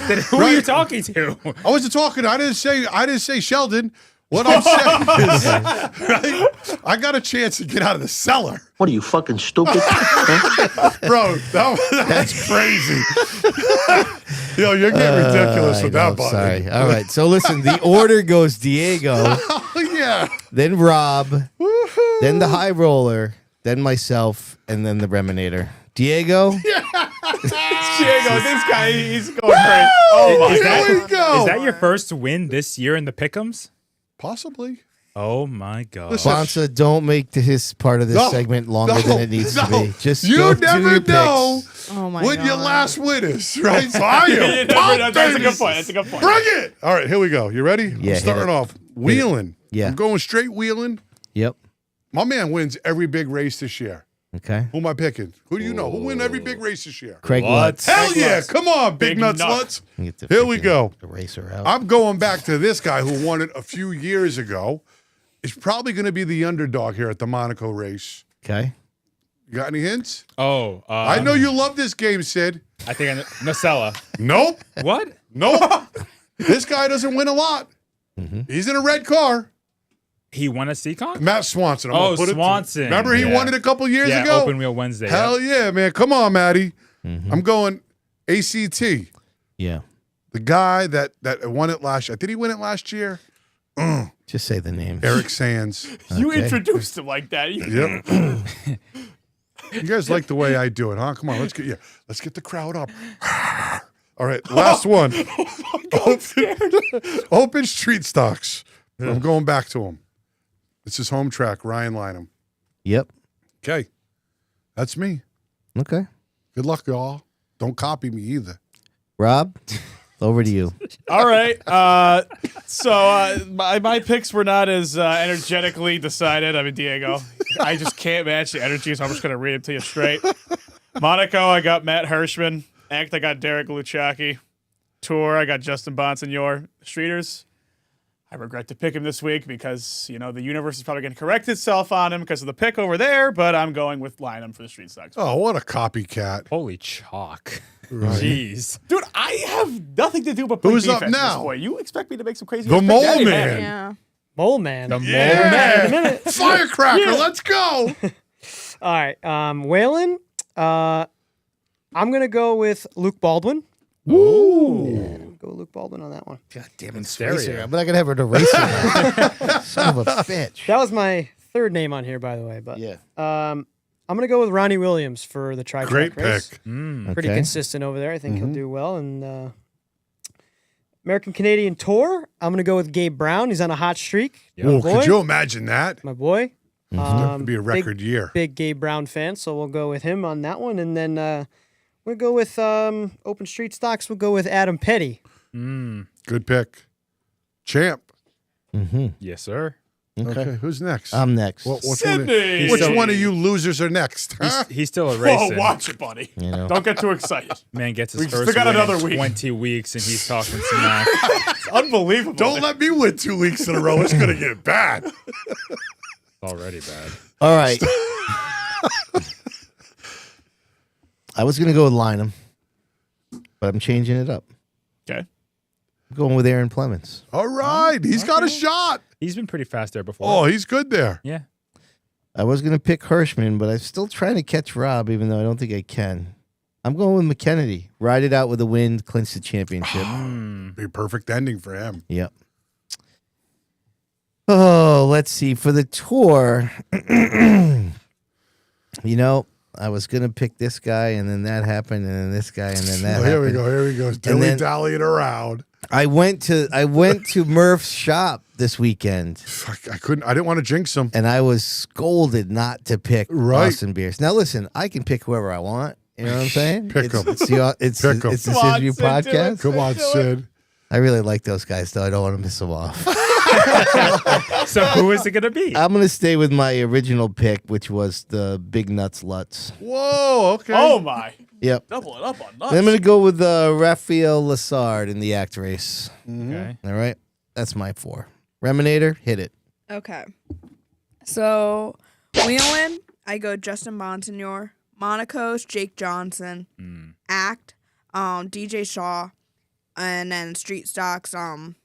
Then who are you talking to? I wasn't talking. I didn't say Sheldon. What I'm saying is, right? I got a chance to get out of the cellar. What are you, fucking stupid? Bro, that's crazy. Yo, you're getting ridiculous with that button. Sorry. All right. So listen, the order goes Diego, Oh, yeah. then Rob, then the high roller, then myself, and then the Reminator. Diego? Diego, this guy, he's going crazy. Oh my Is god. Here we go. Is that your first win this year in the Pick'ems? Possibly. Oh my god! Listen, Bonssa, don't make his part of this segment longer than it needs to be. Just you go to never your know picks. Oh my when god. your last win is, right? So I am pumped, That's a baby. good point. That's a good point. Bring it. All right, here we go. You ready? Yeah, I'm starting hit it. off wheeling. Yeah. I'm going straight wheeling. Yep. My man wins every big race this year. Okay. Who am I picking? Who do you know? Who win every big race this year? Craig Lutz. Hell yeah. Come on, big nuts nuts. Lutz. Get the Here we freaking go. Eraser out. I'm going back to this guy who won it a few years ago. He's probably going to be the underdog here at the Monaco race. Okay. You got any hints? Oh, I know you love this game, Sid. I think I know. Nocella. Nope. What? Nope. This guy doesn't win a lot. He's in a red car. He won a Seacon? Matt Swanson. I'm gonna put it to- Swanson. Remember he Yeah. won it a couple years Yeah, ago? Open Wheel Wednesday. Hell yeah, man. Come on, Matty. I'm going ACT. Yeah. The guy that won it last year. Did he win it last year? Just say the name. Eric Sands. You Okay. introduced him like that. Yep. You guys like the way I do it, huh? Come on, let's get the crowd up. All right, last one. Open street stocks. I'm going back to him. This is home track, Ryan Lynham. Yep. Okay. That's me. Okay. Good luck, y'all. Don't copy me either. Rob, over to you. All right. So my picks were not as energetically decided. I mean, Diego, I just can't match the energy, so I'm just going to read it to you straight. Monaco, I got Matt Hirschman. Act, I got Derek Luchacki. Tour, I got Justin Bonsignor. Streeters, I regret to pick him this week because, the universe is probably going to correct itself on him because of the pick over there, but I'm going with Lynham for the street stocks. Oh, what a copycat. Holy chalk. Right. Jeez. Dude, I have nothing to do but play Who's up defense at this now? point. You expect me to make some crazy The pick? Mole Daddy, Man. Yeah. Mole Man. The Yeah. Firecracker, let's go. All right. Waylon, I'm going to go with Luke Baldwin. Ooh. Go Luke Baldwin on that one. God damn In it. stereo. I'm not going to have her eraser now. Son of a bitch. That was my third name on here, by the way. But Yeah. I'm going to go with Ronnie Williams for the tri-track Great race. pick. Pretty Okay. consistent over there. I think he'll do well. And American Canadian Tour, I'm going to go with Gabe Brown. He's on a hot streak. Oh, Boy. could you imagine that? My boy. That would be a record year. Big Gabe Brown fan, so we'll go with him on that one. And then we'll go with Open Street Stocks. We'll go with Adam Petty. Good pick. Champ. Yes, sir. Okay, who's next? I'm next. Sydney! Which one of you losers are next? He's still a Whoa, racing. watch it, buddy. You know. Don't get too excited. Man gets his We first still got win another in week. 20 weeks, and he's talking smack. It's unbelievable. Don't let me win 2 weeks in a row. It's going to get bad. It's already bad. All right. I was going to go with Lynham, but I'm changing it up. Okay. I'm going with Aaron Plemons. All right. He's got a shot. He's been pretty fast there before. Oh, he's good there. Yeah. I was going to pick Hirschman, but I'm still trying to catch Rob, even though I don't think I can. I'm going with McKennedy. Ride it out with the wind, clinch the championship. Be a perfect ending for him. Yep. Oh, let's see. For the tour, you know, I was going to pick this guy, and then that happened, and then this guy, and then that happened. Here we go. Here he goes. Dilly-dallying around. I went to Murph's shop this weekend, Fuck, I didn't want to jinx him. and I was scolded not to pick Right. Austin Beers. Now, listen, I can pick whoever I want. You know what I'm saying? Pick it's, 'em. It's the, it's, Pick 'em. it's the Come on, Sid View Sid, do it. podcast. Come on, Sid. I really like those guys, though. I don't want to miss them off. So who is it going to be? I'm going to stay with my original pick, which was the Big Nuts Lutz. Whoa, okay. Oh, my. Yep. Double it up on nuts. And I'm going to go with Raphael Lassard in the act race. Okay. All right? That's my 4. Reminator, hit it. Okay. So, wheeling, I go Justin Bonsignor. Monaco's Jake Johnson. Act, DJ Shaw. And then Street Stocks, Adam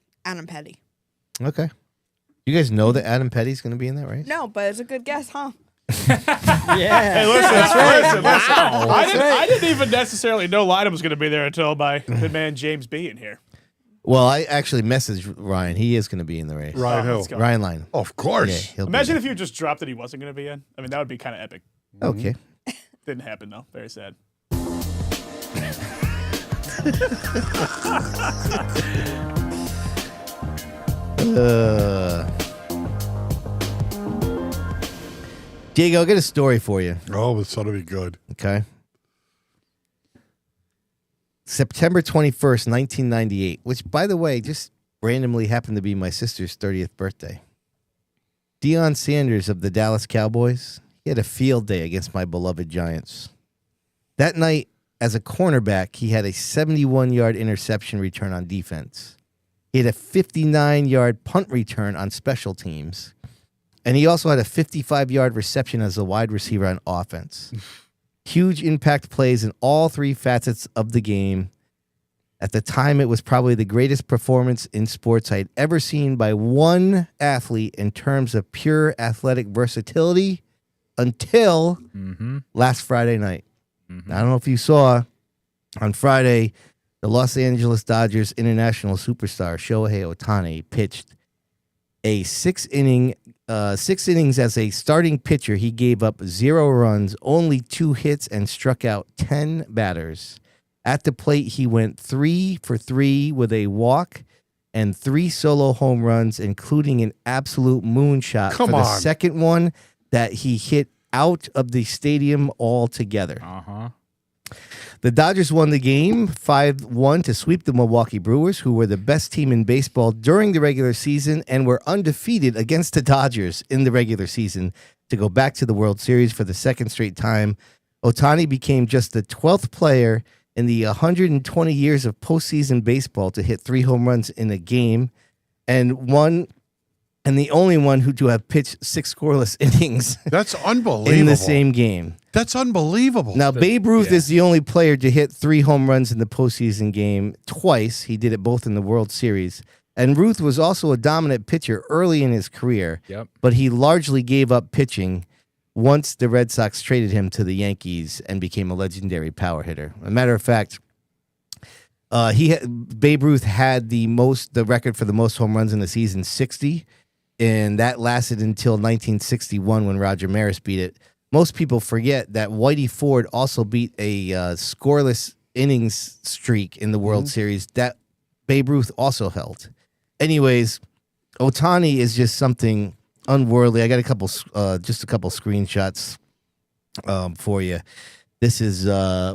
Petty. Okay. You guys know that Adam Petty's going to be in that race? No, but it's a good guess, huh? Yeah. Hey, listen. I didn't even necessarily know Lynham was going to be there until my good man James being here. Well, I actually messaged Ryan. He is going to be in the race. Ryan let's Hill. go. Ryan Line. Of course. Yeah, he'll be Imagine there. if you just dropped that he wasn't going to be in. I mean, that would be kind of epic. Okay. Didn't happen, though. Very sad. Diego, I'll get a story for you. Oh, this ought to be good. Okay. September 21st, 1998, which, by the way, just randomly happened to be my sister's 30th birthday. Deion Sanders of the Dallas Cowboys, he had a field day against my beloved Giants. That night, as a cornerback, he had a 71-yard interception return on defense. He had a 59-yard punt return on special teams. And he also had a 55-yard reception as a wide receiver on offense. Huge impact plays in all 3 facets of the game. At the time, it was probably the greatest performance in sports I'd ever seen by one athlete in terms of pure athletic versatility until last Friday night. I don't know if you saw, on Friday, the Los Angeles Dodgers international superstar Shohei Ohtani pitched a 6 innings as a starting pitcher. He gave up 0 runs, only 2 hits, and struck out 10 batters. At the plate, he went 3 for 3 with a walk and 3 solo home runs, including an absolute moonshot Come for the on. second one that he hit out of the stadium altogether. The Dodgers won the game 5-1 to sweep the Milwaukee Brewers, who were the best team in baseball during the regular season and were undefeated against the Dodgers in the regular season to go back to the World Series for the second straight time. Ohtani became just the 12th player in the 120 years of postseason baseball to hit 3 home runs in a game, and the only one to have pitched 6 scoreless innings That's unbelievable. in the same game. That's unbelievable. Now, Babe Ruth is the only player to hit 3 home runs in the postseason game twice. He did it both in the World Series. And Ruth was also a dominant pitcher early in his career, but he largely gave up pitching once the Red Sox traded him to the Yankees and became a legendary power hitter. As a matter of fact, Babe Ruth had the record for the most home runs in the season, 60, and that lasted until 1961 when Roger Maris beat it. Most people forget that Whitey Ford also beat a scoreless innings streak in the World Series that Babe Ruth also held. Anyways, Ohtani is just something unworldly. I got a couple screenshots for you. This is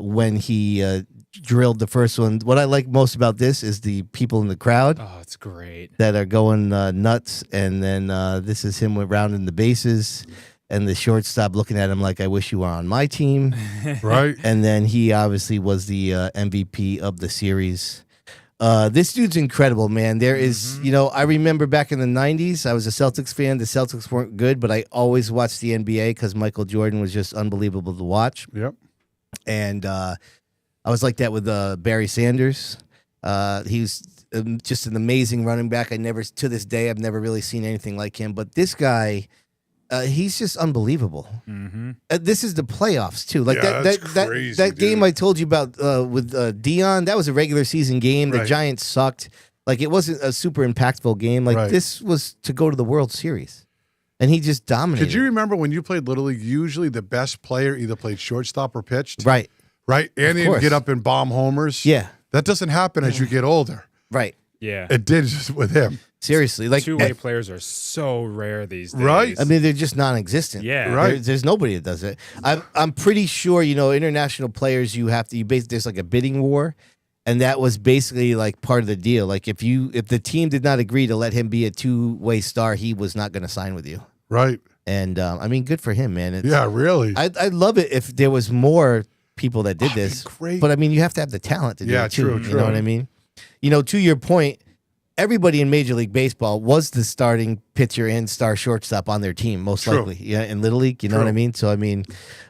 when he drilled the first one. What I like most about this is the people in the crowd Oh, it's great. that are going nuts, and then this is him rounding the bases, and the shortstop looking at him like, "I wish you were on my team." Right. And then he obviously was the MVP of the series. This dude's incredible, man. There is, I remember back in the 90s, I was a Celtics fan. The Celtics weren't good, but I always watched the NBA because Michael Jordan was just unbelievable to watch. Yep. And I was like that with Barry Sanders. He was just an amazing running back. To this day, I've never really seen anything like him. But this guy, he's just unbelievable. This is the playoffs too. Like Yeah, that that's crazy, that game dude. I told you about with Dion. That was a regular season game. The Right. Giants sucked. Like it wasn't a super impactful game. Like Right. this was to go to the World Series, and he just dominated. Did you remember when you played Little League, usually the best player either played shortstop or pitched? Right. Right? And he'd course. get up and bomb homers. Yeah. That doesn't happen as you get older. Right. Yeah. It did just with him. Seriously. Like Two-way players are so rare these days. Right? I mean, they're just non-existent. Yeah. Right. There's nobody that does it. I'm pretty sure, international players, there's like a bidding war, and that was basically like part of the deal. Like if the team did not agree to let him be a two-way star, he was not going to sign with you. Right. And I mean, good for him, man. Yeah, really. I'd love it if there was more people that did this. great. But I mean, you have to have the talent to do Yeah, it too. true, You true. know what I mean? To your point, everybody in Major League Baseball was the starting pitcher and star shortstop on their team, most True. likely. Yeah, in Little League, you know what I mean? So, I mean,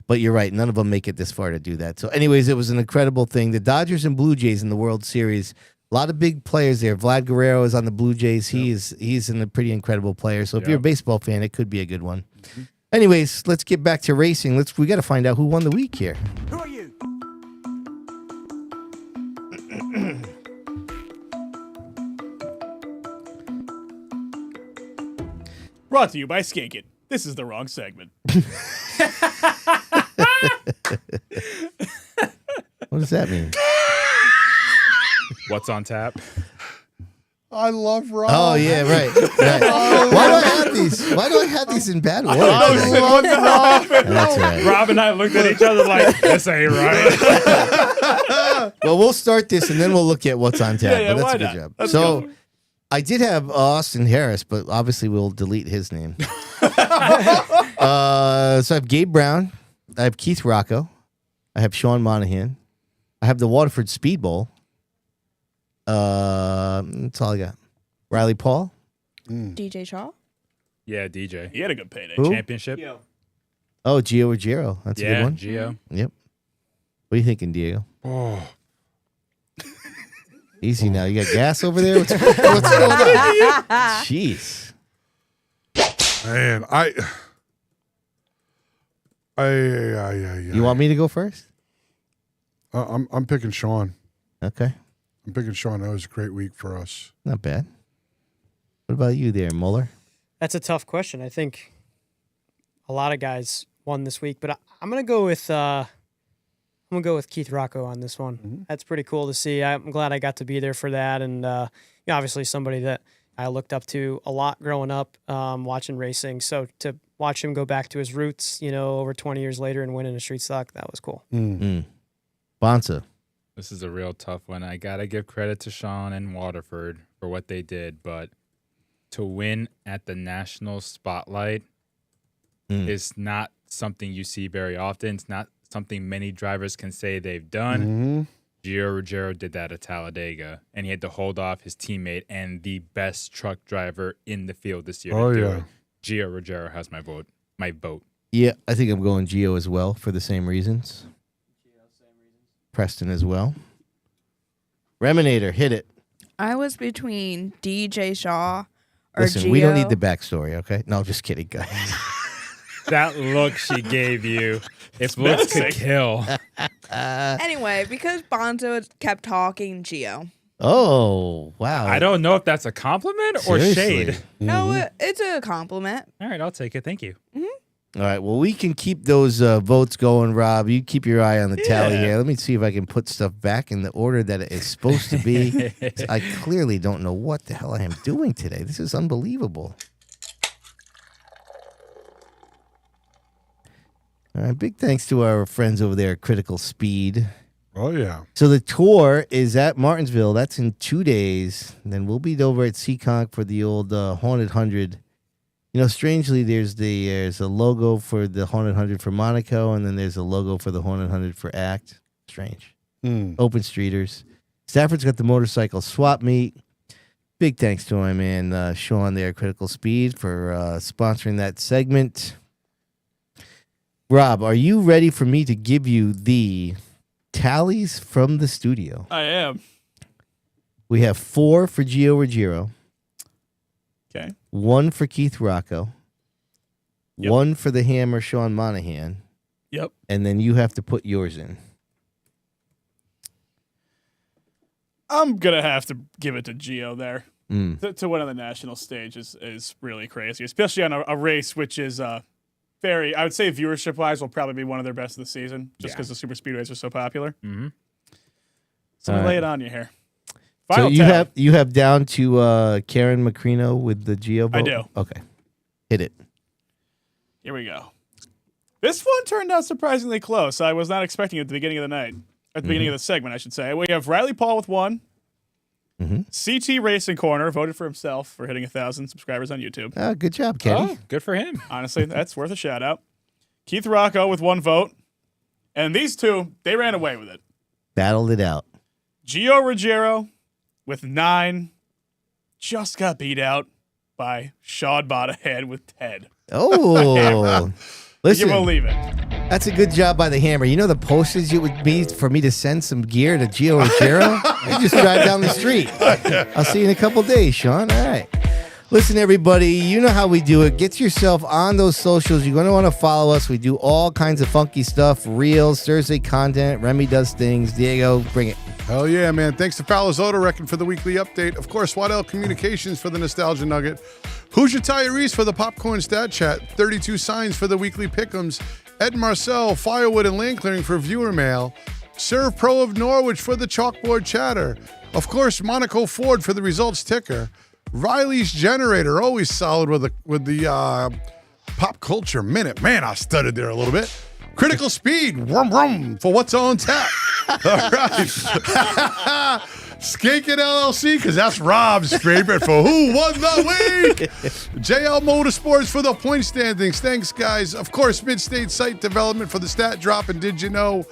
but you're right. None of them make it this far to do that. So, anyways, it was an incredible thing. The Dodgers and Blue Jays in the World Series, a lot of big players there. Vlad Guerrero is on the Blue Jays. He's a pretty incredible player. So, if you're a baseball fan, it could be a good one. Anyways, let's get back to racing. We got to find out who won the week here. Who are you? Brought to you by Skink It. This is the wrong segment. What does that mean? What's on tap? I love Rob. Oh yeah, right. Why do I have these in bad order? today? That's right. Rob and I looked at each other like, this ain't right. Well, we'll start this and then we'll look at what's on tap. Yeah, but that's why a good not? job. Let's So go. I did have Austin Harris, but obviously we'll delete his name. So I have Gabe Brown. I have Keith Rocco. I have Sean Monahan. I have the Waterford Speedbowl. That's all I got. Riley Paul. DJ Shaw. Yeah, DJ. He had a good payday. Who? Championship. Oh, Gio Ruggiero. That's a good Yeah, one. Gio. Yep. What are you thinking, Diego? Oh, Easy now. You got gas over there? What's going on? Jeez. man. You want me to go first? I'm picking Sean. Okay. I'm picking Sean. That was a great week for us. Not bad. What about you there, Molleur? That's a tough question. I think a lot of guys won this week, but I'm gonna go with Keith Rocco on this one. That's pretty cool to see. I'm glad I got to be there for that, and obviously somebody that I looked up to a lot growing up, watching racing. So to watch him go back to his roots, over 20 years later and win in a street stock, that was cool. Bonssa. This is a real tough one. I got to give credit to Sean and Waterford for what they did, but to win at the national spotlight is not something you see very often. It's not something many drivers can say they've done. Gio Ruggiero did that at Talladega, and he had to hold off his teammate and the best truck driver in the field this year Oh, to do yeah. it. Gio Ruggiero has my vote. Yeah, I think I'm going Gio as well for the same reasons. Preston as well. Reminator, hit it. I was between DJ Shaw or Listen, Gio. we don't need the backstory, okay? No, just kidding, guys. That look she gave you, if looks could kill. Anyway, because Bonzo kept talking, Gio. Oh, wow. I don't know if that's a compliment or Seriously. shade. No, it's a compliment. All right, I'll take it. Thank you. All right, well, we can keep those votes going, Rob. You keep your eye on the tally Yeah. here. Let me see if I can put stuff back in the order that it is supposed to be. I clearly don't know what the hell I am doing today. This is unbelievable. All right, big thanks to our friends over there at Critical Speed. Oh, yeah. So the tour is at Martinsville. That's in 2 days. And then we'll be over at Seekonk for the old Haunted 100. You know, strangely, there's a logo for the Haunted 100 for Monaco, and then there's a logo for the Haunted 100 for Act. Strange. Open streeters. Stafford's got the motorcycle swap meet. Big thanks to my man Sean there, Critical Speed, for sponsoring that segment. Rob, are you ready for me to give you the tallies from the studio? I am. We have 4 for Gio Ruggiero. Okay. 1 for Keith Rocco. Yep. 1 for the Hammer, Sean Monahan. Yep. And then you have to put yours in. I'm going to have to give it to Gio there. Mm. To win on the national stage is really crazy, especially on a race which is very, I would say viewership-wise, will probably be one of their best of the season, just because the super speedways are so popular. Mm-hmm. So I'm gonna lay it on you here. So Final you tally. you have down to Karen Macrino with the Geo vote? I do. Okay. Hit it. Here we go. This one turned out surprisingly close. I was not expecting it at the beginning of the night. At the beginning of the segment, I should say. We have Riley Paul with 1. CT Racing Corner voted for himself for hitting 1,000 subscribers on YouTube. Good job, Kenny. Oh, good for him. Honestly, that's worth a shout out. Keith Rocco with 1 vote. And these two, they ran away with it. Battled it out. Gio Ruggiero with 9 just got beat out by Sean Monahan with 10. Oh. Listen. You believe it. That's a good job by the Hammer. You know the postage it would be for me to send some gear to Gio Ruggiero? I just drive down the street. I'll see you in a couple days, Sean. All right. Listen, everybody, you know how we do it. Get yourself on those socials. You're going to want to follow us. We do all kinds of funky stuff. Reels, Thursday content. Remy does things. Diego, bring it. Hell yeah, man. Thanks to Fowler's Auto Wrecking for the weekly update. Of course, Waddell Communications for the Nostalgia Nugget. Hoosier Tyrese for the Popcorn Stat Chat. 32 Signs for the weekly pick'ems. Ed Marcel, Firewood and Land Clearing for viewer mail. Serve Pro of Norwich for the Chalkboard Chatter. Of course, Monaco Ford for the results ticker. Riley's Generator, always solid with the pop culture minute. Man, I stuttered there a little bit. Critical Speed, vroom vroom, for what's on tap. All right. Skink It LLC, because that's Rob's favorite for Who Won the Week. JL Motorsports for the point standings. Thanks, guys. Of course, Mid-State Site Development for the stat drop. And did you know?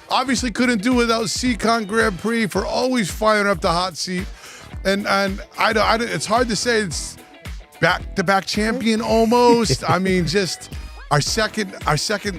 Obviously couldn't do without Seacon Grand Prix for always firing up the hot seat. And I don't, it's hard to say it's back-to-back champion almost. I mean, just our second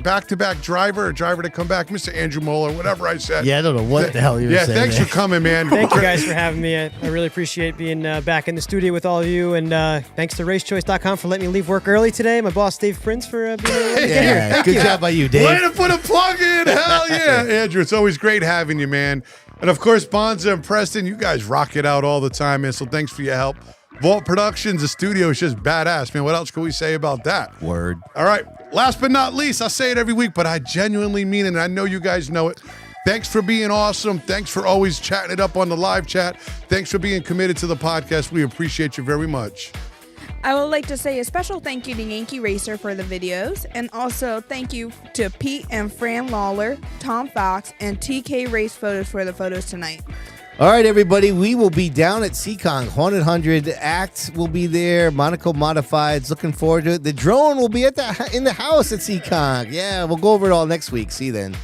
back-to-back driver to come back, Mr. Andrew Molleur, whatever I said. Yeah, I don't know what the hell you were saying. Yeah, thanks for coming, man. Thank you guys for having me. I really appreciate being back in the studio with all of you. And thanks to racechoice.com for letting me leave work early today. My boss, Dave Prince, for being able to get here. Yeah, good job by you, Dave. Way to put a plug in. Hell yeah, Andrew. It's always great having you, man. And of course, Bonza and Preston, you guys rock it out all the time, man. So thanks for your help. Vault Productions, the studio is just badass, man. What else can we say about that? Word. All right. Last but not least, I say it every week, but I genuinely mean it, and I know you guys know it. Thanks for being awesome. Thanks for always chatting it up on the live chat. Thanks for being committed to the podcast. We appreciate you very much. I would like to say a special thank you to Yankee Racer for the videos, and also thank you to Pete and Fran Lawler, Tom Fox, and TK Race Photos for the photos tonight. All right, everybody, we will be down at Seacon. Haunted 100 Acts will be there. Monaco Modifieds, looking forward to it. The drone will be in the house at Seacon. Yeah, we'll go over it all next week. See you then.